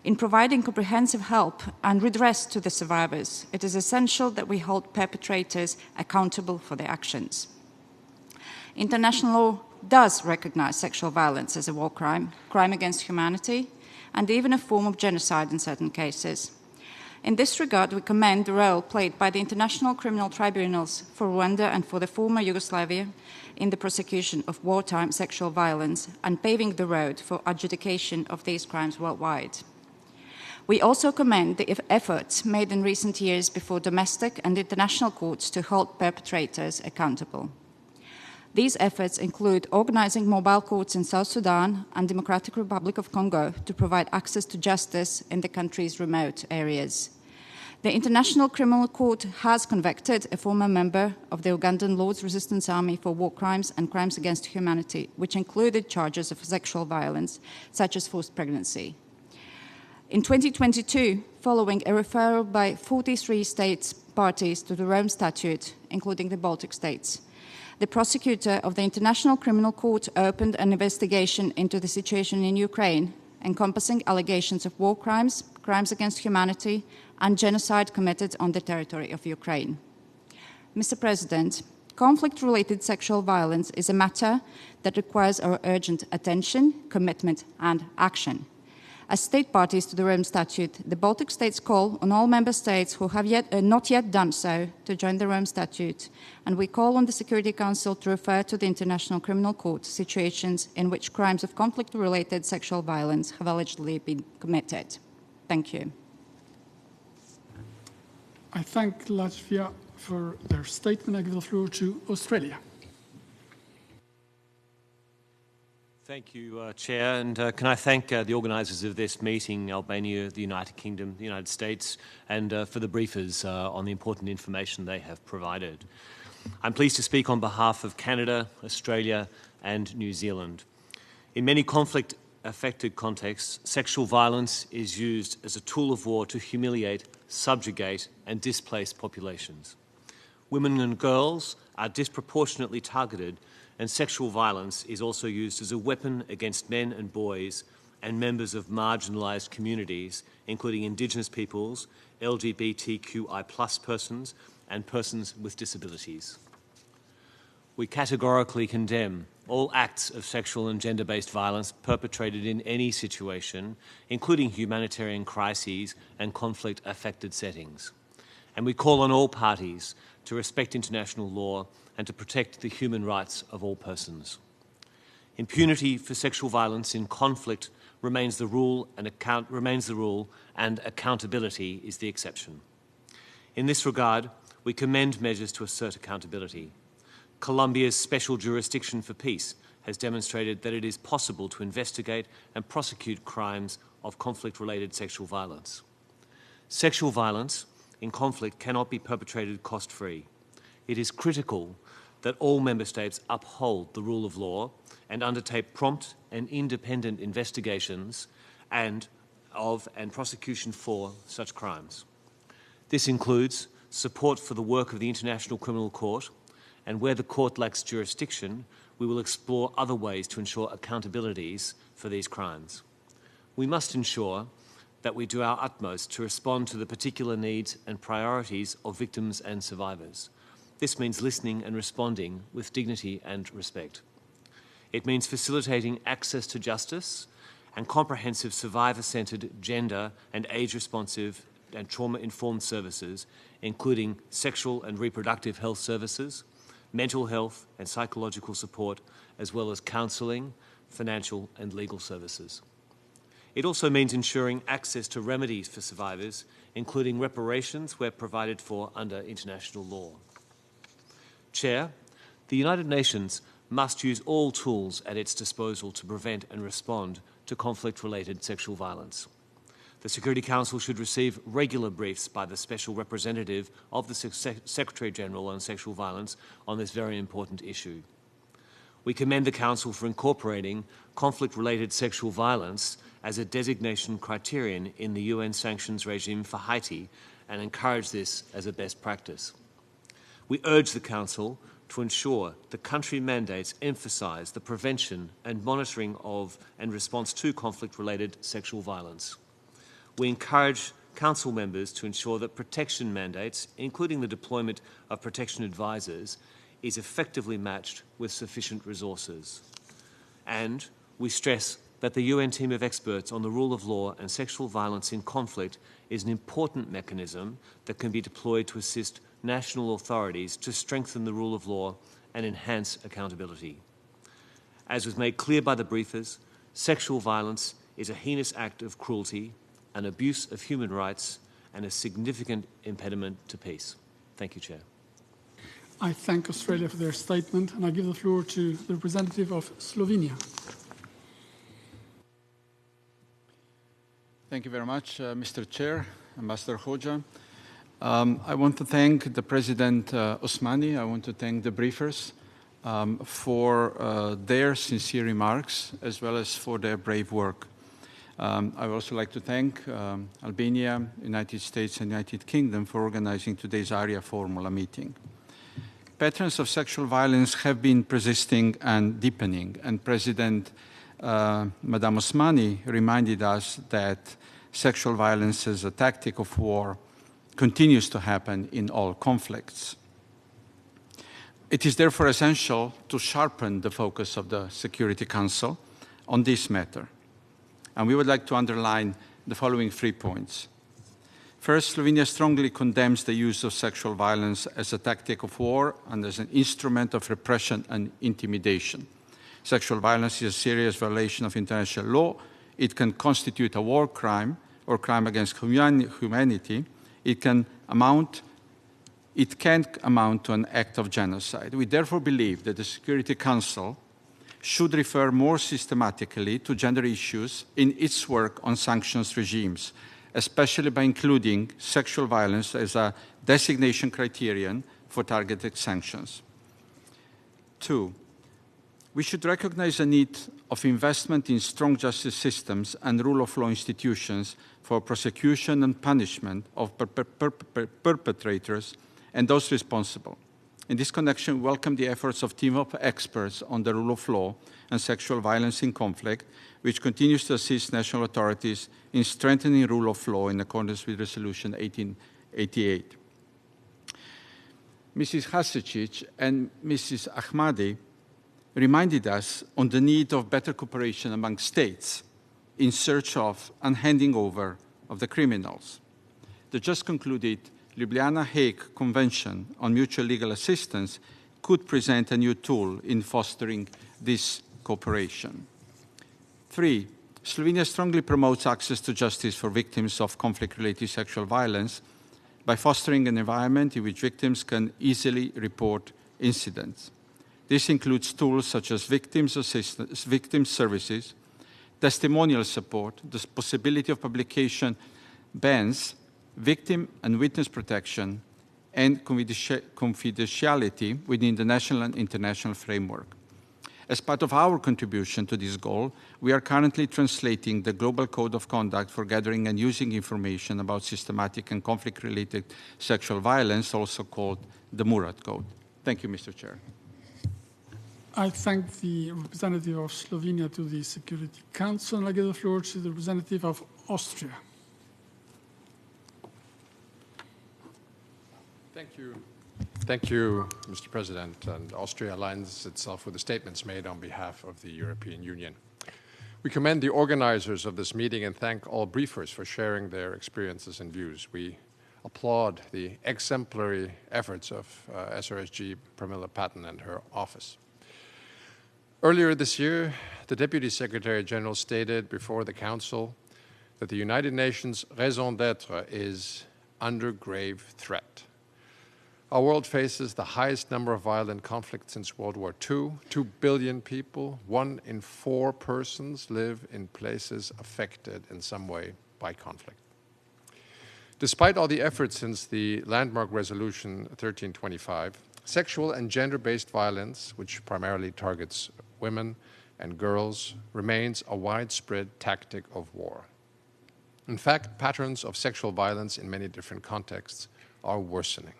[SPEAKER 21] In providing comprehensive help and redress to the survivors, it is essential that we hold perpetrators accountable for their actions. International law does recognize sexual violence as a war crime, crime against humanity, and even a form of genocide in certain cases. In this regard, we commend the role played by the International Criminal Tribunals for Rwanda and for the former Yugoslavia in the prosecution of wartime sexual violence and paving the road for adjudication of these crimes worldwide. We also commend the efforts made in recent years before domestic and international courts to hold perpetrators accountable. These efforts include organizing mobile courts in South Sudan and Democratic Republic of Congo to provide access to justice in the country's remote areas. The International Criminal Court has convicted a former member of the Ugandan Lord's Resistance Army for war crimes and crimes against humanity, which included charges of sexual violence, such as forced pregnancy. In 2022, following a referral by 43 states parties to the Rome Statute, including the Baltic states, the prosecutor of the International Criminal Court opened an investigation into the situation in Ukraine, encompassing allegations of war crimes, crimes against humanity, and genocide committed on the territory of Ukraine. Mr. President, conflict-related sexual violence is a matter that requires our urgent attention, commitment, and action. As state parties to the Rome Statute, the Baltic states call on all member states who have not yet done so to join the Rome Statute, and we call on the Security Council to refer to the International Criminal Court situations in which crimes of conflict-related sexual violence have allegedly been committed. Thank you.
[SPEAKER 19] I thank Latvia for their statement. I give the floor to Australia.
[SPEAKER 2] Thank you, Chair. And can I thank the organisers of this meeting, Albania, the United Kingdom, the United States, and for the briefers on the important information they have provided. I'm pleased to speak on behalf of Canada, Australia, and New Zealand. In many conflict-affected contexts, sexual violence is used as a tool of war to humiliate, subjugate, and displace populations. Women and girls are disproportionately targeted, and sexual violence is also used as a weapon against men and boys and members of marginalised communities, including Indigenous peoples, LGBTQI+ persons, and persons with disabilities. We categorically condemn all acts of sexual and gender-based violence perpetrated in any situation, including humanitarian crises and conflict-affected settings. And we call on all parties to respect international law and to protect the human rights of all persons. Impunity for sexual violence in conflict remains the rule, and accountability is the exception. In this regard, we commend measures to assert accountability. Colombia's special jurisdiction for peace has demonstrated that it is possible to investigate and prosecute crimes of conflict-related sexual violence. Sexual violence in conflict cannot be perpetrated cost-free. It is critical that all member states uphold the rule of law and undertake prompt and independent investigations and prosecution for such crimes. This includes support for the work of the International Criminal Court, and where the court lacks jurisdiction, we will explore other ways to ensure accountabilities for these crimes. We must ensure that we do our utmost to respond to the particular needs and priorities of victims and survivors. This means listening and responding with dignity and respect. It means facilitating access to justice and comprehensive survivor-centred, gender and age-responsive and trauma-informed services, including sexual and reproductive health services, mental health and psychological support, as well as counselling, financial and legal services. It also means ensuring access to remedies for survivors, including reparations where provided for under international law. Chair, the United Nations must use all tools at its disposal to prevent and respond to conflict-related sexual violence. The Security Council should receive regular briefs by the Special Representative of the Secretary-General on Sexual Violence on this very important issue. We commend the Council for incorporating conflict-related sexual violence as a designation criterion in the UN sanctions regime for Haiti and encourage this as a best practice. We urge the Council to ensure the country mandates emphasise the prevention and monitoring of and response to conflict-related sexual violence. We encourage Council members to ensure that protection mandates, including the deployment of protection advisors, is effectively matched with sufficient resources. And we stress that the UN team of experts on the rule of law and sexual violence in conflict is an important mechanism that can be deployed to assist national authorities to strengthen the rule of law and enhance accountability. As was made clear by the briefers, sexual violence is a heinous act of cruelty, an abuse of human rights, and a significant impediment to peace. Thank you, Chair.
[SPEAKER 19] I thank Australia for their statement, and I give the floor to the representative of Slovenia.
[SPEAKER 22] Thank you very much, Mr. Chair, Ambassador Hoxha. I want to thank the President Osmani. I want to thank the briefers for their sincere remarks as well as for their brave work. I would also like to thank Albania, United States and United Kingdom for organizing today's Arria Formula meeting. Patterns of sexual violence have been persisting and deepening, and President Madame Osmani reminded us that sexual violence as a tactic of war continues to happen in all conflicts. It is therefore essential to sharpen the focus of the Security Council on this matter. And we would like to underline the following 3 points. First, Slovenia strongly condemns the use of sexual violence as a tactic of war and as an instrument of repression and intimidation. Sexual violence is a serious violation of international law. It can constitute a war crime or crime against humanity, it can amount to an act of genocide. We therefore believe that the Security Council should refer more systematically to gender issues in its work on sanctions regimes, especially by including sexual violence as a designation criterion for targeted sanctions. 2, we should recognize the need of investment in strong justice systems and rule of law institutions for prosecution and punishment of perpetrators and those responsible. In this connection, we welcome the efforts of a team of experts on the rule of law and sexual violence in conflict, which continues to assist national authorities in strengthening rule of law in accordance with Resolution 1888. Mrs. Hasečić and Mrs. Ahmadi reminded us on the need of better cooperation among states in search of and handing over of the criminals. The just concluded Ljubljana Hague Convention on Mutual Legal Assistance could present a new tool in fostering this cooperation. 3, Slovenia strongly promotes access to justice for victims of conflict-related sexual violence by fostering an environment in which victims can easily report incidents. This includes tools such as victims assistance, victim services, testimonial support, the possibility of publication bans, victim and witness protection, and confidentiality within the national and international framework. As part of our contribution to this goal, we are currently translating the Global Code of Conduct for gathering and using information about systematic and conflict-related sexual violence, also called the Murat Code. Thank you, Mr. Chair.
[SPEAKER 19] I thank the representative of Slovenia to the Security Council, and I give the floor to the representative of Austria.
[SPEAKER 4] Thank you. Thank you, Mr. President. And Austria aligns itself with the statements made on behalf of the European Union. We commend the organizers of this meeting and thank all briefers for sharing their experiences and views. We applaud the exemplary efforts of SRSG Pramila Patten and her office. Earlier this year, the Deputy Secretary General stated before the Council that the United Nations raison d'etre is under grave threat. Our world faces the highest number of violent conflicts since World War II. 2 billion people, 1 in 4 persons live in places affected in some way by conflict. Despite all the efforts since the landmark Resolution 1325, sexual and gender-based violence, which primarily targets women and girls, remains a widespread tactic of war. In fact, patterns of sexual violence in many different contexts are worsening.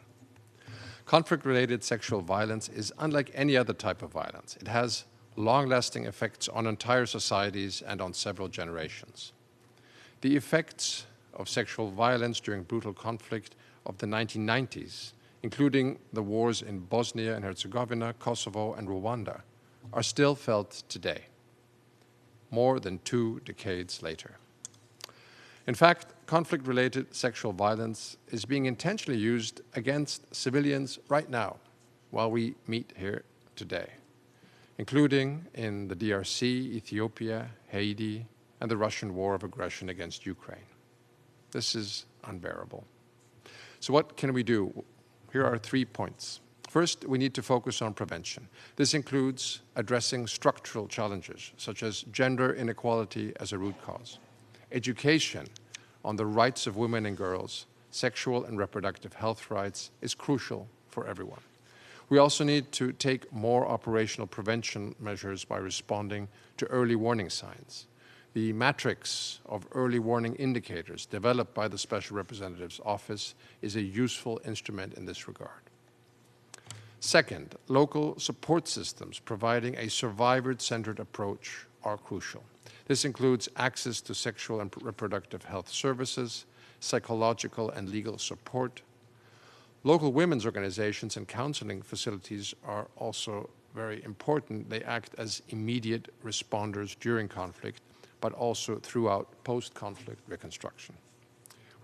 [SPEAKER 4] Conflict-related sexual violence is unlike any other type of violence. It has long-lasting effects on entire societies and on several generations. The effects of sexual violence during brutal conflict of the 1990s, including the wars in Bosnia and Herzegovina, Kosovo, and Rwanda, are still felt today, more than 2 decades later. In fact, conflict-related sexual violence is being intentionally used against civilians right now, while we meet here today, including in the DRC, Ethiopia, Haiti, and the Russian war of aggression against Ukraine. This is unbearable. So what can we do? Here are 3 points. First, we need to focus on prevention. This includes addressing structural challenges, such as gender inequality as a root cause, education on the rights of women and girls, sexual and reproductive health rights is crucial for everyone. We also need to take more operational prevention measures by responding to early warning signs. The matrix of early warning indicators developed by the Special Representative's Office is a useful instrument in this regard. Second, local support systems providing a survivor-centered approach are crucial. This includes access to sexual and reproductive health services, psychological and legal support. Local women's organizations and counseling facilities are also very important. They act as immediate responders during conflict, but also throughout post-conflict reconstruction.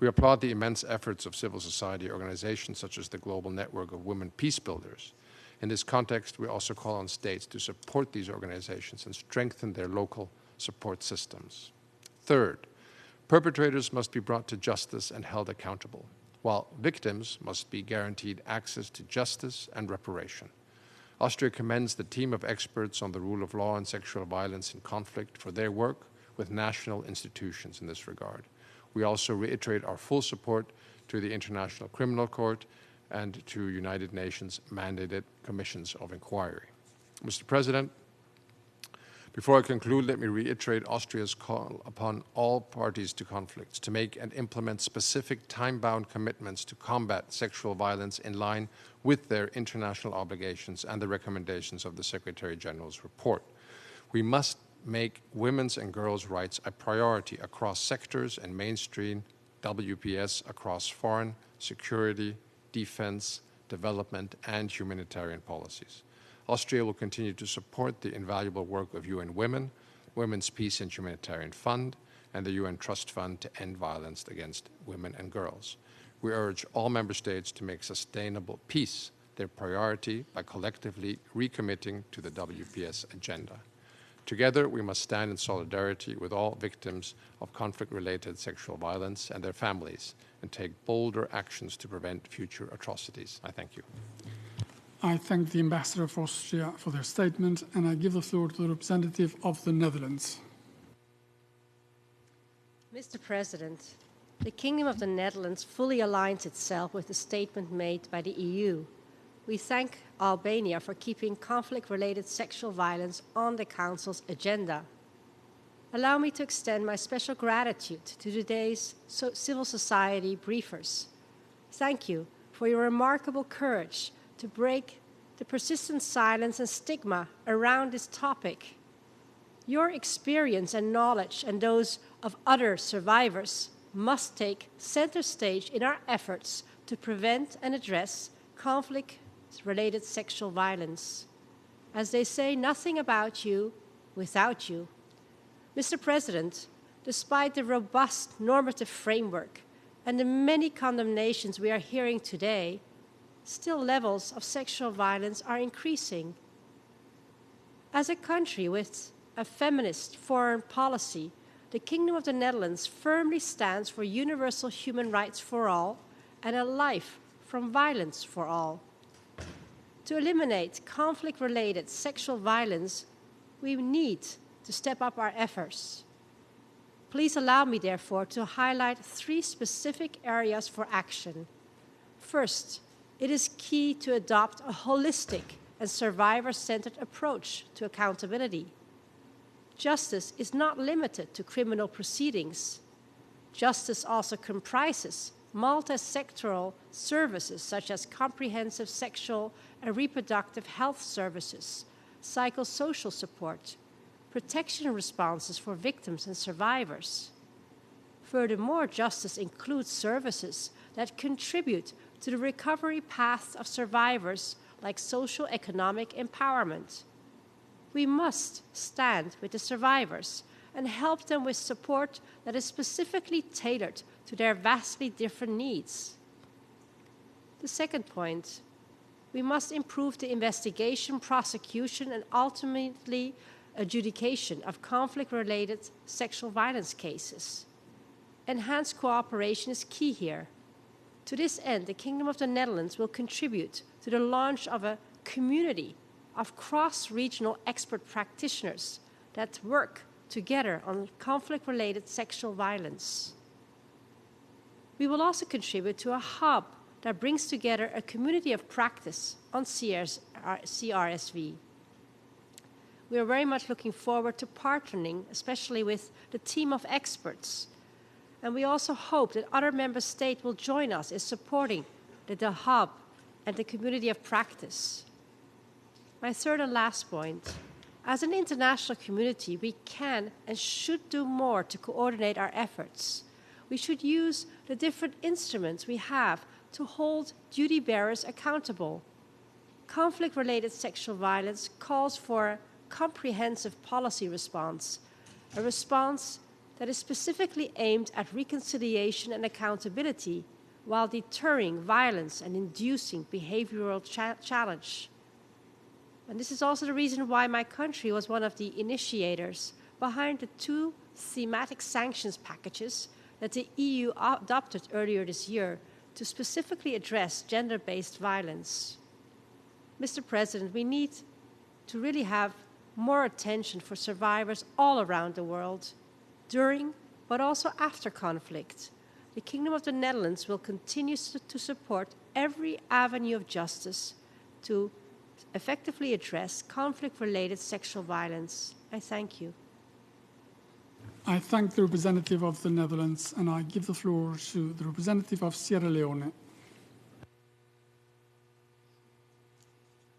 [SPEAKER 4] We applaud the immense efforts of civil society organizations such as the Global Network of Women Peace Builders. In this context, we also call on states to support these organizations and strengthen their local support systems. Third, Perpetrators must be brought to justice and held accountable, while victims must be guaranteed access to justice and reparation. Austria commends the team of experts on the rule of law and sexual violence in conflict for their work with national institutions in this regard. We also reiterate our full support to the International Criminal Court and to United Nations mandated commissions of inquiry. Mr. President, before I conclude, let me reiterate Austria's call upon all parties to conflicts to make and implement specific time-bound commitments to combat sexual violence in line with their international obligations and the recommendations of the Secretary-General's report. We must make women's and girls' rights a priority across sectors and mainstream WPS across foreign, security, defense, development, and humanitarian policies. Austria will continue to support the invaluable work of UN Women, Women's Peace and Humanitarian Fund, and the UN Trust Fund to end violence against women and girls. We urge all member states to make sustainable peace their priority by collectively recommitting to the WPS agenda. Together, we must stand in solidarity with all victims of conflict-related sexual violence and their families and take bolder actions to prevent future atrocities. I thank you.
[SPEAKER 19] I thank the Ambassador of Austria for their statement, and I give the floor to the representative of the Netherlands.
[SPEAKER 5] Mr. President, the Kingdom of the Netherlands fully aligns itself with the statement made by the EU. We thank Albania for keeping conflict-related sexual violence on the Council's agenda. Allow me to extend my special gratitude to today's civil society briefers. Thank you for your remarkable courage to break the persistent silence and stigma around this topic. Your experience and knowledge and those of other survivors must take center stage in our efforts to prevent and address conflict-related sexual violence. As they say, nothing about you without you. Mr. President, despite the robust normative framework and the many condemnations we are hearing today, still levels of sexual violence are increasing. As a country with a feminist foreign policy, the Kingdom of the Netherlands firmly stands for universal human rights for all and a life from violence for all. To eliminate conflict-related sexual violence, we need to step up our efforts. Please allow me, therefore, to highlight 3 specific areas for action. First, it is key to adopt a holistic and survivor-centered approach to accountability. Justice is not limited to criminal proceedings. Justice also comprises multi-sectoral services such as comprehensive sexual and reproductive health services, psychosocial support, protection responses for victims and survivors. Furthermore, justice includes services that contribute to the recovery paths of survivors like socio-economic empowerment. We must stand with the survivors and help them with support that is specifically tailored to their vastly different needs. The second point, we must improve the investigation, prosecution, and ultimately adjudication of conflict-related sexual violence cases. Enhanced cooperation is key here. To this end, the Kingdom of the Netherlands will contribute to the launch of a community of cross-regional expert practitioners that work together on conflict-related sexual violence. We will also contribute to a hub that brings together a community of practice on CRSV. We are very much looking forward to partnering, especially with the team of experts. And we also hope that other member states will join us in supporting the hub and the community of practice. My third and last point, as an international community, we can and should do more to coordinate our efforts. We should use the different instruments we have to hold duty bearers accountable. Conflict-related sexual violence calls for a comprehensive policy response, a response that is specifically aimed at reconciliation and accountability while deterring violence and inducing behavioral challenge. And this is also the reason why my country was one of the initiators behind the 2 thematic sanctions packages that the EU adopted earlier this year to specifically address gender-based violence. Mr. President, we need to really have more attention for survivors all around the world, during but also after conflict. The Kingdom of the Netherlands will continue to support every avenue of justice to effectively address conflict-related sexual violence. I thank you.
[SPEAKER 19] I thank the representative of the Netherlands, and I give the floor to the representative of Sierra Leone.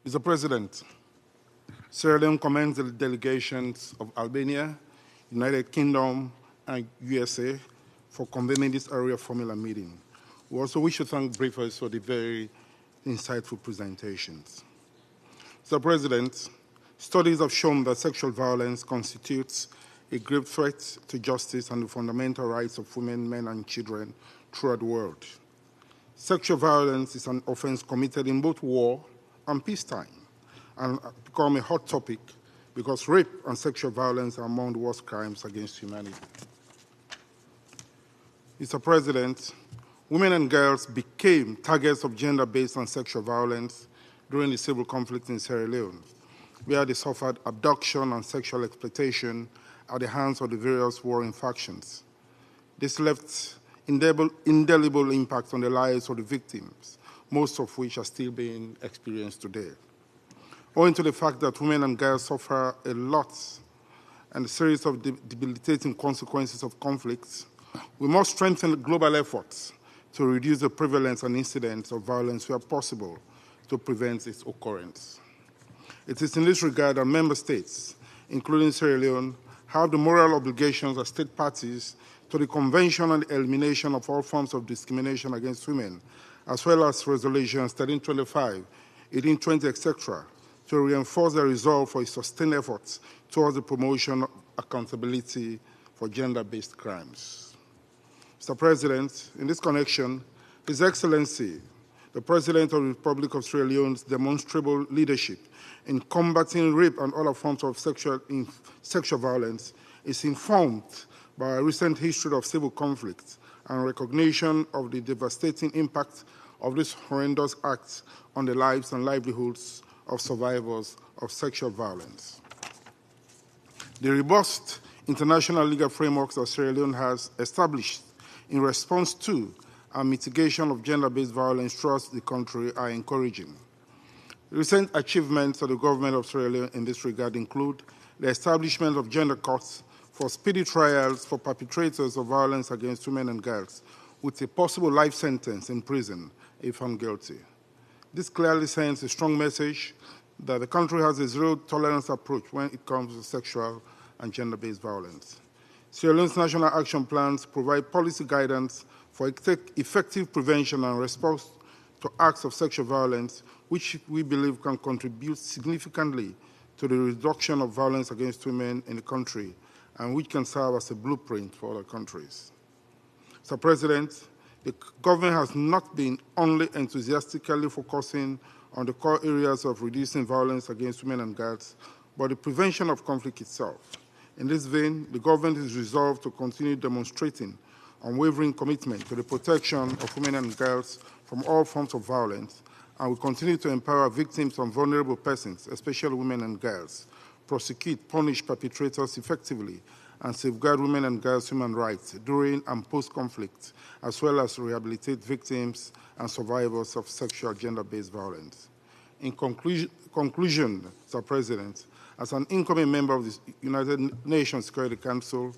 [SPEAKER 6] Mr. President, Sierra Leone commends the delegations of Albania, United Kingdom, and USA for convening this Arria formula meeting. We also wish to thank briefers for the very insightful presentations. Mr. President, studies have shown that sexual violence constitutes a grave threat to justice and the fundamental rights of women, men, and children throughout the world. Sexual violence is an offense committed in both war and peacetime, and become a hot topic because rape and sexual violence are among the worst crimes against humanity. Mr. President, women and girls became targets of gender-based and sexual violence during the civil conflict in Sierra Leone, where they suffered abduction and sexual exploitation at the hands of the various warring factions. This left indelible impact on the lives of the victims, most of which are still being experienced today. Owing to the fact that women and girls suffer a lot and a series of debilitating consequences of conflicts, we must strengthen global efforts to reduce the prevalence and incidence of violence where possible to prevent its occurrence. It is in this regard that member states, including Sierra Leone, have the moral obligations as state parties to the Convention on the Elimination of All Forms of Discrimination Against Women, as well as Resolutions 1325, 1820, etc., to reinforce the resolve for sustained efforts towards the promotion of accountability for gender-based crimes. Mr. President, in this connection, His Excellency, the President of the Republic of Sierra Leone's demonstrable leadership in combating rape and other forms of sexual violence is informed by a recent history of civil conflict and recognition of the devastating impact of these horrendous acts on the lives and livelihoods of survivors of sexual violence. The robust international legal frameworks that Sierra Leone has established in response to and mitigation of gender-based violence throughout the country are encouraging. Recent achievements of the government of Sierra Leone in this regard include the establishment of gender courts for speedy trials for perpetrators of violence against women and girls, with a possible life sentence in prison if found guilty. This clearly sends a strong message that the country has a zero-tolerance approach when it comes to sexual and gender-based violence. Sierra Leone's national action plans provide policy guidance for effective prevention and response to acts of sexual violence, which we believe can contribute significantly to the reduction of violence against women in the country, and which can serve as a blueprint for other countries. Mr. President, the government has not been only enthusiastically focusing on the core areas of reducing violence against women and girls, but the prevention of conflict itself. In this vein, the government is resolved to continue demonstrating unwavering commitment to the protection of women and girls from all forms of violence, and will continue to empower victims and vulnerable persons, especially women and girls, prosecute, punish perpetrators effectively, and safeguard women and girls' human rights during and post-conflict, as well as rehabilitate victims and survivors of sexual gender-based violence. In conclusion, Mr. President, as an incoming member of the United Nations Security Council,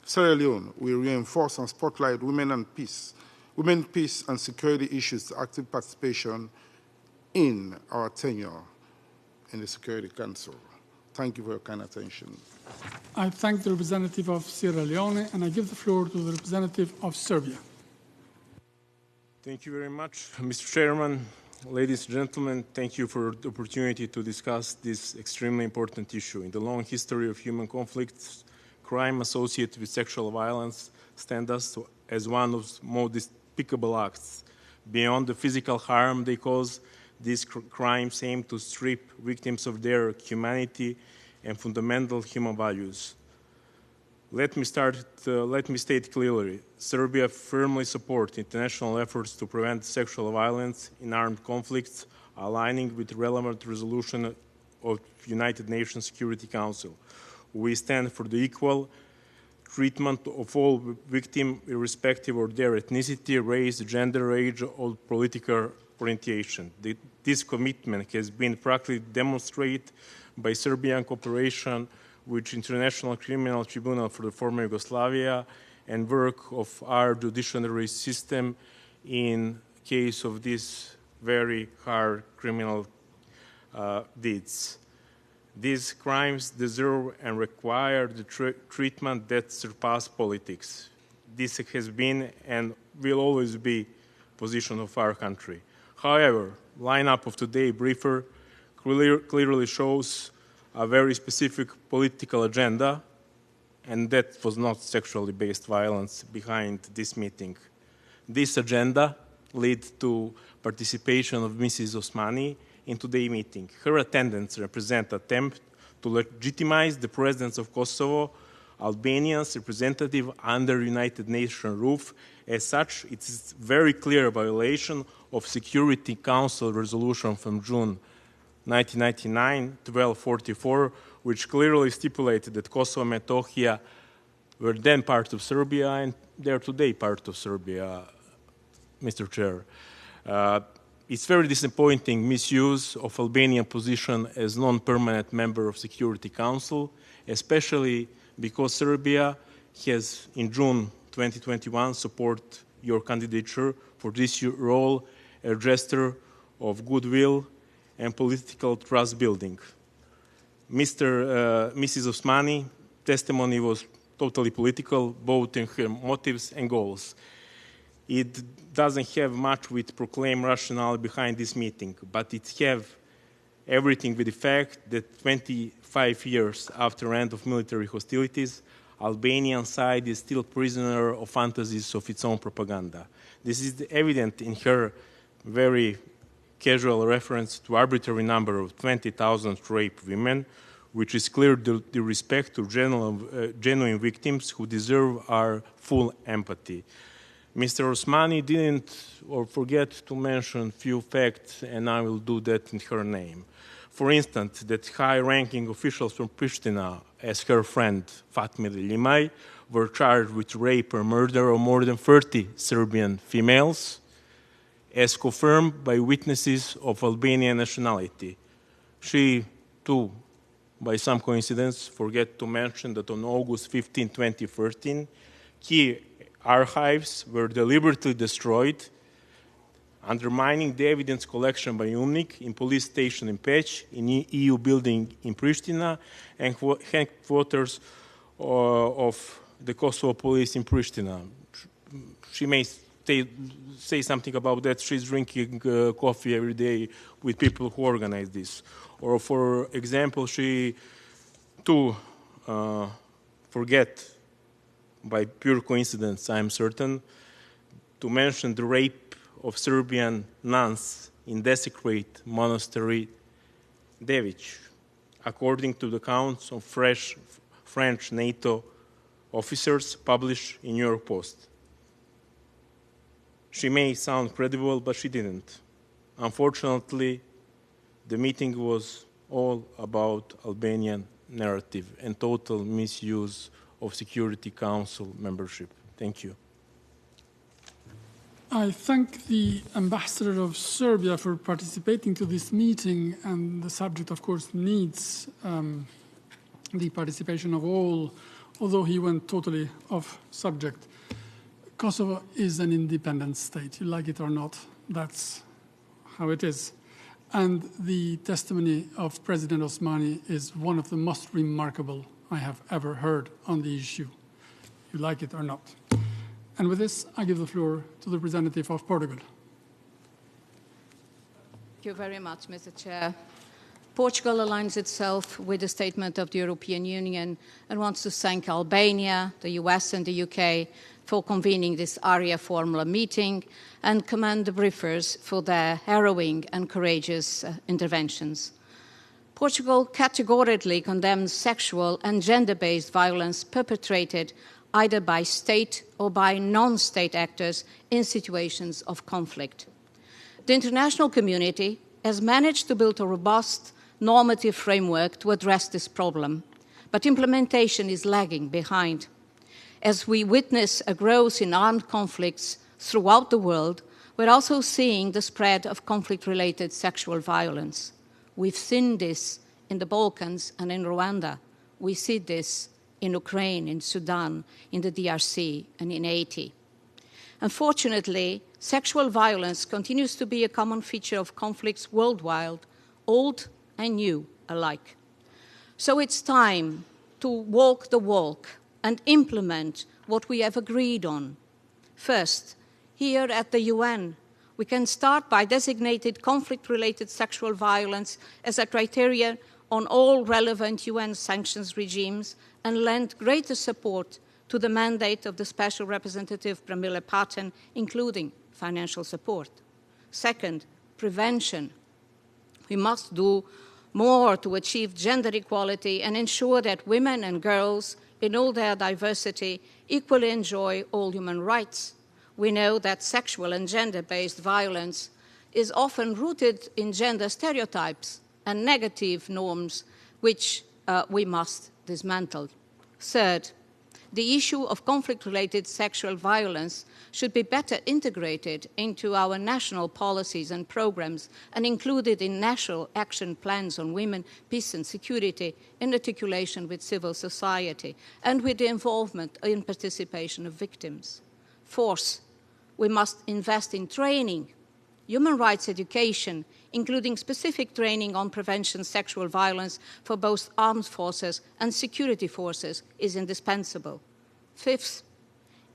[SPEAKER 6] Sierra Leone will reinforce and spotlight women, peace and security issues' active participation in our tenure in the Security Council. Thank you for your kind attention.
[SPEAKER 19] I thank the representative of Sierra Leone, and I give the floor to the representative of Serbia.
[SPEAKER 7] Thank you very much, Mr. Chairman. Ladies and gentlemen, thank you for the opportunity to discuss this extremely important issue. In the long history of human conflicts, crime associated with sexual violence stands as one of the most despicable acts. Beyond the physical harm they cause, these crimes aim to strip victims of their humanity and fundamental human values. Let me state clearly, Serbia firmly supports international efforts to prevent sexual violence in armed conflicts, aligning with relevant resolution of United Nations Security Council. We stand for the equal treatment of all victims, irrespective of their ethnicity, race, gender, age, or political orientation. This commitment has been practically demonstrated by Serbian cooperation with International Criminal Tribunal for the former Yugoslavia and work of our judiciary system in case of these very hard criminal deeds. These crimes deserve and require the treatment that surpasses politics. This has been and will always be position of our country. However, lineup of today's briefer clearly shows a very specific political agenda, and that was not sexually based violence behind this meeting. This agenda led to participation of Mrs. Osmani in today's meeting. Her attendance represents an attempt to legitimize the presence of Kosovo, Albania's representative under United Nations roof. As such, it is very clear violation of Security Council resolution from June 1999, 1244, which clearly stipulated that Kosovo and Metohija were then part of Serbia and they're today part of Serbia, Mr. Chair. It's very disappointing misuse of Albanian position as non-permanent member of Security Council, especially because Serbia has, in June 2021, support your candidature for this role, a gesture of goodwill and political trust building. Mrs. Osmani testimony was totally political, both in her motives and goals. It doesn't have much with proclaimed rationale behind this meeting, but it have everything with the fact that 25 years after end of military hostilities, Albanian side is still prisoner of fantasies of its own propaganda. This is evident in her very casual reference to arbitrary number of 20,000 raped women, which is clear the respect to genuine victims who deserve our full empathy. Mr. Osmani didn't forget to mention few facts, and I will do that in her name. For instance, that high-ranking officials from Pristina, as her friend Fatmir Limaj, were charged with rape or murder of more than 30 Serbian females, as confirmed by witnesses of Albanian nationality. She, too, by some coincidence, forget to mention that on August 15, 2013, key archives were deliberately destroyed, undermining the evidence collection by UNMIK in police station in Peć, in EU building in Pristina, and headquarters of the Kosovo police in Pristina. She may say something about that. She's drinking coffee every day with people who organize this. Or, for example, she too forget, by pure coincidence, I'm certain, to mention the rape of Serbian nuns in desecrated monastery Devic, according to the accounts of French NATO officers published in New York Post. She may sound credible, but she didn't. Unfortunately, the meeting was all about Albanian narrative and total misuse of Security Council membership. Thank you.
[SPEAKER 19] I thank the Ambassador of Serbia for participating to this meeting, and the subject, of course, needs the participation of all, although he went totally off subject. Kosovo is an independent state. You like it or not, that's how it is. And the testimony of President Osmani is one of the most remarkable I have ever heard on the issue. You like it or not. And with this, I give the floor to the representative of Portugal.
[SPEAKER 3] Thank you very much, Mr. Chair. Portugal aligns itself with the statement of the European Union and wants to thank Albania, the US, and the UK for convening this Arria Formula meeting and commend the briefers for their harrowing and courageous interventions.
[SPEAKER 8] Portugal categorically condemns sexual and gender-based violence perpetrated either by state or by non-state actors in situations of conflict. The international community has managed to build a robust normative framework to address this problem, but implementation is lagging behind. As we witness a growth in armed conflicts throughout the world, we're also seeing the spread of conflict-related sexual violence. We've seen this in the Balkans and in Rwanda. We see this in Ukraine, in Sudan, in the DRC, and in Haiti. Unfortunately, sexual violence continues to be a common feature of conflicts worldwide, old and new alike. So it's time to walk the walk and implement what we have agreed on. First, here at the UN, we can start by designating conflict-related sexual violence as a criteria on all relevant UN sanctions regimes and lend greater support to the mandate of the Special Representative Pramila Patten, including financial support. Second, prevention. We must do more to achieve gender equality and ensure that women and girls, in all their diversity, equally enjoy all human rights. We know that sexual and gender-based violence is often rooted in gender stereotypes and negative norms, which we must dismantle. Third, the issue of conflict-related sexual violence should be better integrated into our national policies and programs and included in national action plans on women, peace and security in articulation with civil society and with the involvement and participation of victims. Fourth, we must invest in training. Human rights education, including specific training on prevention of sexual violence for both armed forces and security forces, is indispensable. Fifth,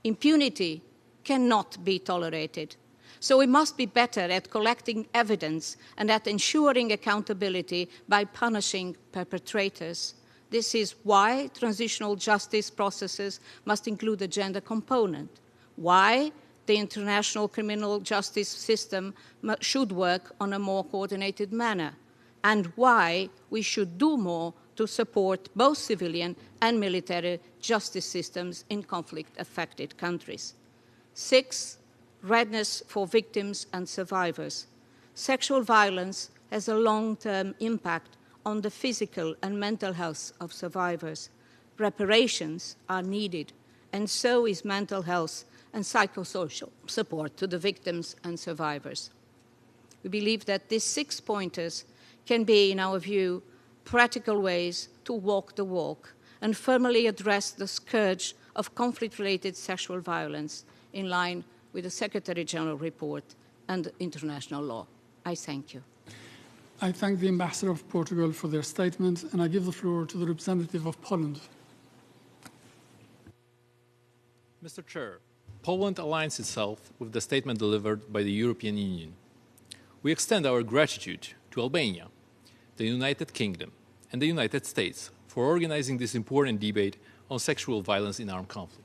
[SPEAKER 8] impunity cannot be tolerated. So we must be better at collecting evidence and at ensuring accountability by punishing perpetrators. This is why transitional justice processes must include a gender component, why the international criminal justice system should work on a more coordinated manner, and why we should do more to support both civilian and military justice systems in conflict-affected countries. Six, readiness for victims and survivors. Sexual violence has a long-term impact on the physical and mental health of survivors. Reparations are needed, and so is mental health and psychosocial support to the victims and survivors. We believe that these 6 pointers can be, in our view, practical ways to walk the walk and firmly address the scourge of conflict-related sexual violence in line with the Secretary General report and international law. I thank you.
[SPEAKER 19] I thank the Ambassador of Portugal for their statement, and I give the floor to the representative of Poland.
[SPEAKER 10] Mr. Chair, Poland aligns itself with the statement delivered by the European Union. We extend our gratitude to Albania, the United Kingdom, and the United States for organizing this important debate on sexual violence in armed conflict.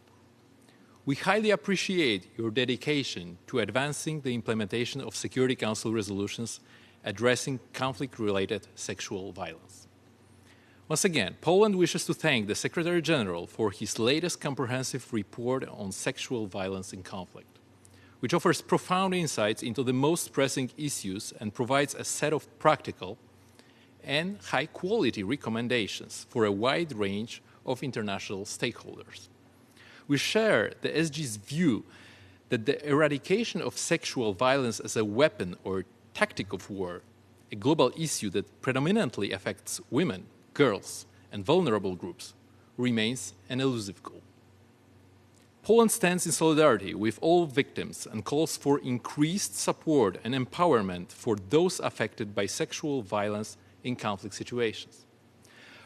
[SPEAKER 10] We highly appreciate your dedication to advancing the implementation of Security Council resolutions addressing conflict-related sexual violence. Once again, Poland wishes to thank the Secretary General for his latest comprehensive report on sexual violence in conflict, which offers profound insights into the most pressing issues and provides a set of practical and high-quality recommendations for a wide range of international stakeholders. We share the SG's view that the eradication of sexual violence as a weapon or tactic of war, a global issue that predominantly affects women, girls, and vulnerable groups, remains an elusive goal. Poland stands in solidarity with all victims and calls for increased support and empowerment for those affected by sexual violence in conflict situations.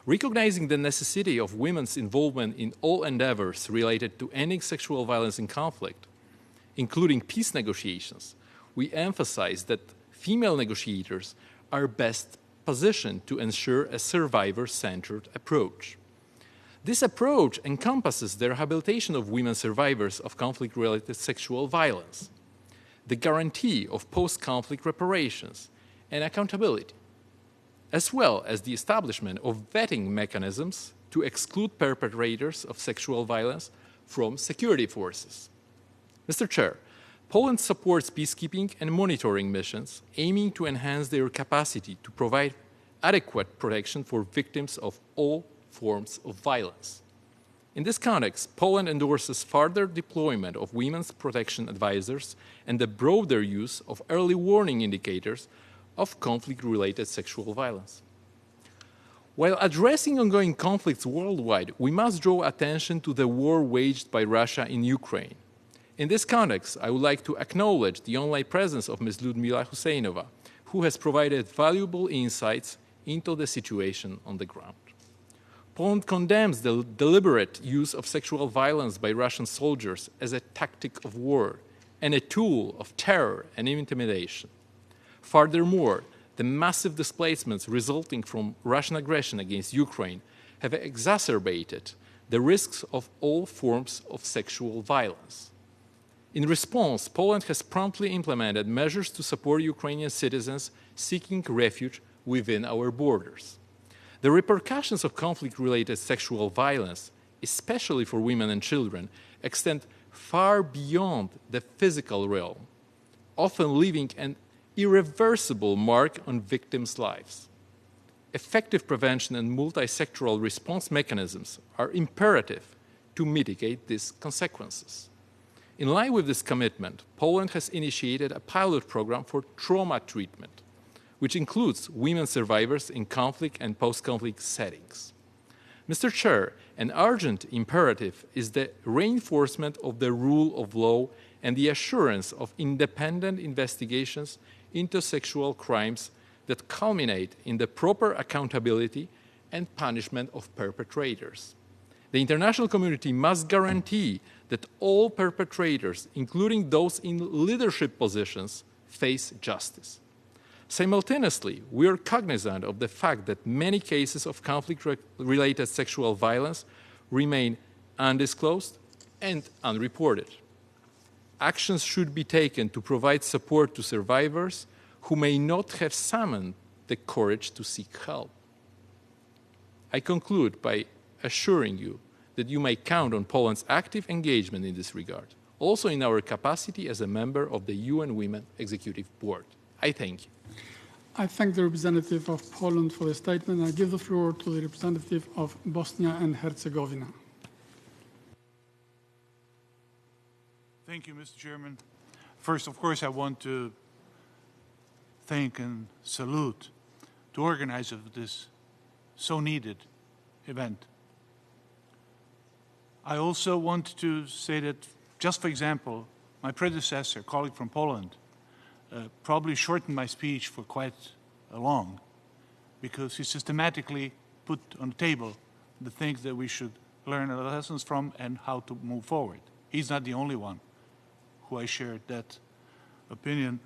[SPEAKER 10] Recognizing the necessity of women's involvement in all endeavors related to ending sexual violence in conflict, including peace negotiations, we emphasize that female negotiators are best positioned to ensure a survivor-centered approach. This approach encompasses the rehabilitation of women survivors of conflict-related sexual violence, the guarantee of post-conflict reparations and accountability, as well as the establishment of vetting mechanisms to exclude perpetrators of sexual violence from security forces. Mr. Chair, Poland supports peacekeeping and monitoring missions aiming to enhance their capacity to provide adequate protection for victims of all forms of violence. In this context, Poland endorses further deployment of women's protection advisors and the broader use of early warning indicators of conflict-related sexual violence. While addressing ongoing conflicts worldwide, we must draw attention to the war waged by Russia in Ukraine. In this context, I would like to acknowledge the online presence of Ms. Lyudmila Huseynova, who has provided valuable insights into the situation on the ground. Poland condemns the deliberate use of sexual violence by Russian soldiers as a tactic of war and a tool of terror and intimidation. Furthermore, the massive displacements resulting from Russian aggression against Ukraine have exacerbated the risks of all forms of sexual violence. In response, Poland has promptly implemented measures to support Ukrainian citizens seeking refuge within our borders. The repercussions of conflict-related sexual violence, especially for women and children, extend far beyond the physical realm, often leaving an irreversible mark on victims' lives. Effective prevention and multi-sectoral response mechanisms are imperative to mitigate these consequences. In line with this commitment, Poland has initiated a pilot program for trauma treatment, which includes women survivors in conflict and post-conflict settings. Mr. Chair, an urgent imperative is the reinforcement of the rule of law and the assurance of independent investigations into sexual crimes that culminate in the proper accountability and punishment of perpetrators. The international community must guarantee that all perpetrators, including those in leadership positions, face justice. Simultaneously, we are cognizant of the fact that many cases of conflict-related sexual violence remain undisclosed and unreported. Actions should be taken to provide support to survivors who may not have summoned the courage to seek help. I conclude by assuring you that you may count on Poland's active engagement in this regard, also in our capacity as a member of the UN Women Executive Board. I thank you.
[SPEAKER 19] I thank the representative of Poland for the statement. I give the floor to the representative of Bosnia and Herzegovina.
[SPEAKER 13] Thank you, Mr. Chairman. First, of course, I want to thank and salute the organizer of this so needed event. I also want to say that, just for example, my predecessor, a colleague from Poland, probably shortened my speech for quite long because he systematically put on the table the things that we should learn our lessons from and how to move forward. He's not the only one who I shared that opinion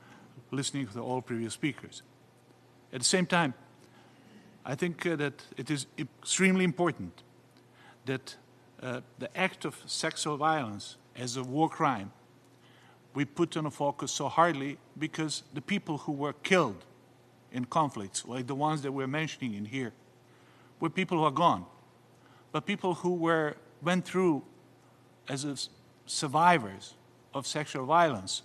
[SPEAKER 13] listening to all previous speakers. At the same time, I think that it is extremely important that the act of sexual violence as a war crime we put on a focus so hardly because the people who were killed in conflicts, like the ones that we're mentioning in here, were people who are gone, but people who went through as survivors of sexual violence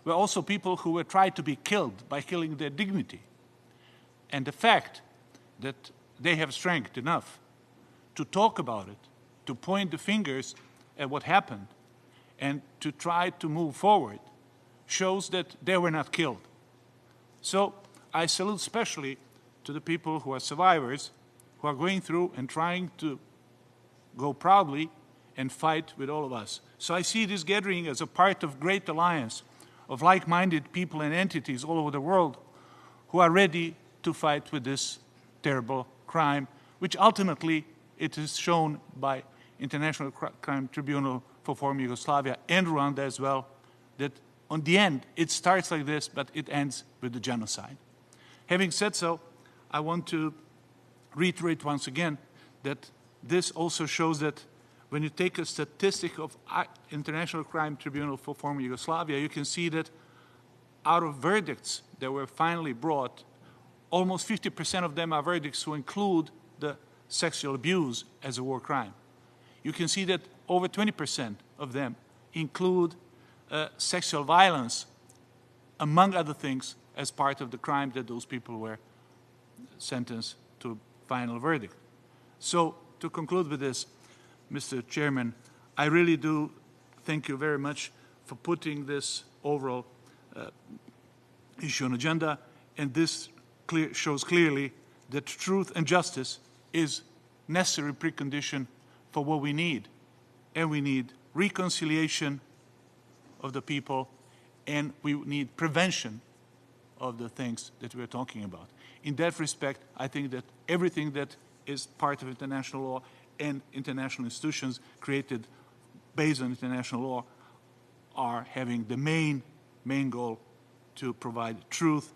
[SPEAKER 13] were also people who were tried to be killed by killing their dignity. And the fact that they have strength enough to talk about it, to point the fingers at what happened, and to try to move forward shows that they were not killed. So I salute especially to the people who are survivors, who are going through and trying to go proudly and fight with all of us. So I see this gathering as a part of a great alliance of like-minded people and entities all over the world who are ready to fight with this terrible crime, which ultimately it is shown by International Crime Tribunal for former Yugoslavia and Rwanda as well, that on the end, it starts like this, but it ends with the genocide. Having said so, I want to reiterate once again that this also shows that when you take a statistic of International Crime Tribunal for former Yugoslavia, you can see that out of verdicts that were finally brought, almost 50% of them are verdicts who include the sexual abuse as a war crime. You can see that over 20% of them include sexual violence, among other things, as part of the crime that those people were sentenced to final verdict. So, to conclude with this, Mr. Chairman, I really do thank you very much for putting this overall issue on agenda, and this shows clearly that truth and justice is necessary precondition for what we need. And we need reconciliation of the people, and we need prevention of the things that we're talking about. In that respect, I think that everything that is part of international law and international institutions created based on international law are having the main goal to provide truth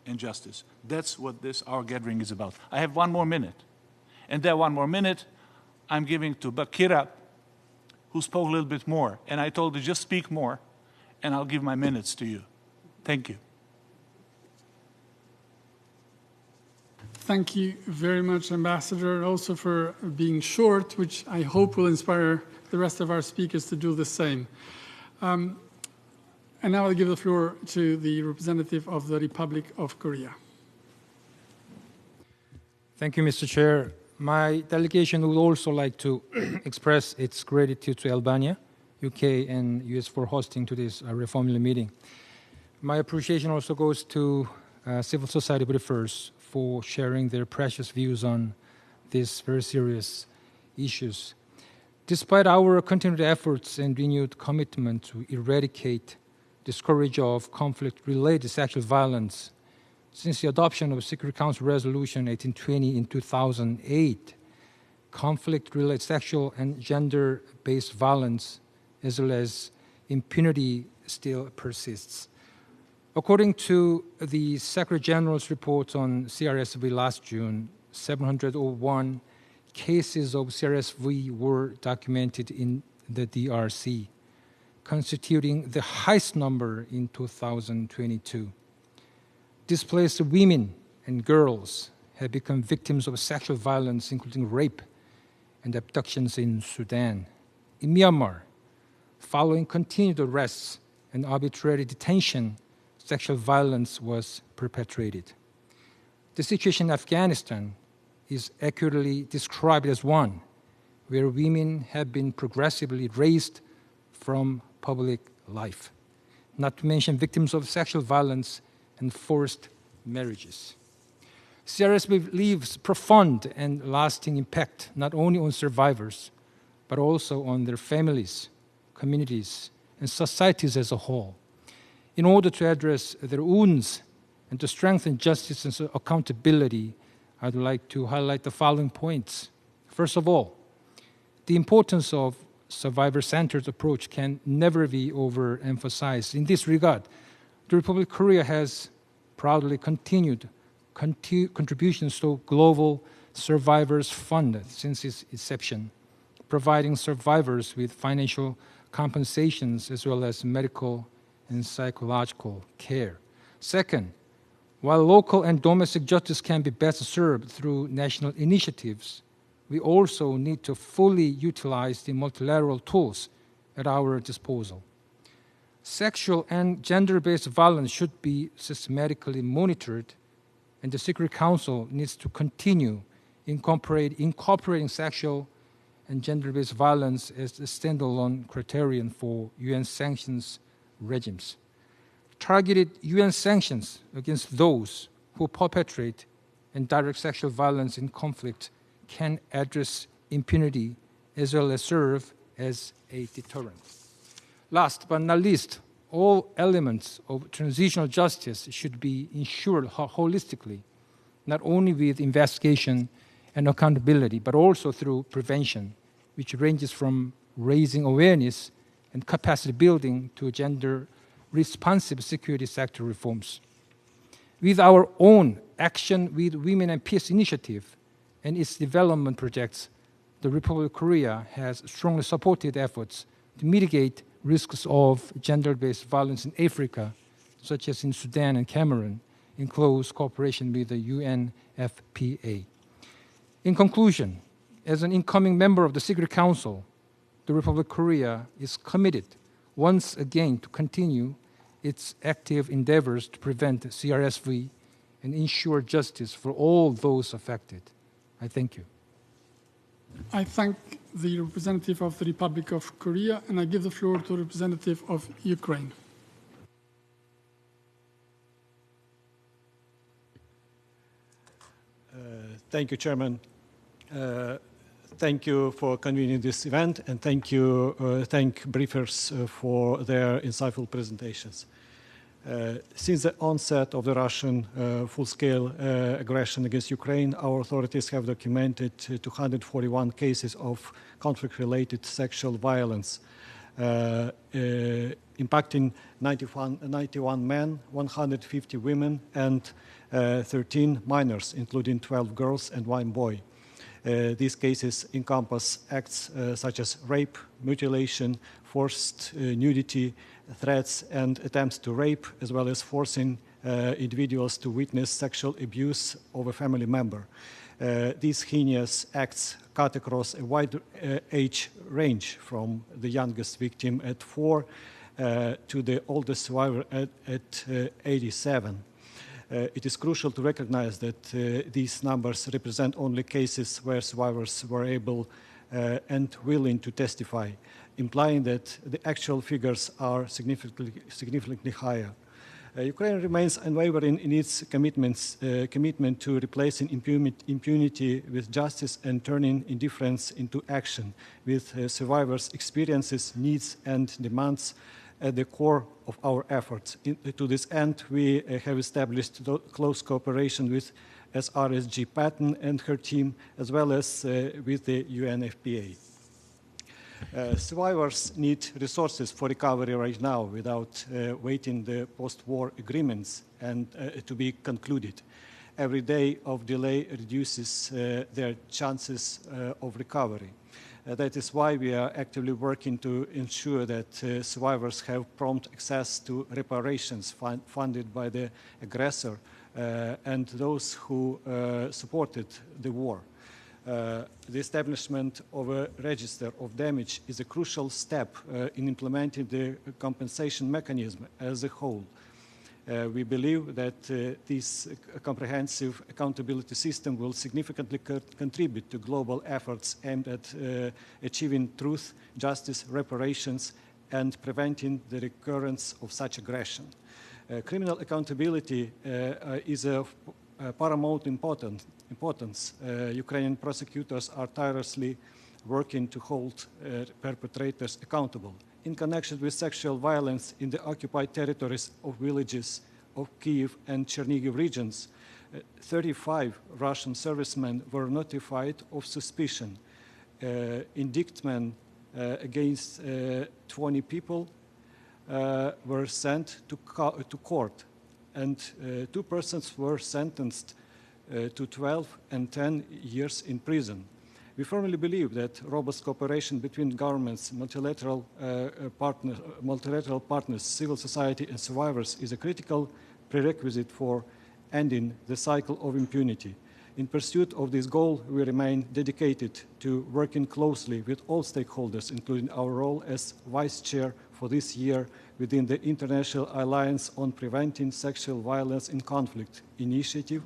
[SPEAKER 13] and justice. That's what our gathering is about. I have 1 more minute. And that 1 more minute I'm giving to Bakira, who spoke a little bit more. And I told her, just speak more, and I'll give my minutes to you. Thank you.
[SPEAKER 19] Thank you very much, Ambassador, also for being short, which I hope will inspire the rest of our speakers to do the same. And now I'll give the floor to the representative of the Republic of Korea.
[SPEAKER 11] Thank you, Mr. Chair. My delegation would also like to express its gratitude to Albania, UK, and US for hosting today's reformula meeting. My appreciation also goes to civil society briefers for sharing their precious views on these very serious issues. Despite our continued efforts and renewed commitment to eradicate the scourge of conflict-related sexual violence, since the adoption of Security Council Resolution 1820 in 2008, conflict-related sexual and gender-based violence, as well as impunity, still persists. According to the Secretary General's report on CRSV last June, 701 cases of CRSV were documented in the DRC, constituting the highest number in 2022. Displaced women and girls have become victims of sexual violence, including rape and abductions in Sudan. In Myanmar, following continued arrests and arbitrary detention, sexual violence was perpetrated. The situation in Afghanistan is accurately described as one where women have been progressively raised from public life, not to mention victims of sexual violence and forced marriages. CRSV leaves profound and lasting impact not only on survivors, but also on their families, communities, and societies as a whole. In order to address their wounds and to strengthen justice and accountability, I'd like to highlight the following points. First of all, the importance of survivor-centered approach can never be overemphasized. In this regard, the Republic of Korea has proudly continued contributions to Global Survivors Fund since its inception, providing survivors with financial compensations as well as medical and psychological care. Second, while local and domestic justice can be best served through national initiatives, we also need to fully utilize the multilateral tools at our disposal. Sexual and gender-based violence should be systematically monitored, and the Security Council needs to continue incorporating sexual and gender-based violence as a standalone criterion for UN sanctions regimes. Targeted UN sanctions against those who perpetrate and direct sexual violence in conflict can address impunity as well as serve as a deterrent. Last but not least, all elements of transitional justice should be ensured holistically, not only with investigation and accountability, but also through prevention, which ranges from raising awareness and capacity building to gender-responsive security sector reforms. With our own Action with Women and Peace initiative and its development projects, the Republic of Korea has strongly supported efforts to mitigate risks of gender-based violence in Africa, such as in Sudan and Cameroon, in close cooperation with the UNFPA. In conclusion, as an incoming member of the Security Council, the Republic of Korea is committed once again to continue its active endeavors to prevent CRSV and ensure justice for all those affected. I thank you.
[SPEAKER 19] I thank the representative of the Republic of Korea, and I give the floor to the representative of Ukraine.
[SPEAKER 12] Thank you, Chairman. Thank you for convening this event, and thank briefers for their insightful presentations. Since the onset of the Russian full-scale aggression against Ukraine, our authorities have documented 241 cases of conflict-related sexual violence, impacting 91 men, 150 women, and 13 minors, including 12 girls and 1 boy. These cases encompass acts such as rape, mutilation, forced nudity, threats, and attempts to rape, as well as forcing individuals to witness sexual abuse of a family member. These heinous acts cut across a wide age range, from the youngest victim at 4 to the oldest survivor at 87. It is crucial to recognize that these numbers represent only cases where survivors were able and willing to testify, implying that the actual figures are significantly higher. Ukraine remains unwavering in its commitment to replacing impunity with justice and turning indifference into action, with survivors' experiences, needs, and demands at the core of our efforts. To this end, we have established close cooperation with SRSG Patton and her team, as well as with the UNFPA. Survivors need resources for recovery right now without waiting the post-war agreements and to be concluded. Every day of delay reduces their chances of recovery. That is why we are actively working to ensure that survivors have prompt access to reparations funded by the aggressor and those who supported the war. The establishment of a register of damage is a crucial step in implementing the compensation mechanism as a whole. We believe that this comprehensive accountability system will significantly contribute to global efforts aimed at achieving truth, justice, reparations, and preventing the recurrence of such aggression. Criminal accountability is of paramount importance. Ukrainian prosecutors are tirelessly working to hold perpetrators accountable. In connection with sexual violence in the occupied territories of villages of Kyiv and Chernihiv regions, 35 Russian servicemen were notified of suspicion. Indictment against 20 people were sent to court, and 2 persons were sentenced to 12 and 10 years in prison. We firmly believe that robust cooperation between governments, multilateral partners, civil society, and survivors is a critical prerequisite for ending the cycle of impunity. In pursuit of this goal, we remain dedicated to working closely with all stakeholders, including our role as Vice Chair for this year within the International Alliance on Preventing Sexual Violence in Conflict initiative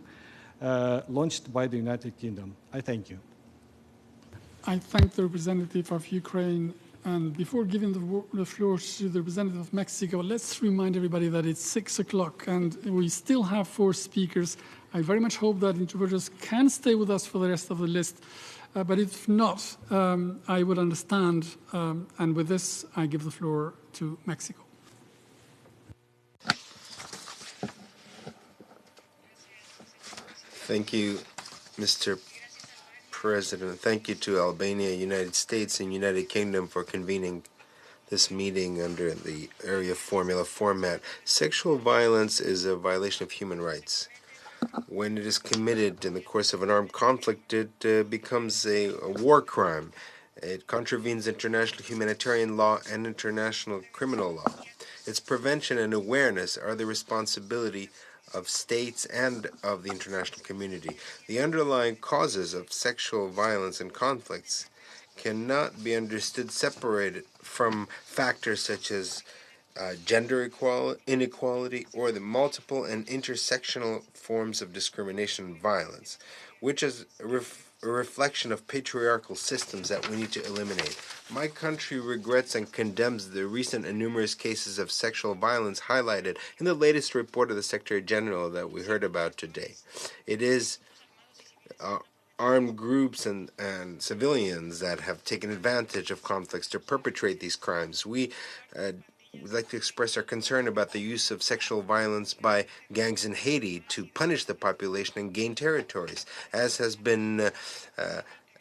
[SPEAKER 12] launched by the United Kingdom. I thank you.
[SPEAKER 19] I thank the representative of Ukraine. And before giving the floor to the representative of Mexico, let's remind everybody that it's 6 o'clock and we still have 4 speakers. I very much hope that interpreters can stay with us for the rest of the list. But if not, I would understand. And with this, I give the floor to Mexico.
[SPEAKER 14] Thank you, Mr. President. Thank you to Albania, United States, and United Kingdom for convening this meeting under the Arria formula format. Sexual violence is a violation of human rights. When it is committed in the course of an armed conflict, it becomes a war crime. It contravenes international humanitarian law and international criminal law. Its prevention and awareness are the responsibility of states and of the international community. The underlying causes of sexual violence and conflicts cannot be understood separated from factors such as gender inequality or the multiple and intersectional forms of discrimination and violence, which is a reflection of patriarchal systems that we need to eliminate. My country regrets and condemns the recent and numerous cases of sexual violence highlighted in the latest report of the Secretary General that we heard about today. It is armed groups and civilians that have taken advantage of conflicts to perpetrate these crimes. We would like to express our concern about the use of sexual violence by gangs in Haiti to punish the population and gain territories, as has been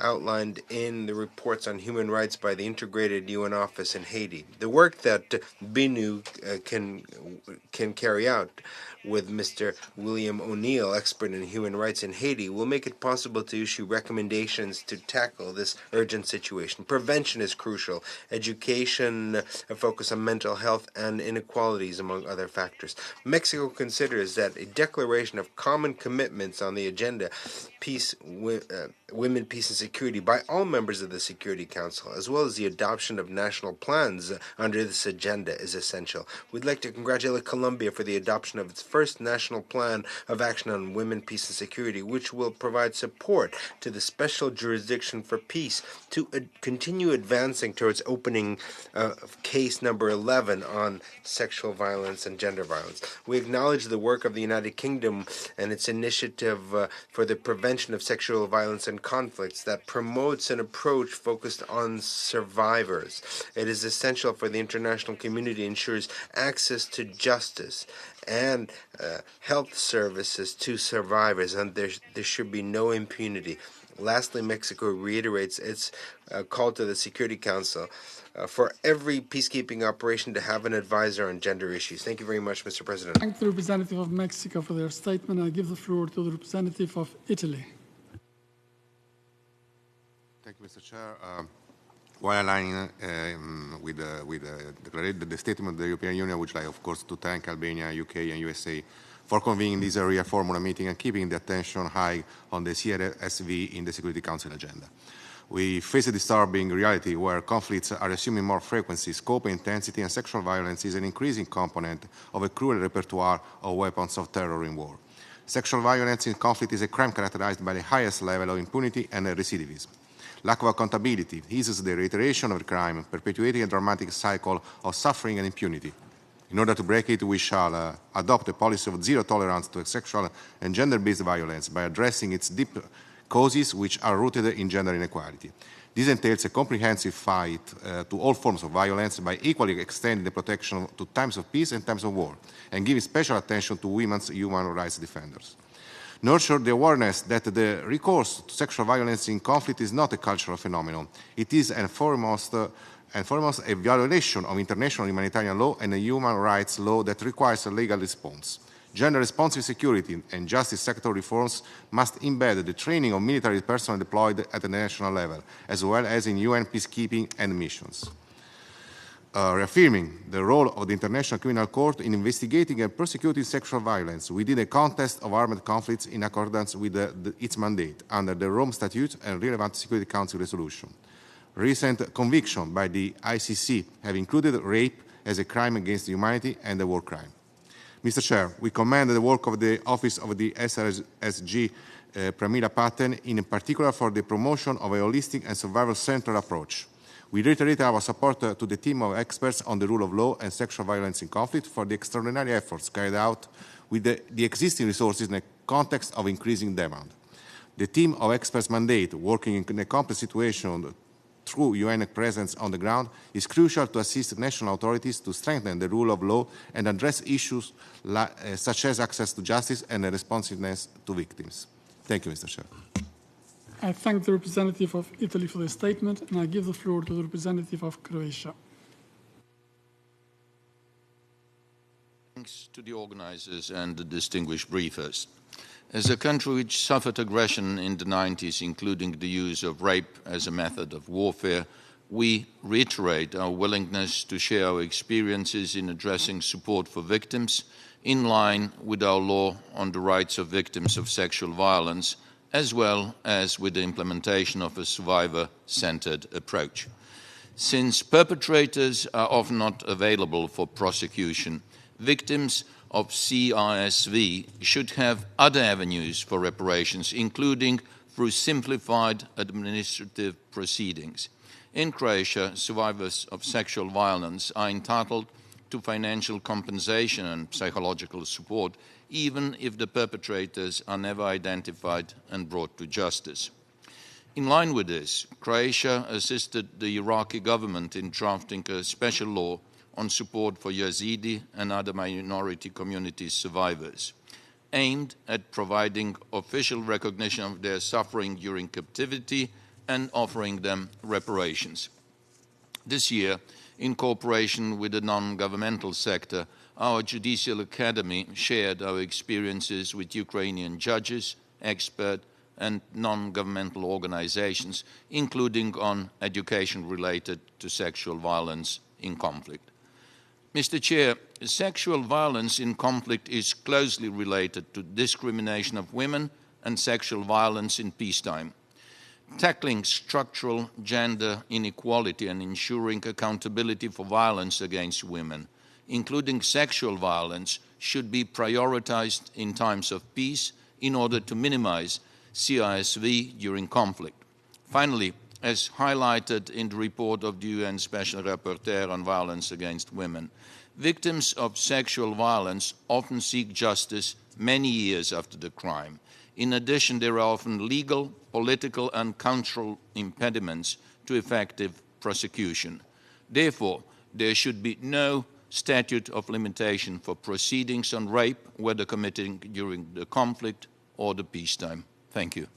[SPEAKER 14] outlined in the reports on human rights by the Integrated UN Office in Haiti. The work that BINU can carry out with Mr. William O'Neill, expert in human rights in Haiti, will make it possible to issue recommendations to tackle this urgent situation. Prevention is crucial. Education, a focus on mental health and inequalities, among other factors. Mexico considers that a declaration of common commitments on the agenda, peace, women, peace, and security by all members of the Security Council, as well as the adoption of national plans under this agenda, is essential. We'd like to congratulate Colombia for the adoption of its first national plan of action on women, peace, and security, which will provide support to the Special Jurisdiction for Peace to continue advancing towards opening case number 11 on sexual violence and gender violence. We acknowledge the work of the United Kingdom and its initiative for the prevention of sexual violence and conflicts that promotes an approach focused on survivors. It is essential for the international community ensures access to justice and health services to survivors, and there should be no impunity. Lastly, Mexico reiterates its call to the Security Council for every peacekeeping operation to have an advisor on gender issues. Thank you very much, Mr. President.
[SPEAKER 19] Thank the representative of Mexico for their statement. I give the floor to the representative of Italy.
[SPEAKER 15] Thank you, Mr. Chair. While aligning with the statement of the European Union, I would like, of course, to thank Albania, UK, and USA for convening this area formula meeting and keeping the attention high on the CSV in the Security Council agenda. We face a disturbing reality where conflicts are assuming more frequency, scope, intensity, and sexual violence is an increasing component of a cruel repertoire of weapons of terror in war. Sexual violence in conflict is a crime characterized by the highest level of impunity and recidivism. Lack of accountability eases the reiteration of the crime, perpetuating a dramatic cycle of suffering and impunity. In order to break it, we shall adopt a policy of zero tolerance to sexual and gender-based violence by addressing its deep causes, which are rooted in gender inequality. This entails a comprehensive fight to all forms of violence by equally extending the protection to times of peace and times of war, and giving special attention to women's human rights defenders. Nurture the awareness that the recourse to sexual violence in conflict is not a cultural phenomenon. It is foremost a violation of international humanitarian law and a human rights law that requires a legal response. Gender-responsive security and justice sector reforms must embed the training of military personnel deployed at the national level, as well as in UN peacekeeping and missions. Reaffirming the role of the International Criminal Court in investigating and prosecuting sexual violence within a context of armed conflicts in accordance with its mandate under the Rome Statute and relevant Security Council resolution. Recent conviction by the ICC have included rape as a crime against humanity and a war crime. Mr. Chair, we commend the work of the Office of the SRSG Pramila Patten, in particular for the promotion of a holistic and survival-centered approach. We reiterate our support to the team of experts on the rule of law and sexual violence in conflict for the extraordinary efforts carried out with the existing resources in a context of increasing demand. The team of experts mandate, working in a complex situation through UN presence on the ground, is crucial to assist national authorities to strengthen the rule of law and address issues such as access to justice and responsiveness to victims. Thank you, Mr. Chair.
[SPEAKER 19] I thank the representative of Italy for the statement, and I give the floor to the representative of Croatia.
[SPEAKER 16] Thanks to the organizers and the distinguished briefers. As a country which suffered aggression in the 90s, including the use of rape as a method of warfare, we reiterate our willingness to share our experiences in addressing support for victims in line with our law on the rights of victims of sexual violence, as well as with the implementation of a survivor-centered approach. Since perpetrators are often not available for prosecution, victims of CRSV should have other avenues for reparations, including through simplified administrative proceedings. In Croatia, survivors of sexual violence are entitled to financial compensation and psychological support, even if the perpetrators are never identified and brought to justice. In line with this, Croatia assisted the Iraqi government in drafting a special law on support for Yazidi and other minority community survivors, aimed at providing official recognition of their suffering during captivity and offering them reparations. This year, in cooperation with the non-governmental sector, our Judicial Academy shared our experiences with Ukrainian judges, experts, and non-governmental organizations, including on education related to sexual violence in conflict. Mr. Chair, sexual violence in conflict is closely related to discrimination of women and sexual violence in peacetime. Tackling structural gender inequality and ensuring accountability for violence against women, including sexual violence, should be prioritized in times of peace in order to minimize CRSV during conflict. Finally, as highlighted in the report of the UN Special Rapporteur on Violence Against Women, victims of sexual violence often seek justice many years after the crime. In addition, there are often legal, political, and cultural impediments to effective prosecution. Therefore, there should be no statute of limitation for proceedings on rape, whether committed during the conflict or the peacetime. Thank you.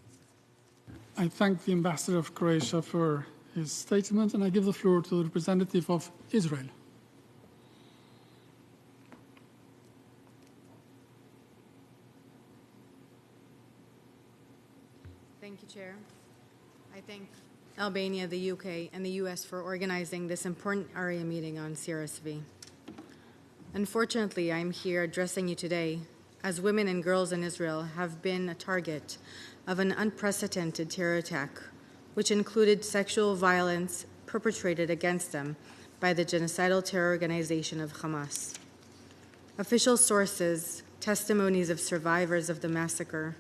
[SPEAKER 19] I thank the Ambassador of Croatia for his statement, and I give the floor to the representative of Israel.
[SPEAKER 9] Thank you, Chair. I thank Albania, the UK, and the US for organizing this important Arria meeting on CRSV. Unfortunately, I am here addressing you today as women and girls in Israel have been a target of an unprecedented terror attack, which included sexual violence perpetrated against them by the genocidal terror organization of Hamas. Official sources, testimonies of survivors of the massacre,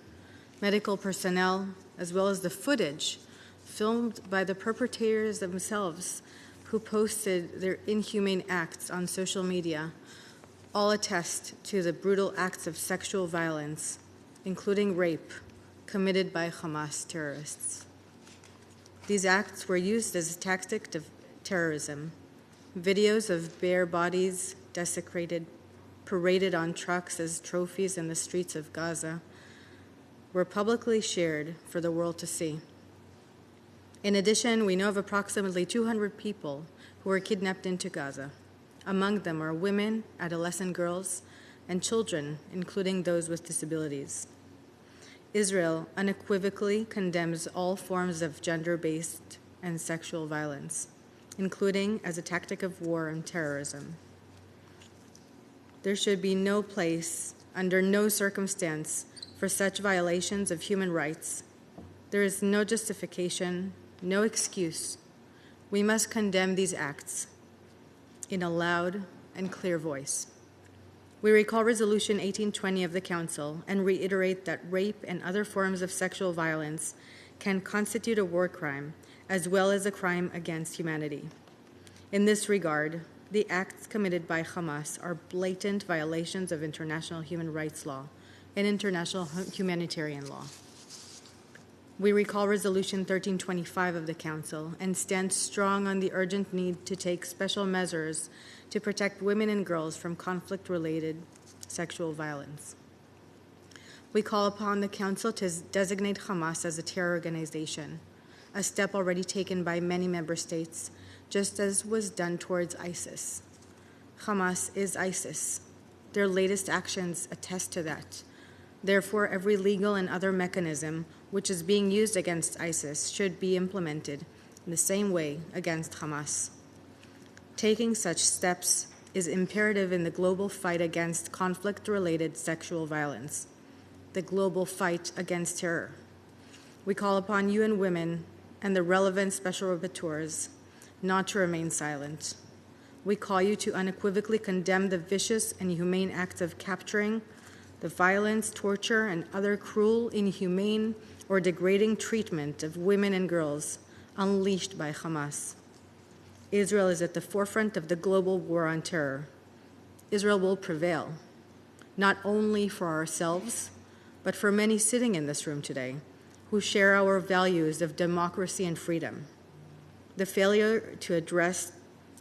[SPEAKER 9] medical personnel, as well as the footage filmed by the perpetrators themselves who posted their inhumane acts on social media, all attest to the brutal acts of sexual violence, including rape, committed by Hamas terrorists. These acts were used as a tactic of terrorism. Videos of bare bodies desecrated, paraded on trucks as trophies in the streets of Gaza, were publicly shared for the world to see. In addition, we know of approximately 200 people who were kidnapped into Gaza. Among them are women, adolescent girls, and children, including those with disabilities. Israel unequivocally condemns all forms of gender-based and sexual violence, including as a tactic of war and terrorism. There should be no place, under no circumstance, for such violations of human rights. There is no justification, no excuse. We must condemn these acts in a loud and clear voice. We recall Resolution 1820 of the Council and reiterate that rape and other forms of sexual violence can constitute a war crime as well as a crime against humanity. In this regard, the acts committed by Hamas are blatant violations of international human rights law and international humanitarian law. We recall Resolution 1325 of the Council and stand strong on the urgent need to take special measures to protect women and girls from conflict-related sexual violence. We call upon the Council to designate Hamas as a terror organization, a step already taken by many member states, just as was done towards ISIS. Hamas is ISIS. Their latest actions attest to that. Therefore, every legal and other mechanism which is being used against ISIS should be implemented in the same way against Hamas. Taking such steps is imperative in the global fight against conflict-related sexual violence, the global fight against terror. We call upon UN Women and the relevant special rapporteurs not to remain silent. We call you to unequivocally condemn the vicious and inhumane acts of capturing, the violence, torture, and other cruel, inhumane, or degrading treatment of women and girls unleashed by Hamas. Israel is at the forefront of the global war on terror. Israel will prevail, not only for ourselves, but for many sitting in this room today who share our values of democracy and freedom. The failure to address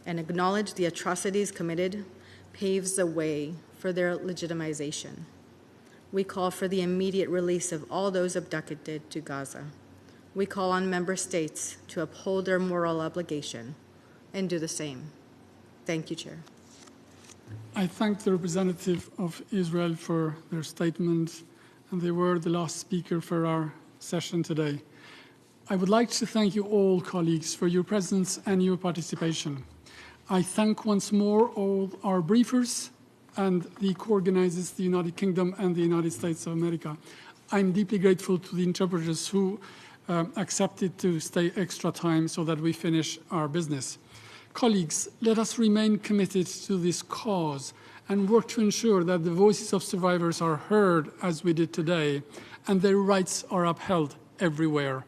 [SPEAKER 9] and acknowledge the atrocities committed paves the way for their legitimization. We call for the immediate release of all those abducted to Gaza. We call on member states to uphold their moral obligation and do the same. Thank you, Chair.
[SPEAKER 19] I thank the representative of Israel for their statement, and they were the last speaker for our session today. I would like to thank you all, colleagues, for your presence and your participation. I thank once more all our briefers and the co-organizers, the United Kingdom and the United States of America. I'm deeply grateful to the interpreters who accepted to stay extra time so that we finish our business. Colleagues, let us remain committed to this cause and work to ensure that the voices of survivors are heard as we did today and their rights are upheld everywhere.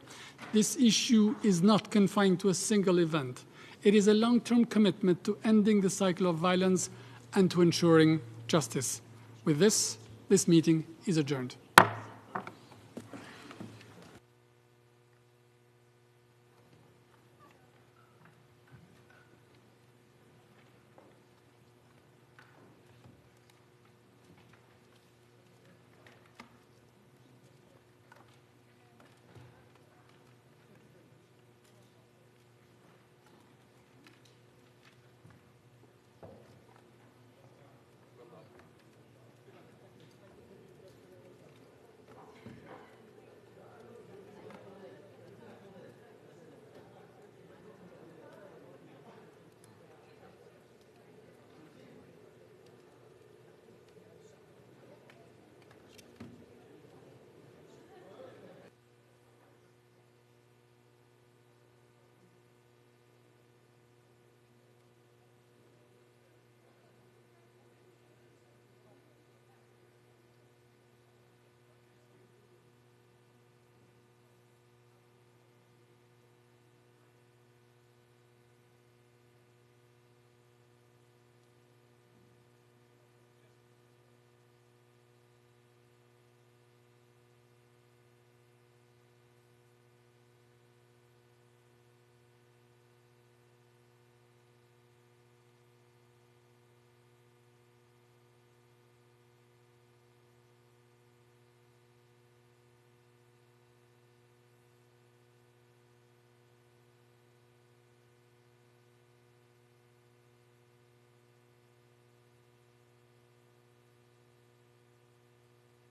[SPEAKER 19] This issue is not confined to a single event. It is a long-term commitment to ending the cycle of violence and to ensuring justice. With this meeting is adjourned.